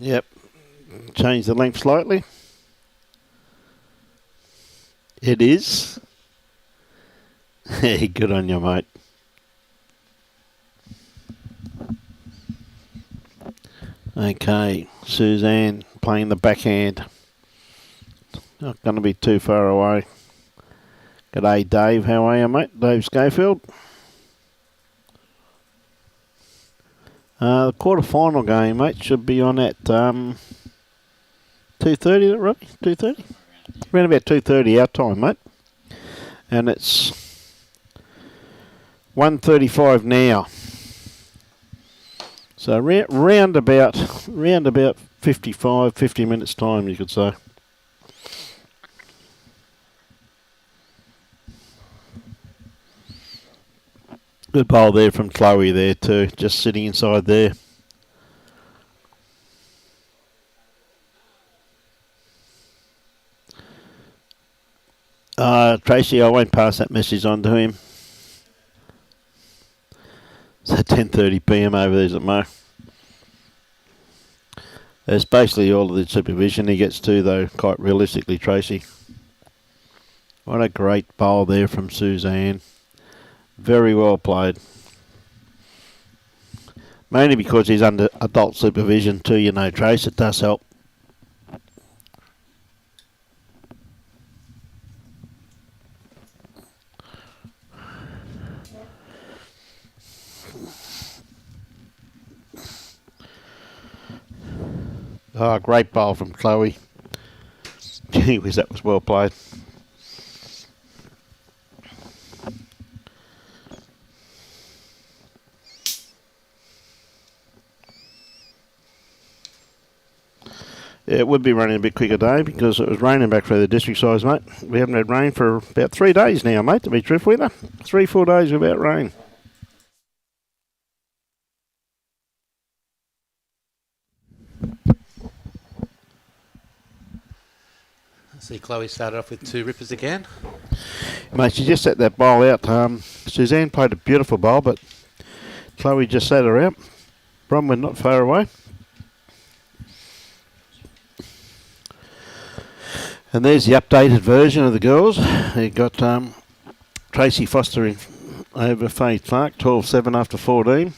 Yep, change the length slightly. It is. Hey, good on you, mate. Okay, Suzanne playing the backhand. Not going to be too far away. G'day, Dave. How are you, mate? Dave Schofield. The quarter-final game, mate, should be on at 2:30, is it right? 2:30? Around about 2:30 our time, mate. And it's 1:35 now. So round about 50 minutes time, you could say. Good bowl there from Chloe there too, just sitting inside there. Tracy, I won't pass that message on to him. It's at 10:30 p.m. over there at Mo. That's basically all of the supervision he gets to, though, quite realistically, Tracy. What a great bowl there from Suzanne. Very well played. Mainly because he's under adult supervision too, you know, Trace. It does help. Oh, great bowl from Chloe. Gee whiz, that was well played. Yeah, it would be running a bit quicker day because it was raining back for the district size, mate. We haven't had rain for about 3 days now, mate, to be truthful with you. 3-4 days without rain. See, Chloe started off with 2 rippers again. Mate, she just set that bowl out. Suzanne played a beautiful bowl, but Chloe just set her out. Bronwyn not far away. And there's the updated version of the girls. You've got Tracy Foster over Faye Clark, 12-7 after 14.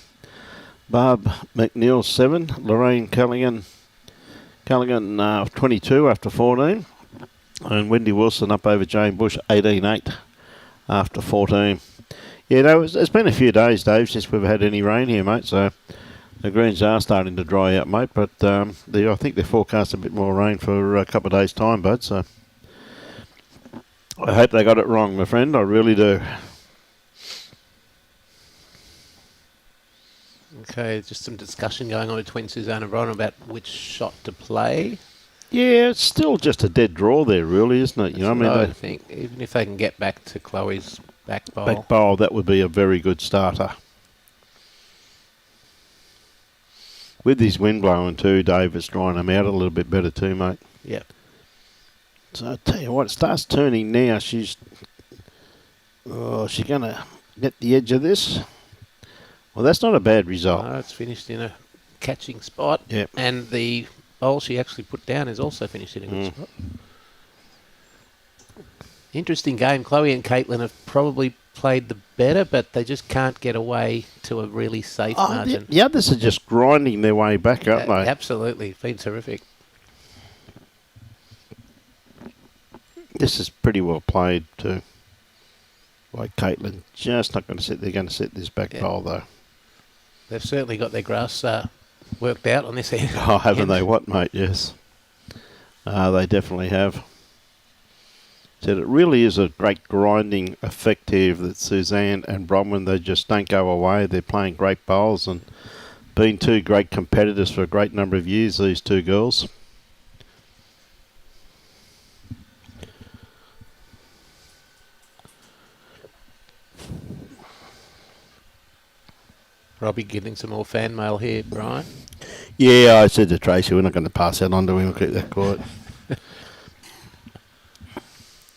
Barb McNeil, 7. Lorraine Callaghan, 22 after 14. And Wendy Wilson up over Jane Bush, 18-8 after 14. Yeah, no, it's been a few days, Dave, since we've had any rain here, mate, so the greens are starting to dry out, mate, but I think they're forecast a bit more rain for a couple of days' time, bud, so I hope they got it wrong, my friend. I really do. Okay, just some discussion going on between Suzanne and Bronwyn about which shot to play. Yeah, it's still just a dead draw there, really, isn't it? I think even if they can get back to Chloe's back bowl. Back bowl, that would be a very good starter. With this wind blowing too, Dave, it's drying them out a little bit better too, mate. Yep. So I tell you what, it starts turning now. She's going to get the edge of this. Well, that's not a bad result. No, it's finished in a catching spot. Yep. And the bowl she actually put down is also finished in a good spot. Interesting game. Chloe and Katelyn have probably played the better, but they just can't get away to a really safe margin. The others are just grinding their way back, aren't they? Absolutely. Been terrific. This is pretty well played too. Like Katelyn, just not going to sit. They're going to set this back bowl though. They've certainly got their grass worked out on this end. Oh, haven't they? What, mate? Yes. They definitely have. Said it really is a great grinding effect here that Suzanne and Bronwyn, they just don't go away. They're playing great bowls and been 2 great competitors for a great number of years, these 2 girls. Robbie getting some more fan mail here, Brian. Yeah, I said to Tracy, we're not going to pass that on to him. We'll keep that quiet.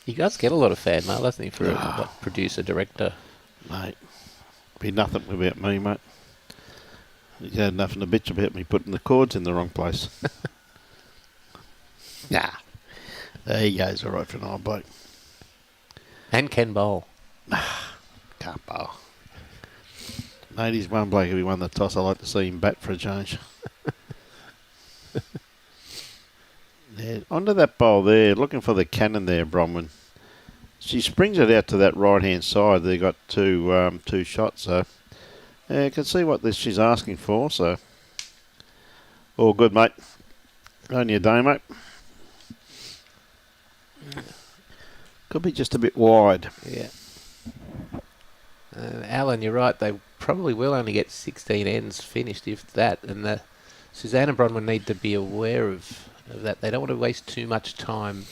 He does get a lot of fan mail, doesn't he, for a producer, director? Mate, be nothing without me, mate. He's had nothing to bitch about me putting the chords in the wrong place. Nah. There he goes, all right for an old bloke. And can bowl. Can't bowl. Mate, he's one bloke. If he won the toss, I like to see him bat for a change. Yeah, onto that bowl there, looking for the cannon there, Bronwyn. She springs it out to that right-hand side. They've got two shots, so you can see what she's asking for. So, all good, mate. On your day, mate. Could be just a bit wide. Yeah. Alan, you're right. They probably will only get 16 ends finished, if that. And Suzanne and Bronwyn need to be aware of that. They don't want to waste too much time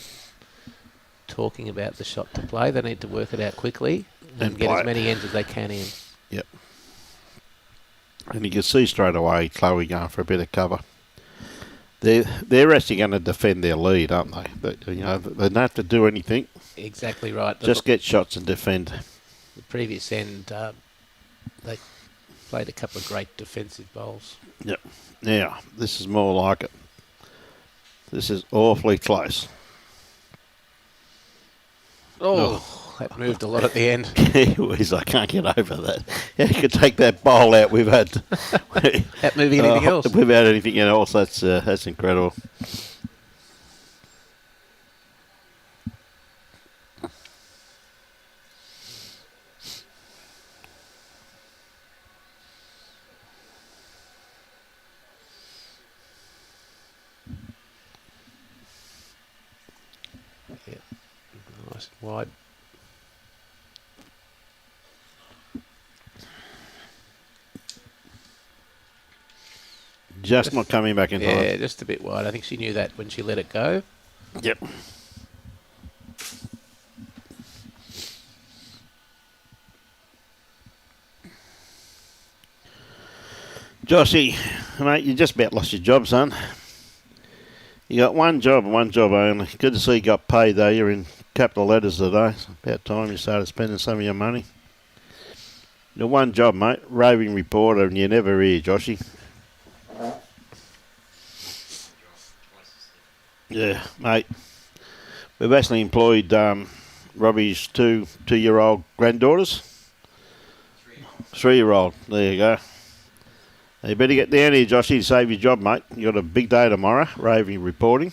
talking about the shot to play. They need to work it out quickly and get as many ends as they can in. Yep. And you can see straight away Chloe going for a bit of cover. They're actually going to defend their lead, aren't they? They don't have to do anything. Exactly right. Just get shots and defend. The previous end, they played a couple of great defensive bowls. Yep. Now, this is more like it. This is awfully close. Oh, that moved a lot at the end. Whiz, I can't get over that. Yeah, you could take that bowl out. We've had That moving anything else? Without anything else, that's incredible. Yeah. Nice and wide. Just not coming back in time. Yeah, just a bit wide. I think she knew that when she let it go. Yep. Joshy, mate, you just about lost your job, son. You got one job and one job only. Good to see you got paid, though. You're in capital letters today. It's about time you started spending some of your money. Your one job, mate, roving reporter, and you're never here, Joshy. Yeah, mate. We've actually employed Robbie's two-year-old granddaughters. 3-year-old. There you go. You better get down here, Joshy, to save your job, mate. You got a big day tomorrow, roving reporting.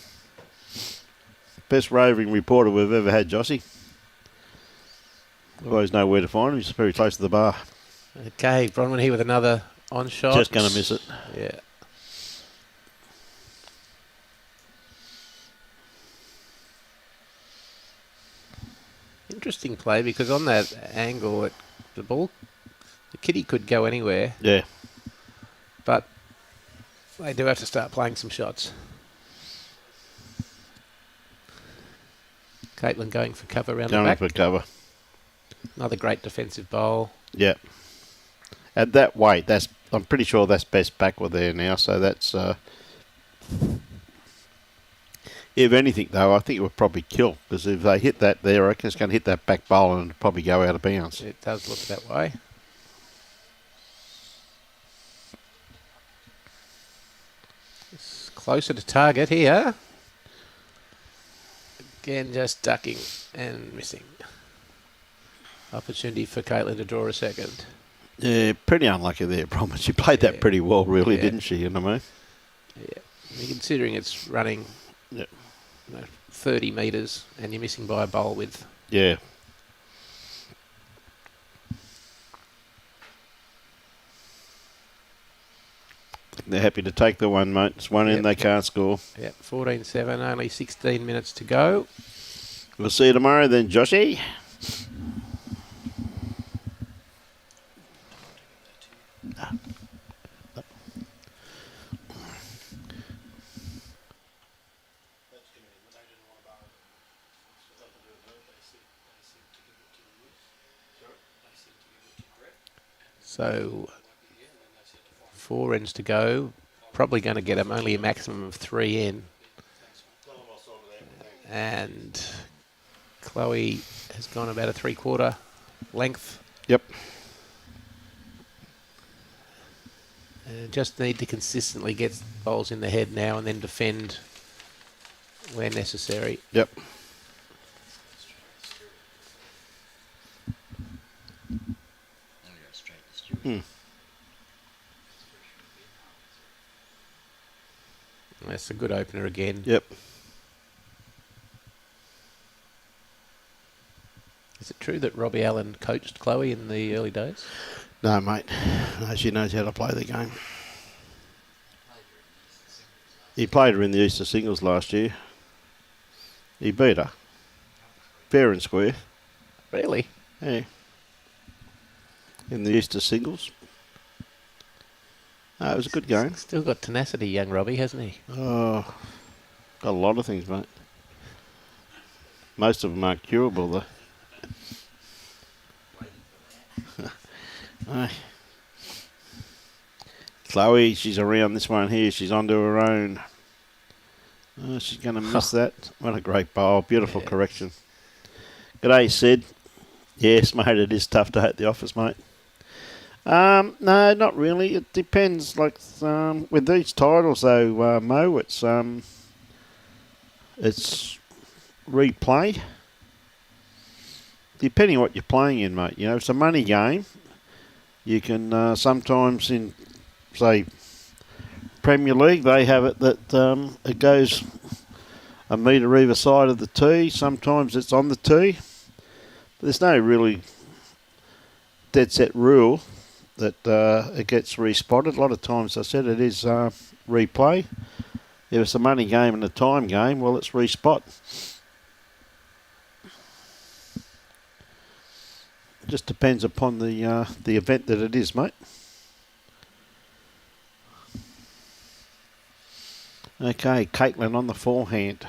Best roving reporter we've ever had, Joshy. We always know where to find him. He's very close to the bar. Okay, Bronwyn here with another on shot. Just going to miss it. Yeah. Interesting play because on that angle, the ball, the kitty could go anywhere. Yeah. But they do have to start playing some shots. Katelyn going for cover around the back. Going for cover. Another great defensive bowl. Yeah. At that weight, I'm pretty sure that's best backward there now. So that's, if anything though, I think it would probably kill because if they hit that there, I reckon it's going to hit that back bowl and probably go out of bounds. It does look that way. It's closer to target here. Again, just ducking and missing. Opportunity for Katelyn to draw a second. Yeah, pretty unlucky there, Bronwyn. She played that pretty well, really, didn't she? You know what I mean? Yeah. I mean, considering it's running 30 metres and you're missing by a bowl width. Yeah. They're happy to take the one, mate. It's one in, they can't score. Yeah, 14-7, only 16 minutes to go. We'll see you tomorrow then, Joshy. So 4 ends to go. Probably going to get them only a maximum of 3 in. And Chloe has gone about a 3/4 length. Yep. Just need to consistently get bowls in the head now and then defend where necessary. Yep. That's a good opener again. Yep. Is it true that Robbie Allen coached Chloe in the early days? No, mate. No, she knows how to play the game. He played her in the Easter singles last year. He beat her. Fair and square. Really? Yeah. In the Easter singles. No, it was a good game. Still got tenacity, young Robbie, hasn't he? Oh, got a lot of things, mate. Most of them aren't curable, though. Chloe, she's around this one here. She's onto her own. Oh, she's going to miss that. What a great bowl. Beautiful correction. G'day, Sid. Yes, mate, it is tough to hate the office, mate. No, not really. It depends. Like with these titles, though, Mo, it's replay. Depending on what you're playing in, mate. You know, it's a money game. You can sometimes in, say, Premier League, they have it that it goes a metre either side of the tee. Sometimes it's on the tee. But there's no really dead set rule that it gets respotted. A lot of times, I said, it is replay. If it's a money game and a time game, well, it's respot. Just depends upon the event that it is, mate. Okay, Katelyn on the forehand.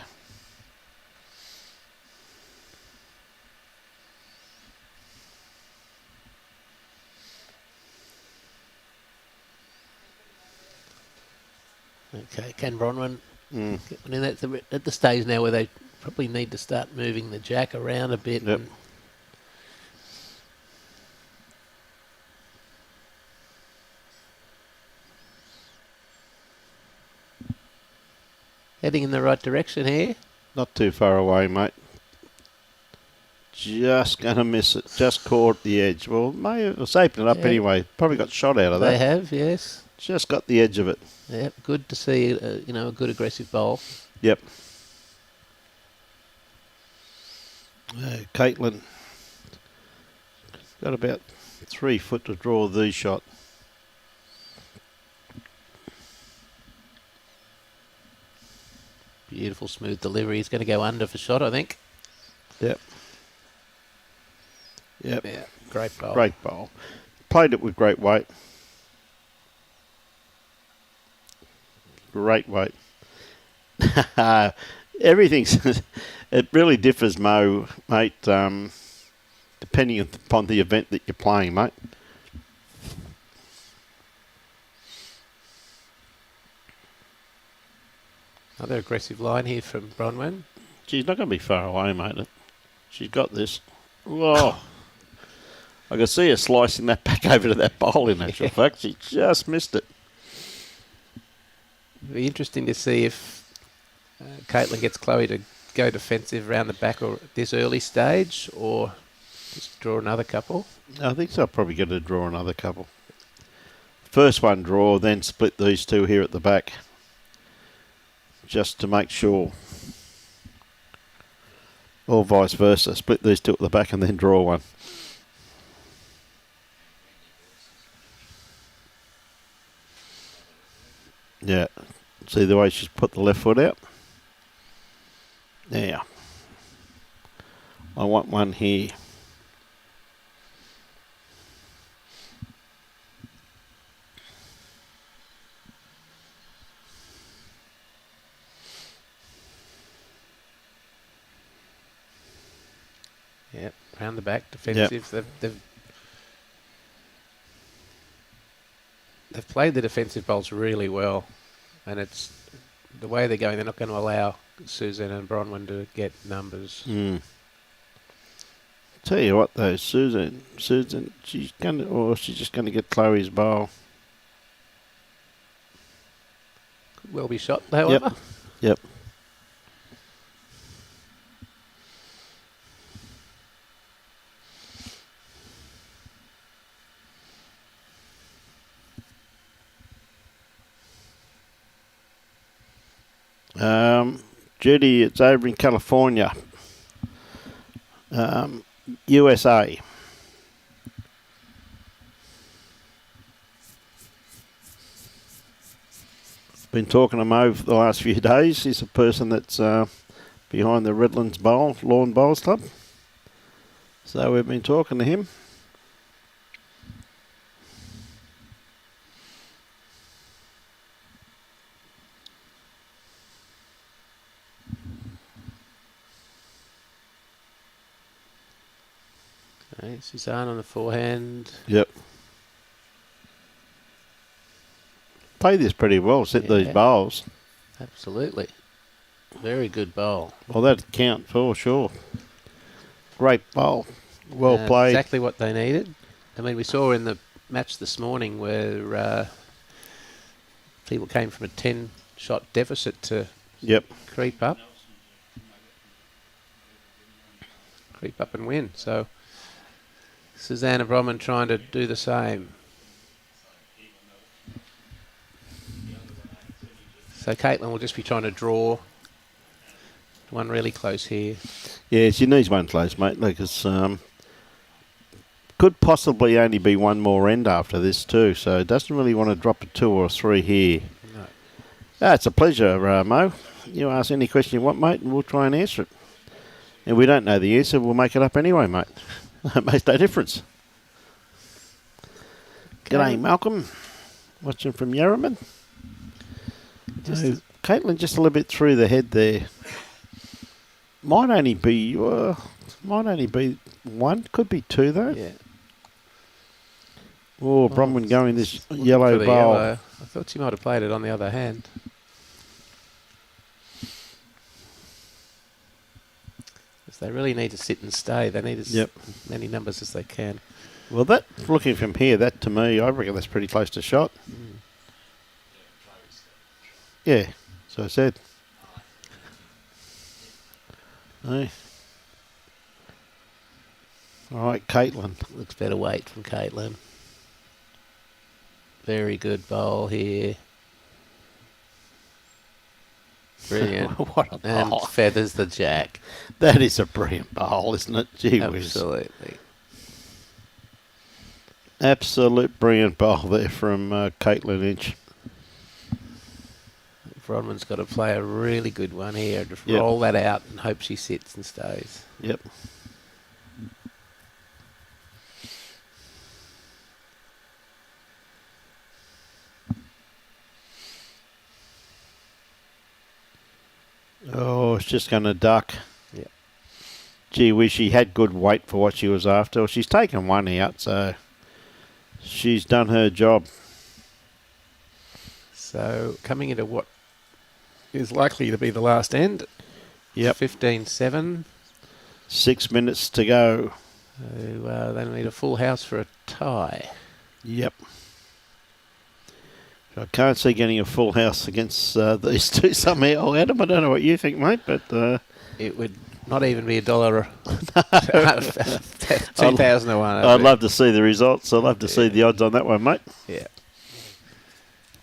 Okay, can Bronwyn get one in at the stage now where they probably need to start moving the jack around a bit. Yep. And heading in the right direction here. Not too far away, mate. Just going to miss it. Just caught the edge. Well, may have opened it up anyway. Probably got shot out of that. They have, yes. Just got the edge of it. Yep, good to see, a good aggressive bowl. Yep. Katelyn got about 3 foot to draw the shot. Beautiful smooth delivery. He's going to go under for shot, I think. Yep. Yep. Yeah, great bowl. Great bowl. Played it with great weight. Great weight. Everything's... it really differs, Mo, mate, depending upon the event that you're playing, mate. Another aggressive line here from Bronwyn. She's not going to be far away, mate. She's got this. Whoa. I can see her slicing that back over to that bowl in actual fact. She just missed it. It'll be interesting to see if Katelyn gets Chloe to go defensive around the back or at this early stage, or just draw another couple. I think so. I'll probably get to draw another couple. First one draw, then split these two here at the back. Just to make sure. Or vice versa. Split these two at the back and then draw one. Yeah. See the way she's put the left foot out? Now. I want one here. Yep, round the back, defensive. Yep. They've played the defensive bowls really well, and it's the way they're going. They're not going to allow Suzanne and Bronwyn to get numbers. Tell you what, though, Suzanne, she's just going to get Chloe's bowl. Could well be shot, however. Yep. Judy, it's over in California, USA. Been talking to him over the last few days. He's a person that's behind the Redlands Lawn Bowls Club. So we've been talking to him. Okay, Suzanne on the forehand. Yep. play this pretty well, set these bowls. Absolutely. Very good bowl. Well, that'd count for sure. Great bowl. Well played. Exactly what they needed. I mean, we saw in the match this morning where people came from a 10-shot deficit to creep up. Creep up and win. So Suzanne and Bronwyn trying to do the same. So Katelyn will just be trying to draw one really close here. Yeah, she needs one close, mate, because could possibly only be one more end after this too, so doesn't really want to drop a 2 or a 3 here. No. It's a pleasure, Mo. You ask any question you want, mate, and we'll try and answer it. And we don't know the answer, we'll make it up anyway, mate. It makes no difference. G'day, Malcolm. Watching from Yarraman. Katelyn just a little bit through the head there. Might only be one, could be 2 though. Yeah. Oh, Bronwyn going this yellow bowl. I thought she might have played it on the other hand. Because they really need to sit and stay. They need as many numbers as they can. Well, that looking from here, that to me, I reckon that's pretty close to shot. Yeah, so I said. Hey. All right, Katelyn. Looks better weight from Katelyn. Very good bowl here. Brilliant. What a bowl. And feathers the jack. That is a brilliant bowl, isn't it? Gee whiz. Absolutely. Absolute brilliant bowl there from Katelyn Inch. Bronwyn's got to play a really good one here. Just roll that out and hope she sits and stays. Yep. Oh, it's just going to duck. Yep. Gee whiz, she had good weight for what she was after. Well, she's taken one out, so she's done her job. So coming into what is likely to be the last end. Yep. 15-7. 6 minutes to go. So they need a full house for a tie. Yep. I can't see getting a full house against these two somehow, Adam. I don't know what you think, mate, but it would not even be $1. 2,001. I'd love to see the results. I'd love to see the odds on that one, mate. Yeah.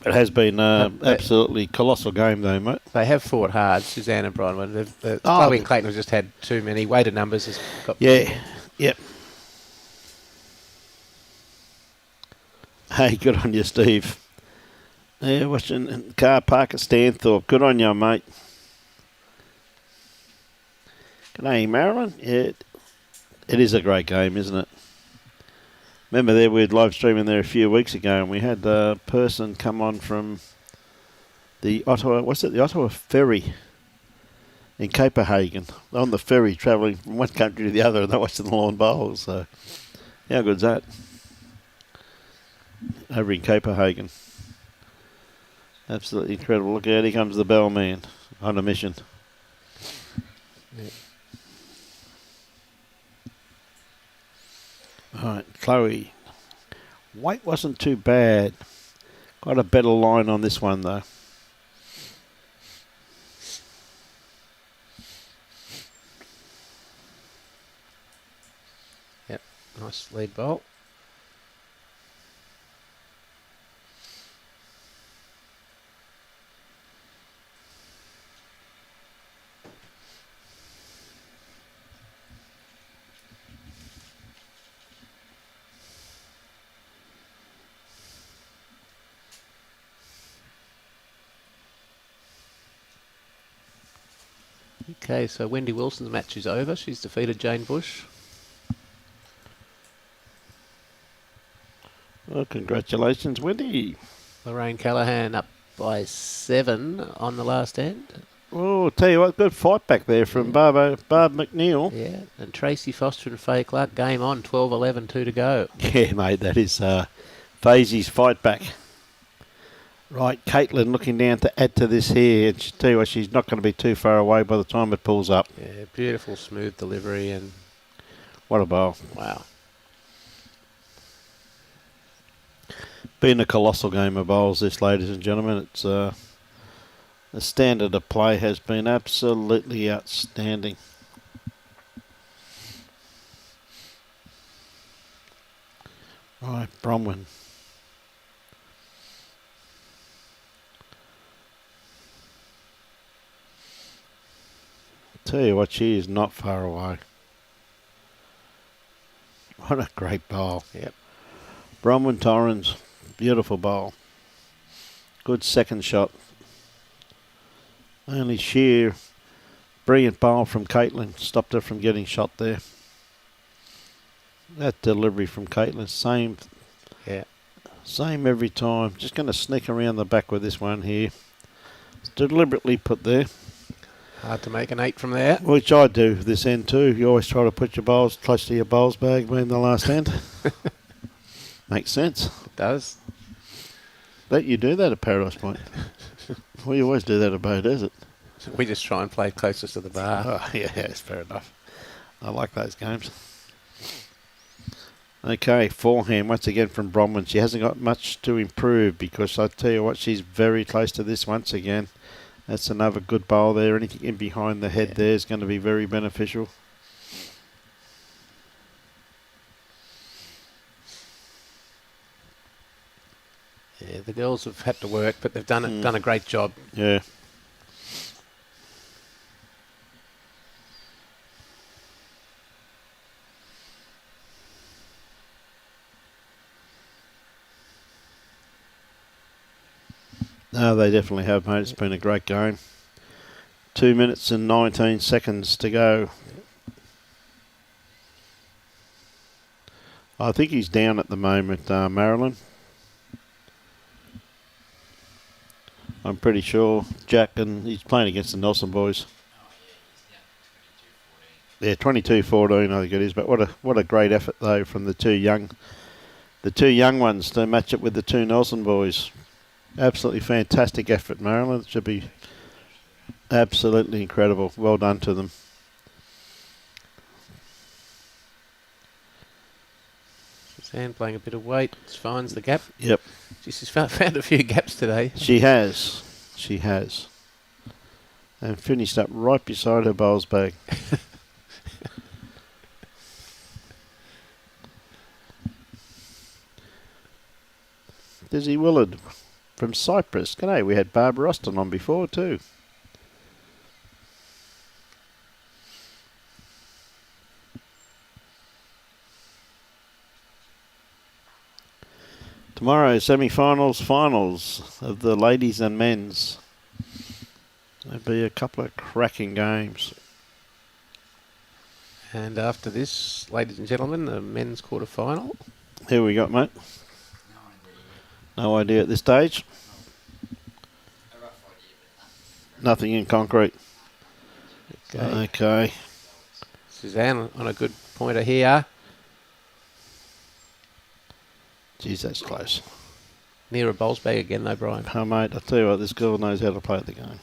It has been absolutely colossal game, though, mate. They have fought hard, Suzanne and Bronwyn. Chloe and Clayton have just had too many weighted numbers. Yep. Hey, good on you, Steve. Yeah, watching car park at Stanthorpe. Good on you, mate. G'day, Marilyn. Yeah, it is a great game, isn't it? Remember there we had live streaming there a few weeks ago, and we had a person come on from the Ottawa ferry in Copenhagen, on the ferry travelling from one country to the other, and they're watching the lawn bowls. So how good's that? Over in Copenhagen. Absolutely incredible. Look out, here comes the bellman on a mission. Yeah. All right, Chloe. Weight wasn't too bad. Got a better line on this one, though. Yep, nice lead bolt. Okay, so Wendy Wilson's match is over. She's defeated Jane Bush. Well, congratulations, Wendy. Lorraine Callaghan up by 7 on the last end. Oh, tell you what, good fight back there from Barb McNeil. Yeah, and Tracy Foster and Faye Clark, game on, 12-11, 2 to go. Yeah, mate, that is Fazy's fight back. Right, Katelyn looking down to add to this here. And tell you what, she's not going to be too far away by the time it pulls up. Yeah, beautiful, smooth delivery, and What a bowl. wow. Been a colossal game of bowls this, ladies and gentlemen. It's the standard of play has been absolutely outstanding. Right, Bronwyn. Tell you what, she is not far away. What a great bowl. Yep. Bronwyn Torrens, beautiful bowl. Good second shot. Only sheer brilliant bowl from Katelyn stopped her from getting shot there. That delivery from Katelyn, same every time. Just going to sneak around the back with this one here. It's deliberately put there. Hard to make an 8 from there. Which I do this end too. You always try to put your bowls close to your bowls bag being the last end. Makes sense. It does. Don't you do that at Paradise Point? We always do that at Bow Desert. We just try and play closest to the bar. Oh, yeah, it's fair enough. I like those games. Okay, forehand once again from Bronwyn. She hasn't got much to improve because I tell you what, she's very close to this once again. That's another good bowl there. Anything in behind the head there is going to be very beneficial. Yeah, the girls have had to work, but they've done a great job. Yeah. No, they definitely have, mate. It's been a great game. 2 minutes and 19 seconds to go. I think he's down at the moment, Marilyn. I'm pretty sure. Jack, and he's playing against the Nelson boys. Yeah, 22-14, I think it is. But what a great effort though from the two young ones to match it with the two Nelson boys. Absolutely fantastic effort, Marilyn. It should be absolutely incredible. Well done to them. Suzanne playing a bit of weight, finds the gap. Yep. She's found a few gaps today. She has. She has. And finished up right beside her bowls bag. Dizzy Willard from Cyprus. G'day, we had Barbara Austin on before too. Tomorrow, semi-finals, finals of the ladies and men's. There'll be a couple of cracking games. And after this, ladies and gentlemen, the men's quarter-final. Who we got, mate? No idea at this stage. A rough idea, but Nothing in concrete. Okay. Okay. Suzanne on a good pointer here. Geez, that's close. Near a bowls bag again though, Brian. Oh, mate, I tell you what, this girl knows how to play the game.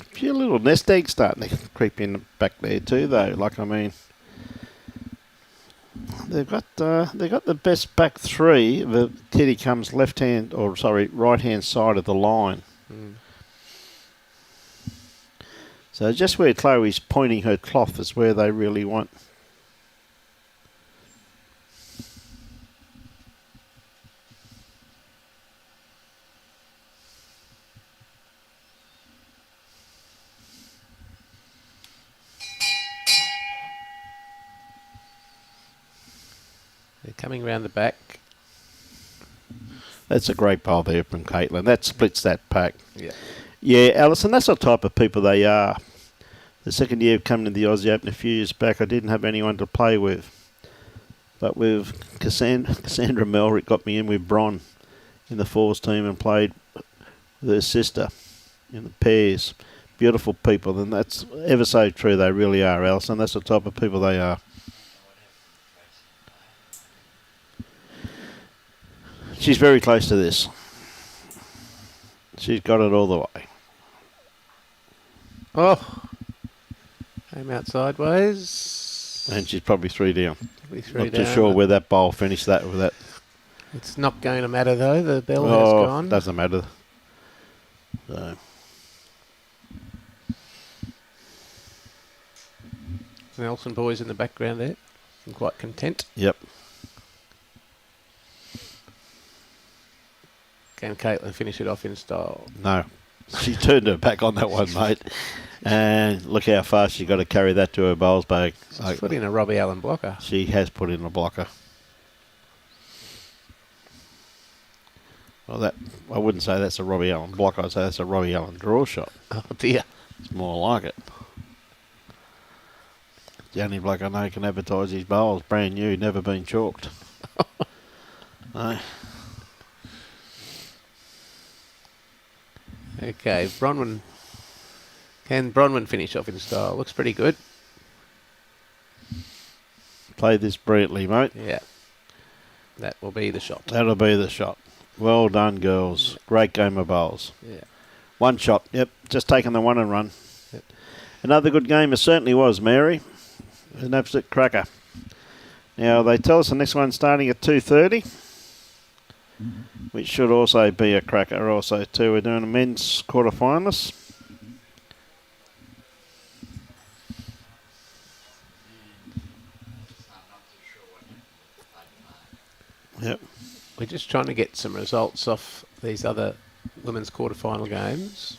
A few little nest eggs starting to creep in back there too, though. Like, I mean, they've got the best back three. The Teddy comes right hand side of the line. Mm. So just where Chloe's pointing her cloth is where they really want. They're coming round the back. That's a great bowl there from Katelyn. That splits that pack. Yeah. Yeah, Alison, that's the type of people they are. The second year of coming to the Aussie Open a few years back, I didn't have anyone to play with. But with Cassandra Melrick got me in with Bron in the fours team and played with her sister in the pairs. Beautiful people, and that's ever so true. They really are, Alison. That's the type of people they are. She's very close to this. She's got it all the way. Oh. Came out sideways. And she's probably 3 down. Probably 3 Not down. too sure where that bowl finished that with that. It's not going to matter though. The bell has gone. Doesn't matter. So. Nelson boys in the background there. I'm quite content. Yep. Can Katelyn finish it off in style? No. She turned her back on that one, mate. And look how fast she got to carry that to her bowls bag. She's put in a Robbie Allen blocker. She has put in a blocker. Well, that I wouldn't say that's a Robbie Allen blocker. I'd say that's a Robbie Allen draw shot. Oh dear. It's more like it. The only bloke I know can advertise his bowls brand new, never been chalked. No. Okay, Bronwyn. Can Bronwyn finish off in style? Looks pretty good. Played this brilliantly, mate. Yeah. That will be the shot. That'll be the shot. Well done, girls. Great game of bowls. Yeah. One shot. Yep. Just taking the one and run. Yep. Another good game. It certainly was, Mary. An absolute cracker. Now, they tell us the next one's starting at 2:30, which should also be a cracker also, too. We're doing a men's quarterfinalists. Yep. We're just trying to get some results off these other women's quarterfinal games.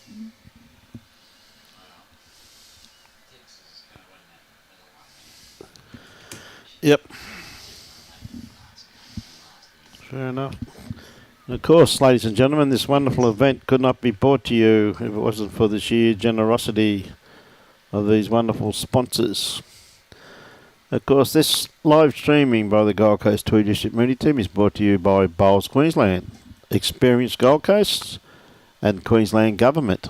Yep. Fair enough. And of course, ladies and gentlemen, this wonderful event could not be brought to you if it wasn't for the sheer generosity of these wonderful sponsors. Of course, this live streaming by the Gold Coast Tweed District Media Team is brought to you by Bowls Queensland, Experienced Gold Coast and Queensland Government.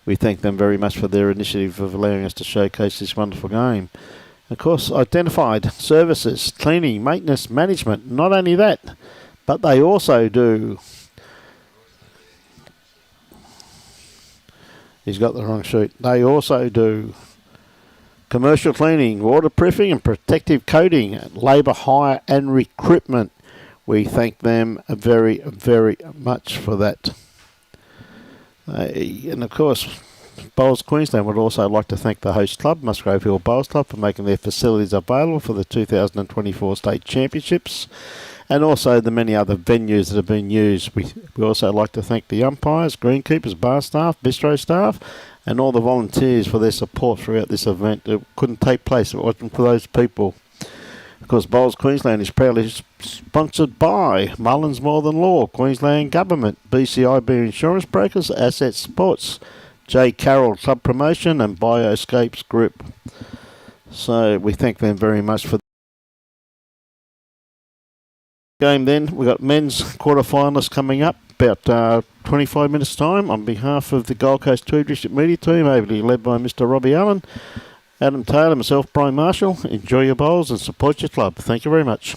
We thank them very much for their initiative of allowing us to showcase this wonderful game. Of course, Identified Services, Cleaning, Maintenance, Management. Not only that, but they also do... He's got the wrong sheet. They also do commercial cleaning, waterproofing and protective coating, labour hire and recruitment. We thank them very, very much for that. And of course, Bowls Queensland would also like to thank the host club, Musgrave Hill Bowls Club, for making their facilities available for the 2024 State Championships, and also the many other venues that have been used. We also like to thank the umpires, greenkeepers, bar staff, bistro staff, and all the volunteers for their support throughout this event. It couldn't take place if it wasn't for those people. Of course, Bowls Queensland is proudly sponsored by Mullins More Than Law, Queensland Government, BCIB Insurance Brokers, Asset Sports, J. Carroll Club Promotion and Bioscapes Group. So we thank them very much for the game then. We've got men's quarterfinalists coming up about 25 minutes time. On behalf of the Gold Coast Tweed District Media Team, ably led by Mr. Robbie Allen, Adam Taylor, myself, Brian Marshall, enjoy your bowls and support your club. Thank you very much.